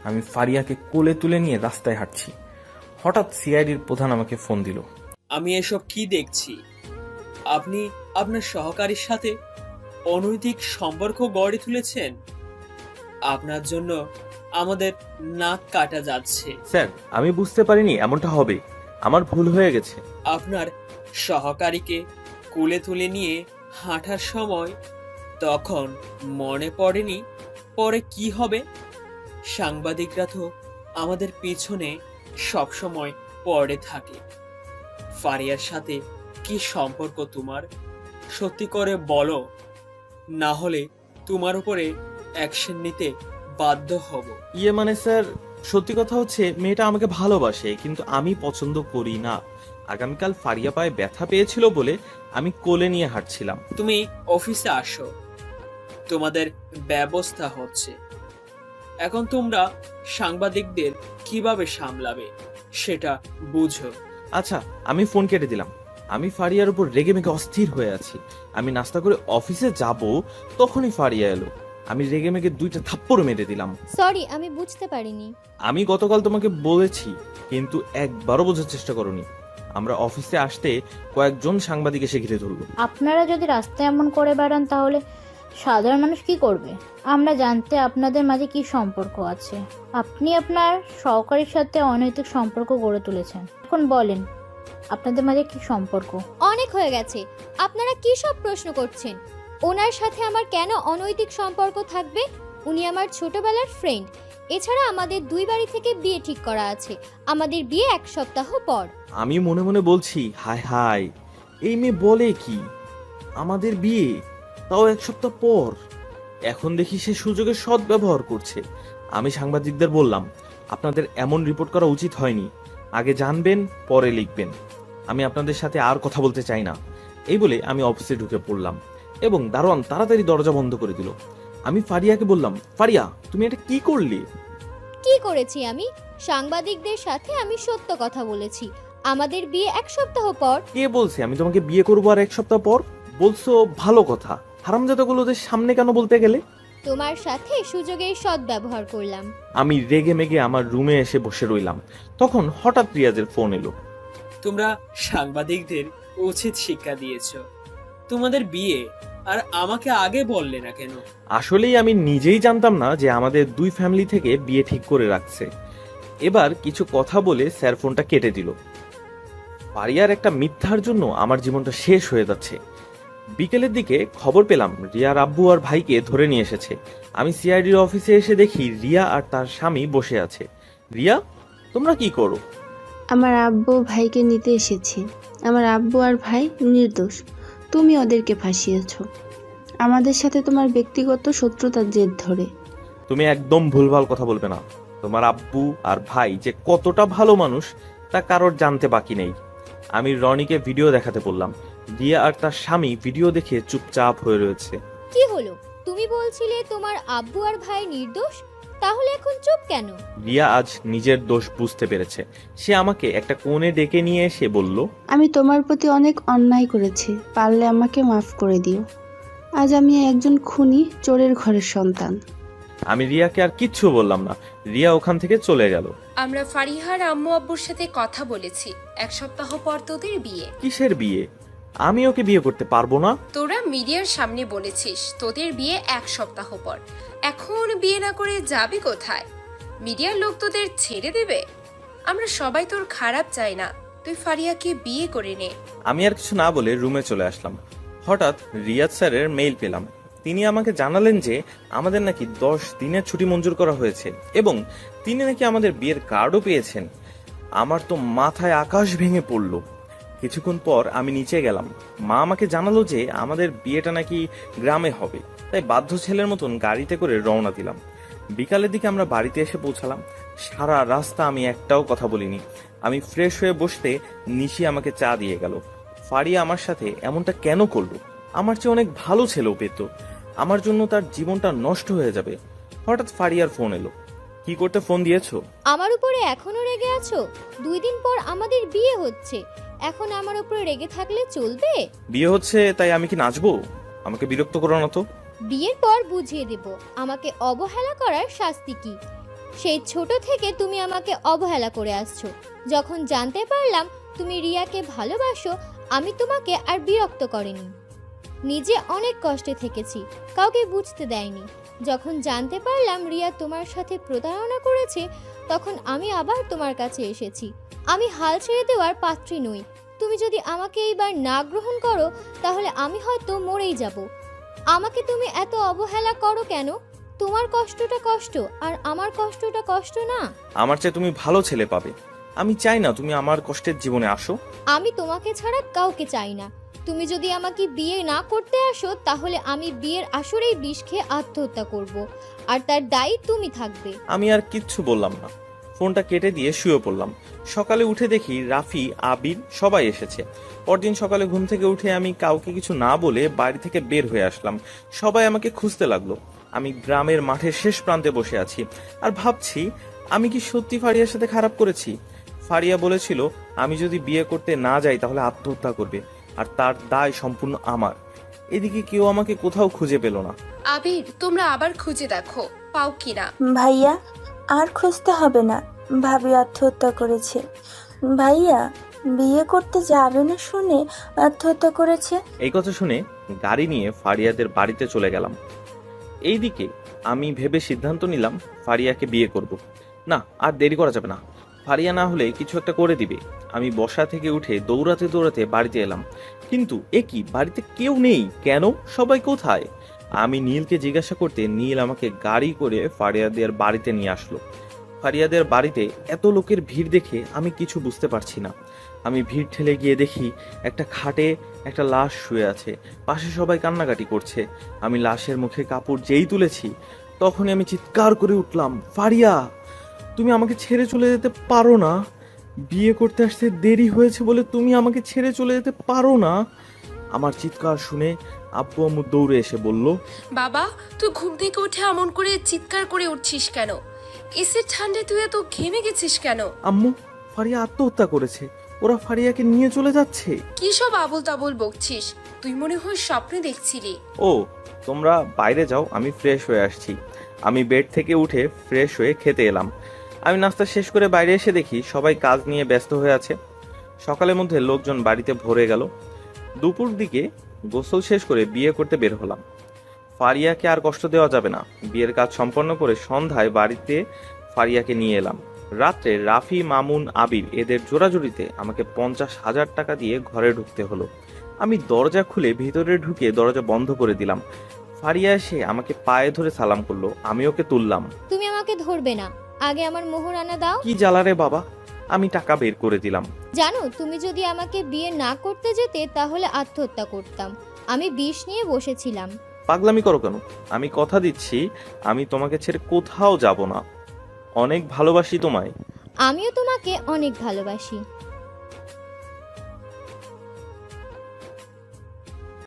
আমি ফারিয়াকে কোলে তুলে নিয়ে রাস্তায় হাঁটছি। হঠাৎ সিআইডির প্রধান আমাকে ফোন দিল। আমি এসব কি দেখছি? আপনি আপনার সহকারীর সাথে অনৈতিক সম্পর্ক গড়ে তুলেছেন। আপনার জন্য আমাদের নাক কাটা যাচ্ছে। স্যার, আমি বুঝতে পারিনি এমনটা হবে। আমার ভুল হয়ে গেছে। আপনার সহকারীকে কোলে তুলে নিয়ে হাঁটার সময় তখন মনে পড়েনি পরে কি হবে? সাংবাদিকরা তো আমাদের পিছনে সবসময় পড়ে থাকে। ফারিয়ার সাথে কি সম্পর্ক তোমার? সত্যি করে বলো, না হলে তোমার উপরে অ্যাকশন নিতে বাধ্য হব। মানে স্যার, সত্যি কথা হচ্ছে মেয়েটা আমাকে ভালোবাসে, কিন্তু আমি পছন্দ করি না। আগামীকাল ফারিয়া পায়ে ব্যথা পেয়েছিল বলে আমি কোলে নিয়ে হাঁটছিলাম। তুমি অফিসে আসো, তোমাদের ব্যবস্থা হচ্ছে। এখন তোমরা সাংবাদিকদের কিভাবে সামলাবে সেটা বুঝো। আচ্ছা, আমি ফোন কেটে দিলাম। আমি ফারিয়ার উপর রেগে মেগে অস্থির হয়ে আছি। আমি নাস্তা করে অফিসে যাব, তখনই ফারিয়া এলো। আমি রেগে মেগে 2টা থাপ্পড় মেরে দিলাম। সরি, আমি বুঝতে পারিনি। আমি গতকাল তোমাকে বলেছি, কিন্তু একবারও বোঝার চেষ্টা করোনি। আমরা অফিসে আসতে কয়েকজন সাংবাদিক এসে ঘিরে ধরলো। আপনারা যদি রাস্তায় এমন করে বেড়ান তাহলে সাধারণ মানুষ কি করবে? আমরা জানতে আপনাদের মাঝে কি সম্পর্ক আছে। আপনি আপনার সহকারীর সাথে অনৈতিক সম্পর্ক গড়ে তুলেছেন। এখন বলেন আপনাদের মাঝে কি সম্পর্ক? অনেক হয়ে গেছে, আপনারা কি সব প্রশ্ন করছেন? ওনার সাথে আমার কেন অনৈতিক সম্পর্ক থাকবে? উনি আমার ছোটবেলার ফ্রেন্ড। এছাড়া আমাদের 2 বাড়ি থেকে বিয়ে ঠিক করা আছে। আমাদের বিয়ে 1 সপ্তাহ পর। আমি মনে মনে বলছি, হায় হায়, এই মেয়ে বলে কি? আমাদের বিয়ে তাও 1 সপ্তাহ পর। এখন দেখি সে সুযোগের সদ্ব্যবহার করছে। আমি সাংবাদিকদের বললাম, আপনাদের এমন রিপোর্ট করা উচিত হয়নি। আগে জানবেন, পরে লিখবেন। আমি আপনাদের সাথে আর কথা বলতে চাই না। এই বলে আমি অফিসে ঢুকে পড়লাম এবং দারোয়ান তাড়াতাড়ি দরজা বন্ধ করে দিল। আমি ফারিয়াকে বললাম, ফারিয়া, তুমি এটা কি করলে? কি করেছি আমি? সাংবাদিকদের সাথে আমি সত্য কথা বলেছি। আমাদের বিয়ে 1 সপ্তাহ পর। কে বলছে আমি তোমাকে বিয়ে করবো আর 1 সপ্তাহ পর? বলছো ভালো কথা, হারামজাদাগুলোদের সামনে কেন বলতে গেলে? তোমার সাথে সুযোগের সদ্ব্যবহার করলাম। আমি রেগে মেগে আমার রুমে এসে বসে রইলাম। তখন হঠাৎ রিয়াজের ফোন এলো। তোমরা সাংবাদিকদের উচিত শিক্ষা দিয়েছো। তোমাদের বিয়ে, আর আমাকে আগে বললে না কেন? আসলেই আমি নিজেই জানতাম না যে আমাদের দুই ফ্যামিলি থেকে বিয়ে ঠিক করে রাখছে। এবার কিছু কথা বলে স্যার ফোনটা কেটে দিল। ফারিয়ার একটা মিথ্যার জন্য আমার জীবনটা শেষ হয়ে যাচ্ছে। বিকেলের দিকে খবর পেলাম রিয়ার আব্বু আর ভাইকে ধরে নিয়ে এসেছে। আমি সিআইডির অফিসে এসে দেখি রিয়া আর তার স্বামী বসে আছে। রিয়া, তোমরা কি করো? আমার আব্বু ভাইকে নিতে এসেছি। আমার আব্বু আর ভাই নির্দোষ, তুমি ওদেরকে ফাঁসিয়েছ আমাদের সাথে তোমার ব্যক্তিগত শত্রুতার জেদ ধরে। তুমি একদম ভুলভাল কথা বলবে না। তোমার আব্বু আর ভাই যে কতটা ভালো মানুষ তা কারোর জানতে বাকি নেই। আমি রনিকে ভিডিও দেখাতে বললাম। রিয়া আর তার স্বামী ভিডিও দেখে চুপচাপ হয়ে রয়েছে। কি হলো? তুমি বলছিলে তোমার আব্বু আর ভাই নির্দোষ, তাহলে এখন চুপ কেন? রিয়া আজ নিজের দোষ বুঝতে পেরেছে। সে আমাকে একটা কোণে ডেকে নিয়ে এসে বলল, আমি তোমার প্রতি অনেক অন্যায় করেছি, পারলে আমাকে মাফ করে দিও। আজ আমি একজন খুনি, চোরের ঘরের সন্তান। আমি রিয়াকে আর কিচ্ছু বললাম না। রিয়া ওখান থেকে চলে গেল। আমরা ফারিহার আম্মু আব্বুর সাথে কথা বলেছি, 1 সপ্তাহ পর তোদের বিয়ে। কিসের বিয়ে? আমি ওকে বিয়ে করতে পারবো না। তোরা মিডিয়ার সামনে বলেছিস তোদের বিয়ে 1 সপ্তাহ পর। এখন বিয়ে না করে যাবি কোথায়? মিডিয়ার লোক তোদের ছেড়ে দেবে? আমরা সবাই তোর খারাপ চাই না, তুই ফারিয়াকে বিয়ে করে নে। আমি আর কিছু না বলে রুমে চলে আসলাম। হঠাৎ রিয়াদ স্যারের মেইল পেলাম। তিনি আমাকে জানালেন যে আমাদের নাকি 10 দিনের ছুটি মঞ্জুর করা হয়েছে এবং তিনি নাকি আমাদের বিয়ের কার্ডও পেয়েছেন। আমার তো মাথায় আকাশ ভেঙে পড়ল। কিছুক্ষণ পর আমি নিচে গেলাম। মা আমাকে জানালো যে আমাদের বিয়েটা নাকি গ্রামে হবে, তাই বাধ্য ছেলের মতন গাড়িতে করে রওনা দিলাম। বিকালের দিকে আমরা বাড়িতে এসে পৌঁছালাম। সারা রাস্তা আমি একটাও কথা বলিনি। আমি ফ্রেশ হয়ে বসতে নিশি আমাকে চা দিয়ে গেল। ফারিয়া আমার সাথে এমনটা কেন করলো? আমার চেয়ে অনেক ভালো ছেলেও পেত। আমার জন্য তার জীবনটা নষ্ট হয়ে যাবে। হঠাৎ ফারিয়ার ফোন এলো। কি করতে ফোন দিয়েছো? আমার উপরে এখনো রেগে আছো? 2 দিন পর আমাদের বিয়ে হচ্ছে, এখন আমার উপরে রেগে থাকলে চলবে? বিয়ে হচ্ছে তাই আমি কি নাচবো? আমাকে বিরক্ত করো না তো। বিয়ের পর বুঝিয়ে দেব আমাকে অবহেলা করার শাস্তি কি। সেই ছোট থেকে তুমি আমাকে অবহেলা করে আসছো। যখন জানতে পারলাম তুমি রিয়াকে ভালোবাসো, আমি তোমাকে আর বিরক্ত করিনি। নিজে অনেক কষ্টে থেকেছি, কাউকে বুঝতে দেয়নি। যখন জানতে পারলাম রিয়া তোমার সাথে প্রতারণা করেছে, তখন আমি আবার তোমার কাছে এসেছি। আমি হাল ছেড়ে দেওয়ার পাত্রী নই। তুমি যদি আমাকে এইবার না গ্রহণ করো, তাহলে আমি হয়তো মরেই যাব। আমাকে তুমি এত অবহেলা করো কেন? তোমার কষ্টটা কষ্ট, আর আমার কষ্টটা কষ্ট না? আমার চেয়ে তুমি ভালো ছেলে পাবে। আমি চাই না তুমি আমার কষ্টের জীবনে আসো। আমি তোমাকে ছাড়া কাউকে চাই না। তুমি যদি আমাকে বিয়ে না করতে আসো, তাহলে আমি বিয়ের আসরেই বিষ খেয়ে আত্মহত্যা করব, আর তার দায়ী তুমি থাকবে। আমি আর কিচ্ছু বললাম না। ফোনটা কেটে দিয়ে শুয়ে পড়লাম। সকালে উঠে দেখি রাফি, আবির সবাই এসেছে। পরদিন সকালে ঘুম থেকে উঠে আমি কাউকে কিছু না বলে বাড়ি থেকে বের হয়ে আসলাম। সবাই আমাকে খুঁজতে লাগলো। আমি গ্রামের মাঠের শেষ প্রান্তে বসে আছি আর ভাবছি আমি কি সত্যি ফারিয়ার সাথে খারাপ করেছি। ফারিয়া বলেছিল আমি যদি বিয়ে করতে না যাই তাহলে আত্মহত্যা করবে, আর তার দায় সম্পূর্ণ আমার। এদিকে কেউ আমাকে কোথাও খুঁজে পেল না। আবির, তোমরা আবার খুঁজে দেখো, পাও কিনা। ভাইয়া, আর খুঁজতে হবে না, ভাবি আত্মহত্যা করেছে। ভাইয়া বিয়ে করতে যাবে না শুনে আত্মহত্যা করেছে। এই কথা শুনে গাড়ি নিয়ে ফারিয়াদের বাড়িতে চলে গেলাম। এইদিকে আমি ভেবে সিদ্ধান্ত নিলাম ফারিয়াকে বিয়ে করব। না, আর দেরি করা যাবে না। ফারিয়া না হলে কিছু একটা করে দিবে। আমি বসা থেকে উঠে দৌড়াতে দৌড়াতে বাড়িতে এলাম, কিন্তু কি বাড়িতে কেউ নেই কেন? সবাই কোথায়? আমি নীলকে জিজ্ঞাসা করতে নীল আমাকে গাড়ি করে ফারিয়াদের বাড়িতে নিয়ে আসলো। ফারিয়াদের বাড়িতে এত লোকের ভিড় দেখে আমি কিছু বুঝতে পারছি না। আমি ভিড় ঠেলে গিয়ে দেখি একটা খাটে একটা লাশ শুয়ে আছে, পাশে সবাই কান্নাকাটি করছে। আমি লাশের মুখে কাপড় যেই তুলেছি, তখনই আমি চিৎকার করে উঠলাম, ফারিয়া, তুমি আমাকে ছেড়ে চলে যেতে পারো না? বিয়ে করতে আসতে দেরি হয়েছে বলে তুমি আমাকে ছেড়ে চলে যেতে পারো না? আমার চিৎকার শুনে আব্বু আম্মু দৌড়ে এসে বলল, বাবা, তুই ঘুম থেকে উঠে এমন করে চিৎকার করে উঠছিস কেন? এসির ঠান্ডায় তুই এত ঘেমে গেছিস কেন? আম্মু, ফারিয়া আত্মহত্যা করেছে, ওরা ফারিয়াকে নিয়ে চলে যাচ্ছে। কি সব আবল তাবল বকছিস? তুই মনে হয় স্বপ্নে দেখছিলি। ও, তোমরা বাইরে যাও, আমি ফ্রেশ হয়ে আসছি। আমি বেড থেকে উঠে ফ্রেশ হয়ে খেতে এলাম। আমি নাস্তা শেষ করে বাইরে এসে দেখি সবাই কাজ নিয়ে ব্যস্ত হয়ে আছে। সকালের মধ্যে লোকজন বাড়িতে ভরে গেল। দুপুর দিকে গোসল শেষ করে বিয়ে করতে বের হলাম। ফারিয়াকে আর কষ্ট দেওয়া যাবে না। বিয়ের কাজ সম্পন্ন করে সন্ধ্যায় বাড়িতে ফারিয়াকে নিয়ে এলাম। রাত্রে রাফি, মামুন, আবির এদের জোড়াজুড়িতে আমাকে 50,000 টাকা দিয়ে ঘরে ঢুকতে হলো। আমি দরজা খুলে ভিতরে ঢুকে দরজা বন্ধ করে দিলাম। ফারিয়া এসে আমাকে পায়ে ধরে সালাম করলো। আমি ওকে তুললাম। তুমি আমাকে ধরবে না, আগে আমার মোহরানা দাও। কি জ্বালারে বাবা, আমি টাকা বের করে দিলাম। জানো, তুমি যদি আমাকে বিয়ে না করতে যেতে তাহলে আত্মহত্যা করতাম। আমি বিষ নিয়ে বসেছিলাম। পাগলামি করো কেন? আমি কথা দিচ্ছি আমি তোমাকে ছেড়ে কোথাও যাব না। অনেক ভালোবাসি তোমায়। আমিও তোমাকে অনেক ভালোবাসি।